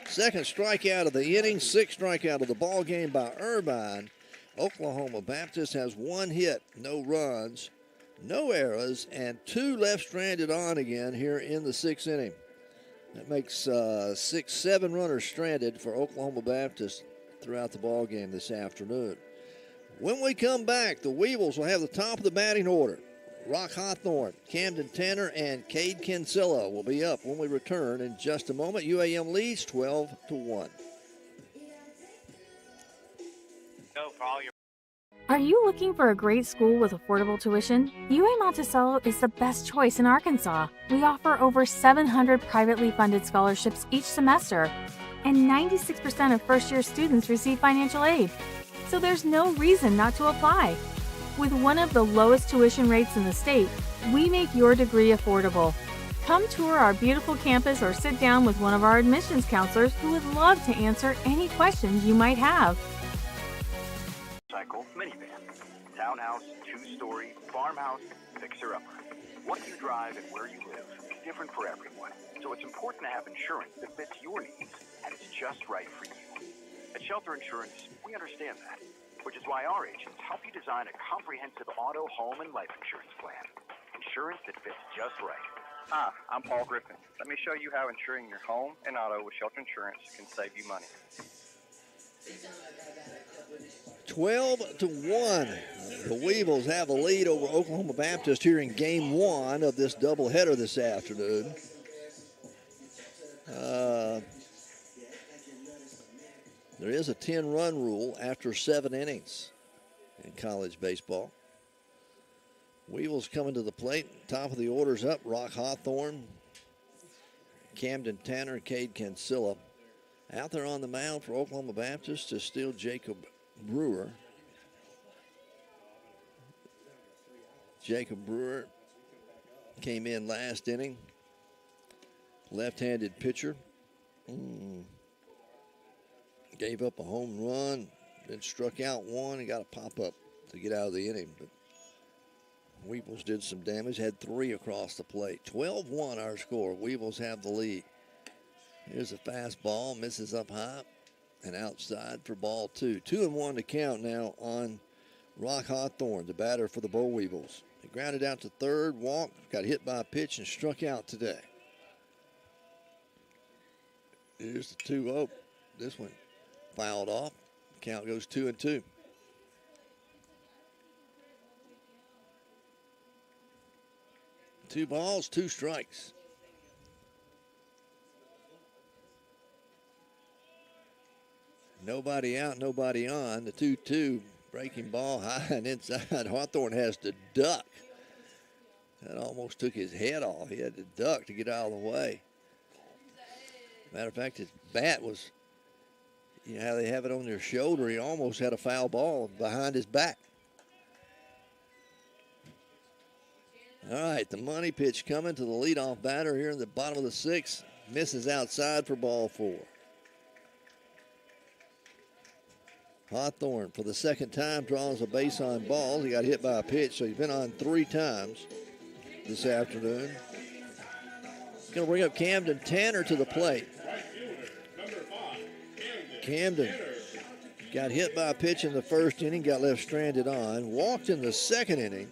[SPEAKER 1] Second strikeout of the inning, 6th strikeout of the ball game by Irvine. Oklahoma Baptist has 1 hit, no runs, no errors, and 2 left stranded on again here in the 6th inning. That makes 6-7 runners stranded for Oklahoma Baptist throughout the ball game this afternoon. When we come back, the Weevils will have the top of the batting order. Rock Hawthorne, Camden Tanner, and 𝗗𝗜𝗦𝗖𝗟𝗔𝗜𝗠𝗘 will be up when we return in just a moment. UAM leads 12-1.
[SPEAKER 2] Go for all your.
[SPEAKER 10] Are you looking for a great school with affordable tuition? UAM Monticello is the best choice in Arkansas. We offer over 700 privately funded scholarships each semester, and 96% of first-year students receive financial aid. So there's no reason not to apply. With one of the lowest tuition rates in the state, we make your degree affordable. Come tour our beautiful campus or sit down with one of our admissions counselors who would love to answer any questions you might have.
[SPEAKER 3] Cycle minivan, townhouse, 2-story, farmhouse, fixer-upper. What you drive and where you live is different for everyone, so it's important to have insurance that fits your needs and is just right for you. At Shelter Insurance, we understand that, which is why our agents help you design a comprehensive auto, home, and life insurance plan. Insurance that fits just right.
[SPEAKER 4] Hi, I'm Paul Griffin. Let me show you how insuring your home and auto with Shelter Insurance can save you money.
[SPEAKER 1] 12-1. The Weevils have a lead over Oklahoma Baptist here in game 1 of this doubleheader this afternoon. There is a 10-run rule after 7 innings in college baseball. Weevils coming to the plate. Top of the order's up. Rock Hawthorne, Camden Tanner, 𝗗𝗜𝗦𝗖𝗟𝗔𝗜𝗠𝗘. Out there on the mound for Oklahoma Baptist is still Jacob Brewer. Jacob Brewer came in last inning. Left-handed pitcher. Gave up a home run, then struck out 1 and got a pop-up to get out of the inning. But Weevils did some damage, had 3 across the plate. 12-1 our score. Weevils have the lead. Here's a fastball, misses up high and outside for ball 2. 2-1 to count now on Rock Hawthorne, the batter for the Boll Weevils. He grounded out to third, walked, got hit by a pitch, and struck out today. Here's the 2-0. This one fouled off. Count goes 2-2. Two balls, 2 strikes. Nobody out, nobody on. The 2-2 breaking ball high and inside. Hawthorne has to duck. That almost took his head off. He had to duck to get out of the way. Matter of fact, his bat was, you know how they have it on their shoulder. He almost had a foul ball behind his back. All right, the money pitch coming to the leadoff batter here in the bottom of the 6th. Misses outside for ball 4. Hawthorne, for the second time, draws a base on balls. He got hit by a pitch, so he's been on 3 times this afternoon. He's going to bring up Camden Tanner to the plate. Camden got hit by a pitch in the first inning, got left stranded on, walked in the second inning,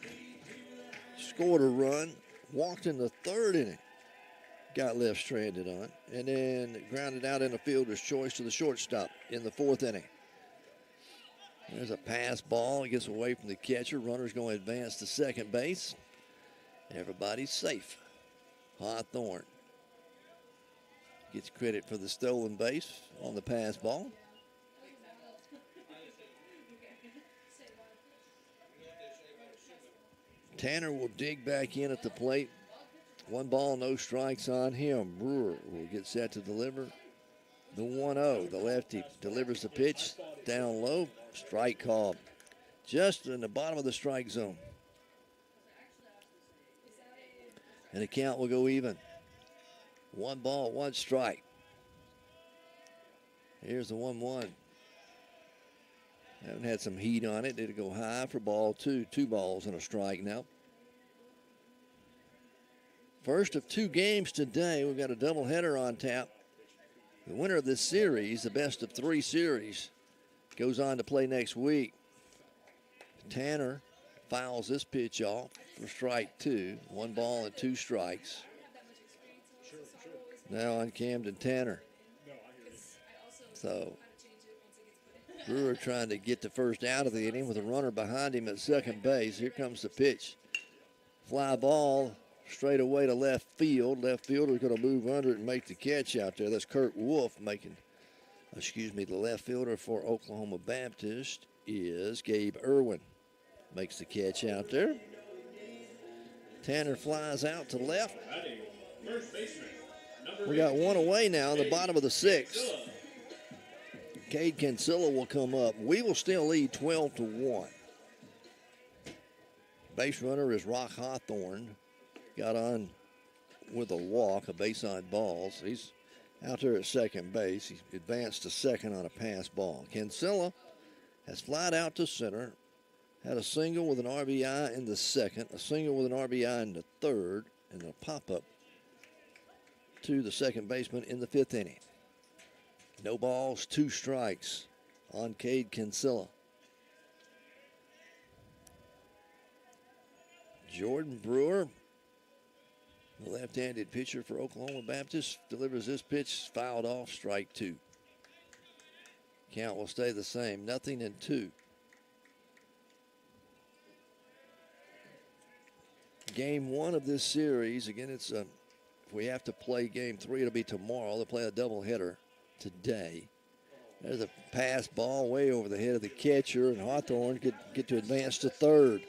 [SPEAKER 1] scored a run, walked in the third inning, got left stranded on, and then grounded out in the fielder's choice to the shortstop in the 4th inning. There's a pass ball. It gets away from the catcher. Runner's going to advance to second base. Everybody's safe. Hawthorne gets credit for the stolen base on the pass ball. Tanner will dig back in at the plate. 1 ball, no strikes on him. Brewer will get set to deliver the 1-0. The lefty delivers the pitch down low. Strike called just in the bottom of the strike zone. And the count will go even. 1 ball, 1 strike. Here's the 1-1. Haven't had some heat on it. It'll go high for ball 2. 2 balls and a strike now. First of 2 games today. We've got a doubleheader on tap. The winner of this series, the best-of-3 series, goes on to play next week. Tanner fouls this pitch off for strike 2. 1 ball and 2 strikes. Now on Camden Tanner. So Brewer trying to get the first out of the inning with a runner behind him at second base. Here comes the pitch. Fly ball straight away to left field. Left fielder's going to move under it and make the catch out there. That's Kurt Wolf making, the left fielder for Oklahoma Baptist is Gabe Irwin. Makes the catch out there. Tanner flies out to left. We got 1 away now in the bottom of the 6th. 𝗗𝗜𝗦𝗖𝗟𝗔𝗜𝗠𝗘𝗥 will come up. We will still lead 12-1. Base runner is Rock Hawthorne. Got on with a walk, a base on balls. He's out there at second base. He advanced to second on a pass ball. 𝗗𝗜𝗦𝗖𝗟𝗍𝗠 has flied out to center. Had a single with an RBI in the second, a single with an RBI in the third, and a pop-up to the second baseman in the 5th inning. No balls, 2 strikes on 𝗗𝗜𝗦𝗖𝗟𝗍𝗠. Jordan Brewer, the left-handed pitcher for Oklahoma Baptist, delivers this pitch, fouled off, strike 2. Count will stay the same, 0-2. Game 1 of this series, again, it's if we have to play game 3, it'll be tomorrow. They'll play a doubleheader today. There's a pass ball way over the head of the catcher, and Hawthorne could get to advance to third.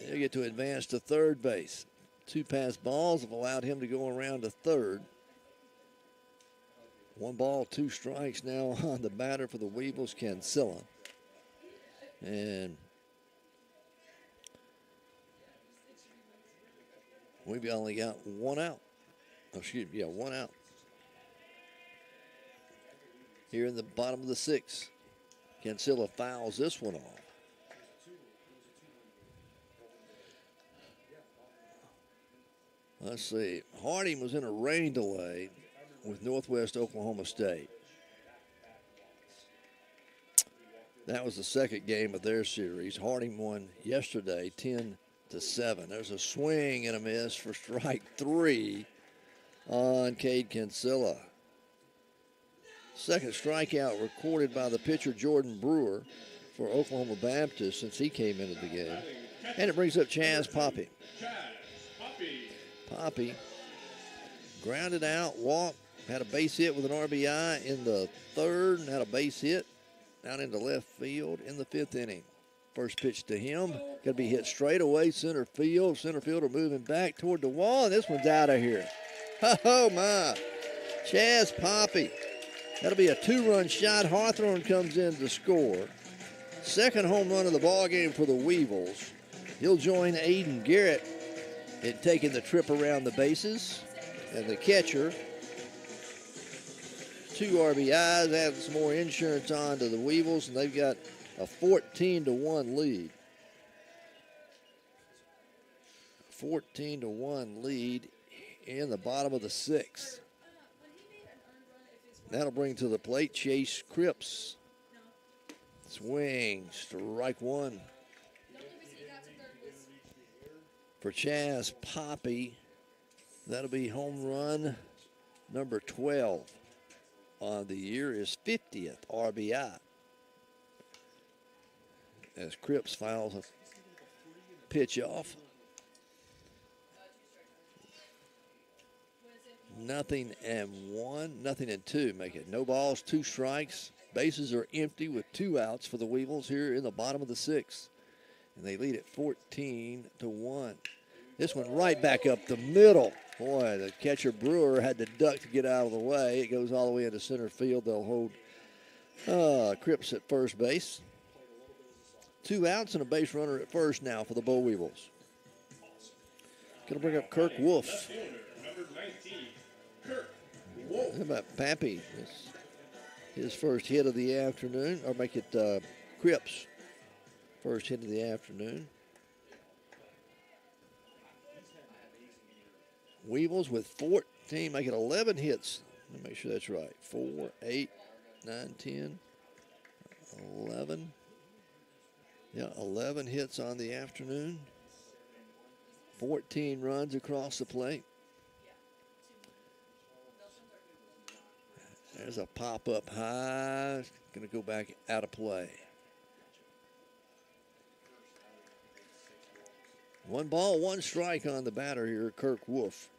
[SPEAKER 1] They get to advance to third base. 2 pass balls have allowed him to go around to third. 1 ball, 2 strikes now on the batter for the Weevils, 𝗗𝗜𝗦𝗖𝗟𝗍𝗠. And we've only got 1 out. Oh, excuse me, 1 out. Here in the bottom of the 6th. 𝗗𝗜𝗦𝗖𝗟𝗍𝗠 fouls this one off. Let's see. Harding was in a rain delay with Northwest Oklahoma State. That was the second game of their series. Harding won yesterday 10-7. There's a swing and a miss for strike 3 on 𝗗𝗜𝗦𝗖𝗟𝗔𝗜𝗠𝗘𝗥. Second strikeout recorded by the pitcher Jordan Brewer for Oklahoma Baptist since he came into the game. And it brings up Chaz Poppy. Poppy grounded out, walked, had a base hit with an RBI in the third, and had a base hit out into left field in the 5th inning. First pitch to him, going to be hit straight away, center field. Center fielder moving back toward the wall, and this one's out of here. Oh, my. Chaz Poppy. That'll be a 2-run shot. Hawthorne comes in to score. Second home run of the ball game for the Weevils. He'll join Aiden Garrett in taking the trip around the bases. And the catcher, 2 RBIs, adding some more insurance on to the Weevils, and they've got a 14-1 lead. 14-1 lead in the bottom of the 6th. That'll bring to the plate Chase Cripps. Swing, strike 1. For Chaz Poppy, that'll be home run number 12 on the year, his 50th RBI. As Cripps fouls a pitch off. 0-1, make it no balls, 2 strikes. Bases are empty with 2 outs for the Weevils here in the bottom of the 6th. And they lead at 14-1. This one right back up the middle. Boy, the catcher Brewer had to duck to get out of the way. It goes all the way into center field. They'll hold Cripps at first base. 2 outs and a base runner at first now for the Boll Weevils. Going to bring up Kirk Wolf. How about Pappy? His first hit of the afternoon, or make it Cripps' first hit of the afternoon. Weevils with 14, make it 11 hits. Let me make sure that's right. 4, 8, 9, 10, 11. Yeah, 11 hits on the afternoon. 14 runs across the plate. There's a pop-up high. Going to go back out of play. 1 ball, 1 strike on the batter here, Kirk Wolf.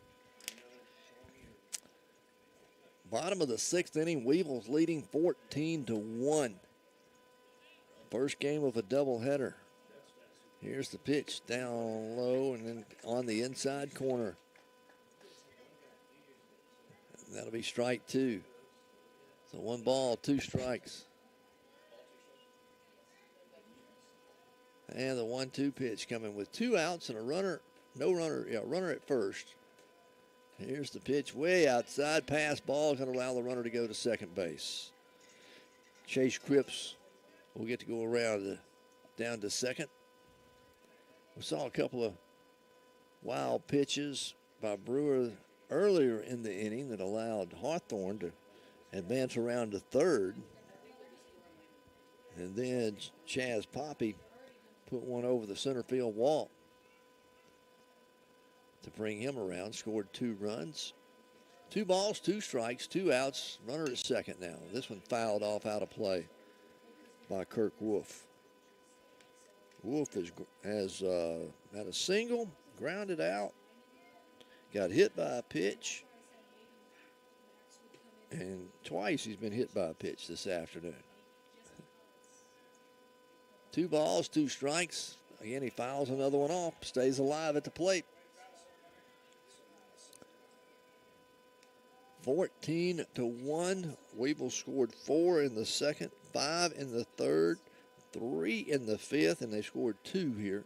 [SPEAKER 1] Bottom of the 6th inning, Weevils leading 14-1. First game of a doubleheader. Here's the pitch down low and then on the inside corner. That'll be strike 2. So 1 ball, 2 strikes. And the 1-2 pitch coming with 2 outs and a runner, runner at first. Here's the pitch way outside. Pass ball is going to allow the runner to go to second base. Chase Cripps will get to go around down to second. We saw a couple of wild pitches by Brewer earlier in the inning that allowed Hawthorne to advance around to third. And then Chaz Poppy put one over the center field wall to bring him around. Scored 2 runs. 2 balls, 2 strikes, 2 outs. Runner at second now. This one fouled off out of play by Kirk Wolf. Wolf has had a single, grounded out, got hit by a pitch, and twice he's been hit by a pitch this afternoon. 2 balls, 2 strikes. Again, he fouls another one off, stays alive at the plate. 14-1. Weevils scored 4 in the second, 5 in the third, 3 in the 5th, and they scored 2 here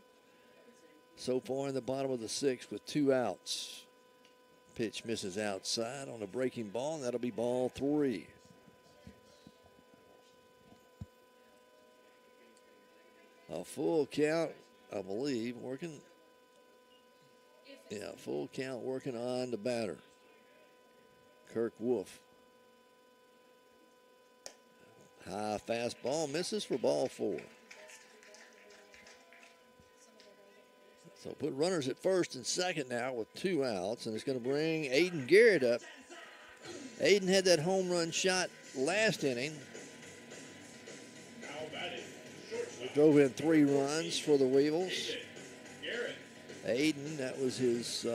[SPEAKER 1] so far in the bottom of the 6th with 2 outs. Pitch misses outside on a breaking ball, and that'll be ball 3. A full count, I believe, working. Yeah, full count working on the batter. Kirk Wolf. High fastball misses for ball 4. So put runners at first and second now with 2 outs, and it's going to bring Aiden Garrett up. Aiden had that home run shot last inning. Drove in 3 runs for the Weevils. Aiden, that was his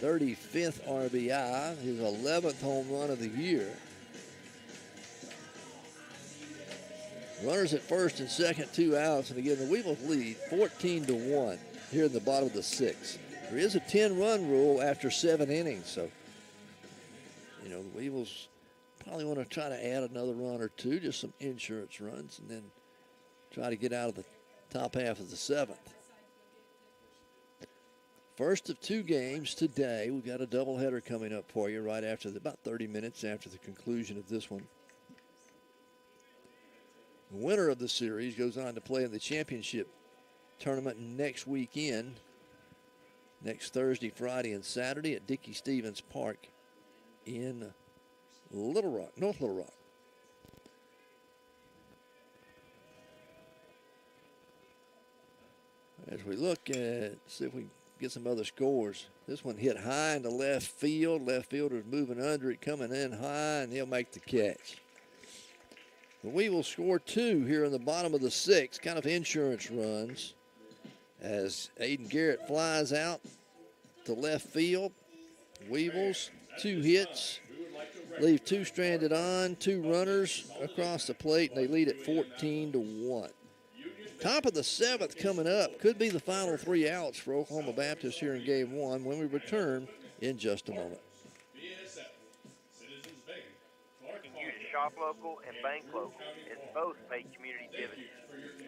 [SPEAKER 1] 35th RBI, his 11th home run of the year. Runners at first and second, 2 outs, and again the Weevils lead 14-1 here in the bottom of the 6th. There is a 10-run rule after 7 innings, so you know the Weevils probably want to try to add another run or 2, just some insurance runs, and then try to get out of the top half of the 7th. First of 2 games today. We've got a doubleheader coming up for you right after about 30 minutes after the conclusion of this one. The winner of the series goes on to play in the championship tournament next weekend, next Thursday, Friday, and Saturday at Dickey Stevens Park in Little Rock, North Little Rock. As we look at, see if we can get some other scores. This one hit high into left field. Left fielder's moving under it, coming in high, and he'll make the catch. The Weevils score 2 here in the bottom of the 6th, kind of insurance runs, as Aiden Garrett flies out to left field. Weevils, 2 hits, leave 2 stranded on, 2 runners across the plate, and they lead at 14-1. Top of the 7th coming up. Could be the final 3 outs for Oklahoma Baptist here in Game 1 when we return in just a moment.
[SPEAKER 5] Shop local and bank local, as both pay community dividends.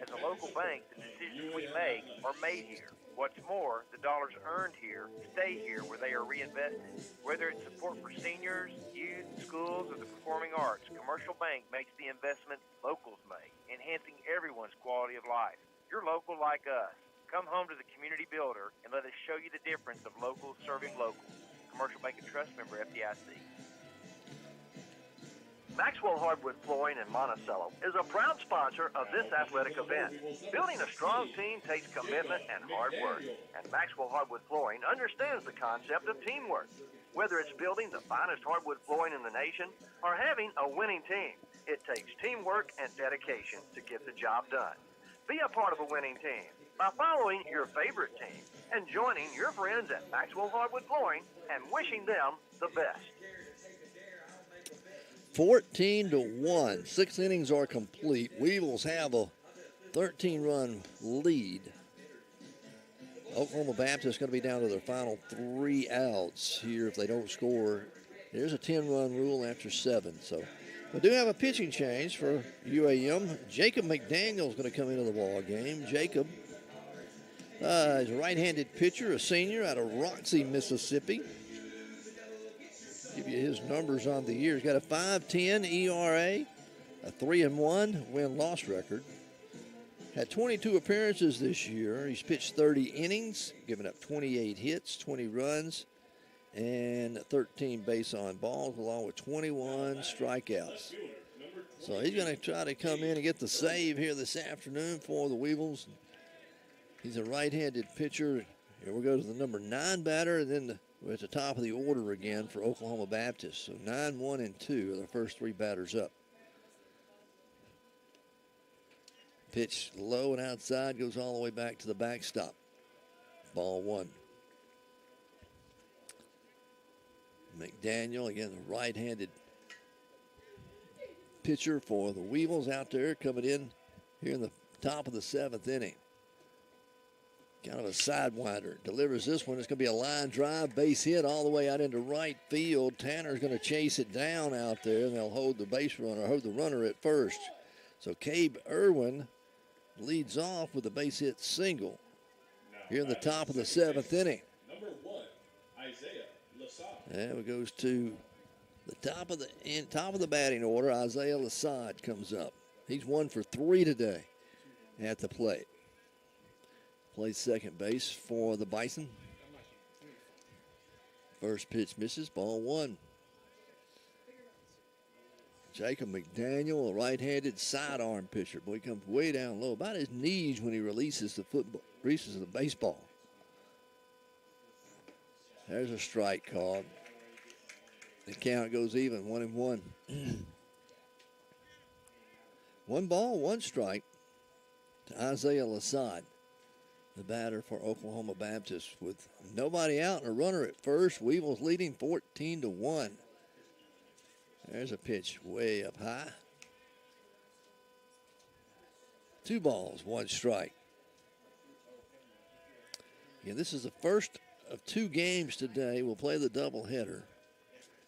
[SPEAKER 5] As a local bank, the decisions we make are made here. What's more, the dollars earned here stay here where they are reinvested. Whether it's support for seniors, youth, schools, or the performing arts, Commercial Bank makes the investment locals make, enhancing everyone's quality of life. You're local like us. Come home to the community builder and let us show you the difference of locals serving locals. Commercial Bank and Trust member FDIC.
[SPEAKER 6] Maxwell Hardwood Flooring in Monticello is a proud sponsor of this athletic event. Building a strong team takes commitment and hard work, and Maxwell Hardwood Flooring understands the concept of teamwork. Whether it's building the finest hardwood flooring in the nation or having a winning team, it takes teamwork and dedication to get the job done. Be a part of a winning team by following your favorite team and joining your friends at Maxwell Hardwood Flooring and wishing them the best.
[SPEAKER 1] 14-1. 6 innings are complete. Weevils have a 13-run lead. Oklahoma Baptist is going to be down to their final 3 outs here if they don't score. There's a 10-run rule after 7. So we do have a pitching change for UAM. Jacob McDaniel is going to come into the ball game. Jacob is a right-handed pitcher, a senior out of Roxy, Mississippi. Give you his numbers on the year. He's got a 5.10 ERA, a 3-1 win-loss record. Had 22 appearances this year. He's pitched 30 innings, given up 28 hits, 20 runs, and 13 base on balls, along with 21 strikeouts. So he's going to try to come in and get the save here this afternoon for the Weevils. He's a right-handed pitcher. Here we go to the number 9 batter, and then we're at the top of the order again for Oklahoma Baptist. So 9, 1, and 2 are the first 3 batters up. Pitch low and outside, goes all the way back to the backstop. Ball 1. McDaniel, again, the right-handed pitcher for the Weevils out there, coming in here in the top of the 7th inning. Kind of a sidewinder. Delivers this one. It's going to be a line drive, base hit all the way out into right field. Tanner's going to chase it down out there, and they'll hold the base runner, hold the runner at first. So 𝗗𝗏𝗏𝗧𝗏 leads off with a base hit single here in the top of the 7th inning.
[SPEAKER 11] Number 1, 𝗗𝗏𝗏𝗧𝗏.
[SPEAKER 1] And it goes to the top of the batting order. 𝗗𝗏𝗏𝗧𝗏 comes up. He's 1 for 3 today at the plate. Plays second base for the Bison. First pitch misses, ball one. Jacob McDaniel, a right-handed sidearm pitcher. Boy, he comes way down low, about his knees when he releases the baseball. There's a strike called. The count goes even, 1-1. 1 ball, 1 strike to 𝗗𝗟𝗔𝗜𝗍𝗂, the batter for Oklahoma Baptist. With nobody out and a runner at first, Weevils leading 14-1. There's a pitch way up high. 2 balls, 1 strike. Again, this is the first of 2 games today. We'll play the doubleheader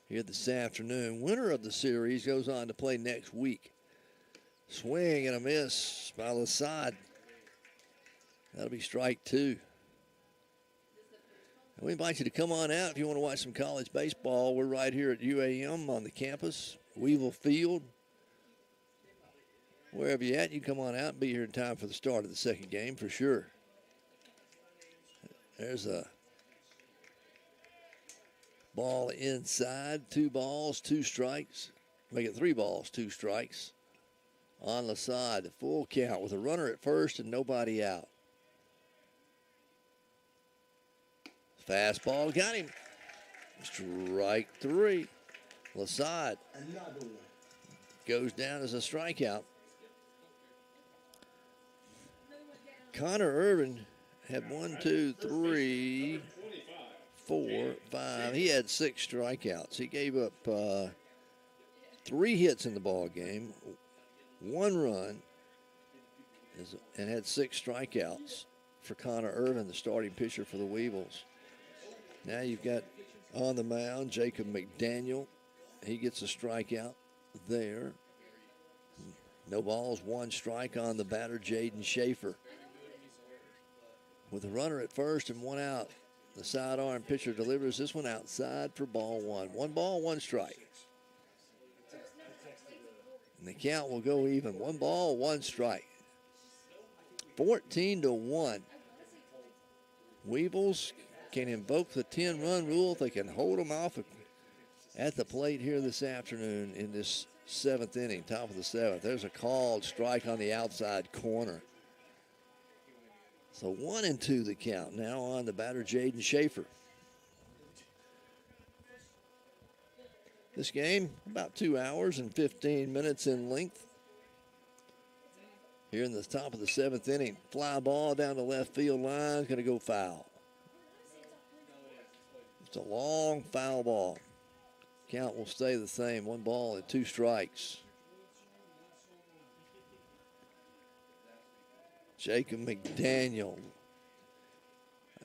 [SPEAKER 1] here this afternoon. Winner of the series goes on to play next week. Swing and a miss by 𝗗𝗟𝗔𝗜𝗍𝗂. That'll be strike 2. And we invite you to come on out if you want to watch some college baseball. We're right here at UAM on the campus, Weevil Field. Wherever you're at, you come on out and be here in time for the start of the second game for sure. There's a ball inside. 2 balls, 2 strikes. Make it 3 balls, 2 strikes. On 𝗗𝗟𝗓𝗓, the full count with a runner at first and nobody out. Fastball got him. Strike 3. 𝗗𝗟𝗓 goes down as a strikeout. Connor Irvin had 1, 2, 3, 4, 5. He had 6 strikeouts. He gave up 3 hits in the ball game, 1 run, and had 6 strikeouts for Connor Irvin, the starting pitcher for the Weevils. Now you've got on the mound Jacob McDaniel. He gets a strikeout there. No balls, 1 strike on the batter, Jaden Schaefer. With a runner at first and 1 out, the sidearm pitcher delivers this one outside for ball 1. 1 ball, 1 strike. And the count will go even. 1 ball, 1 strike. 14-1. Weevils can invoke the 10-run rule if they can hold them off at the plate here this afternoon in this 7th inning, top of the 7th. There's a called strike on the outside corner. So 1-2 the count now on the batter, Jaden Schaefer. This game, about 2 hours and 15 minutes in length. Here in the top of the 7th inning, fly ball down the left field line, going to go foul. It's a long foul ball. Count will stay the same, 1 ball and 2 strikes. Jacob McDaniel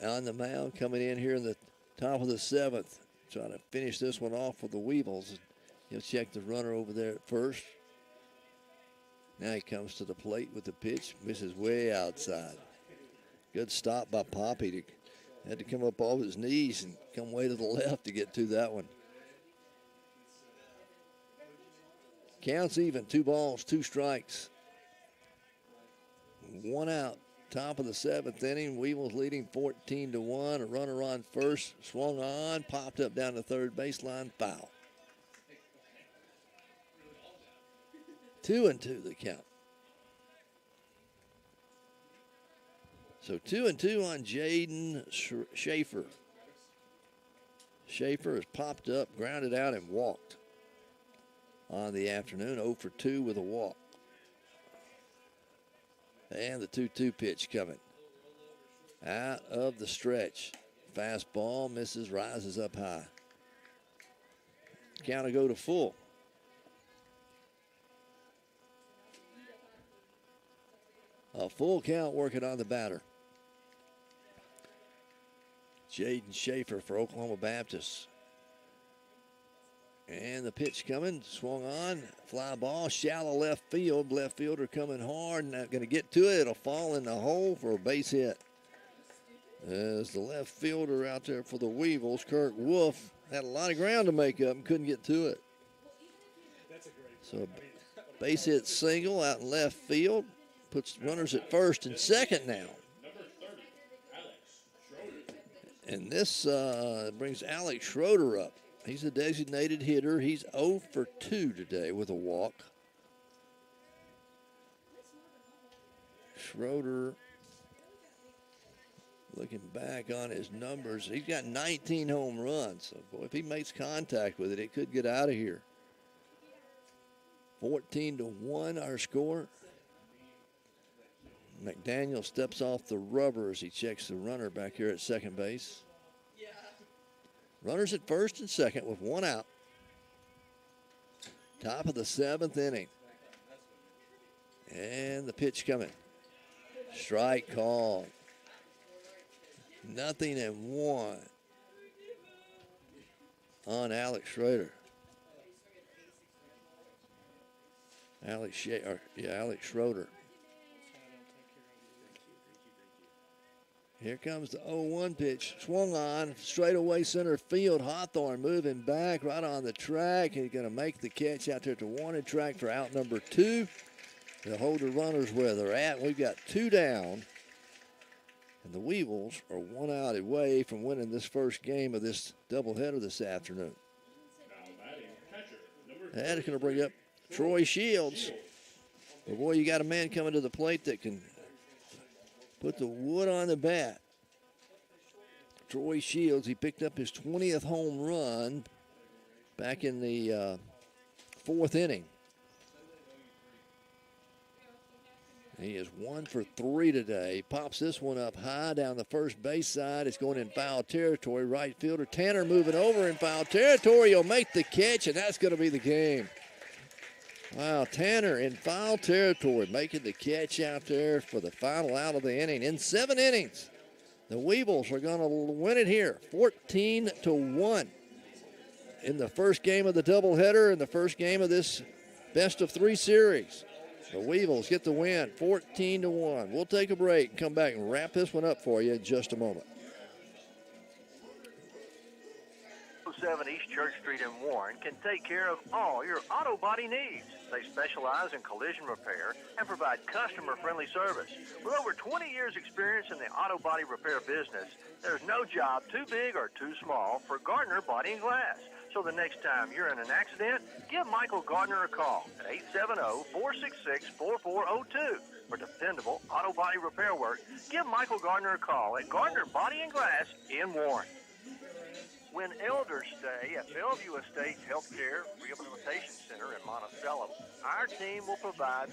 [SPEAKER 1] on the mound, coming in here in the top of the 7th. Trying to finish this one off for the Weevils. He'll check the runner over there at first. Now he comes to the plate with the pitch. Misses way outside. Good stop by Poppy. Had to come up off his knees and come way to the left to get to that one. Counts even. 2 balls, 2 strikes. 1 out. Top of the 7th inning. Weevils leading 14-1. A runner on first. Swung on. Popped up down the third baseline. Foul. 2-2 the count. So 2-2 on Jaden Schaefer. Schaefer has popped up, grounded out, and walked on the afternoon. 0 for 2 with a walk. And the 2-2 pitch coming. Out of the stretch. Fastball misses, rises up high. Count will go to full. A full count working on the batter. Jaden Schaefer for Oklahoma Baptist. And the pitch coming, swung on, fly ball, shallow left field. Left fielder coming hard, not going to get to it. It'll fall in the hole for a base hit. As the left fielder out there for the Weevils, Kirk Wolf, had a lot of ground to make up and couldn't get to it. So base hit single out in left field. Puts runners at first and second now. And this brings Alex Schroeder up. He's a designated hitter. He's 0 for 2 today with a walk. Schroeder, looking back on his numbers, he's got 19 home runs. So, boy, if he makes contact with it, it could get out of here. 14-1 our score. McDaniel steps off the rubber as he checks the runner back here at second base. Runners at first and second with one out. Top of the 7th inning. And the pitch coming. Strike called. 0-1 on Alex Schroeder. Alex Schroeder. Here comes the 0-1 pitch. Swung on, straightaway center field. Hawthorne moving back right on the track. He's going to make the catch out there at the wanted track for out number 2. They'll hold the runners where they're at. We've got 2 down. And the Weevils are 1 out away from winning this first game of this doubleheader this afternoon. That is going to bring up Troy Shields. But boy, you got a man coming to the plate that can put the wood on the bat. Troy Shields, he picked up his 20th home run back in the 4th inning. He is 1 for 3 today. Pops this one up high down the first base side. It's going in foul territory. Right fielder Tanner moving over in foul territory. He'll make the catch, and that's going to be the game. Wow, Tanner in foul territory making the catch out there for the final out of the inning. In 7 innings, the Weevils are going to win it here, 14-1 in the first game of the doubleheader and the first game of this best-of-3 series. The Weevils get the win, 14-1. We'll take a break and come back and wrap this one up for you in just a moment.
[SPEAKER 6] 7 East Church Street in Warren can take care of all your auto body needs. They specialize in collision repair and provide customer-friendly service. With over 20 years' experience in the auto body repair business, there's no job too big or too small for Gardner Body and Glass. So the next time you're in an accident, give Michael Gardner a call at 870-466-4402. For dependable auto body repair work, give Michael Gardner a call at Gardner Body and Glass in Warren. When elders stay at Bellevue Estates Healthcare Rehabilitation Center in Monticello, our team will provide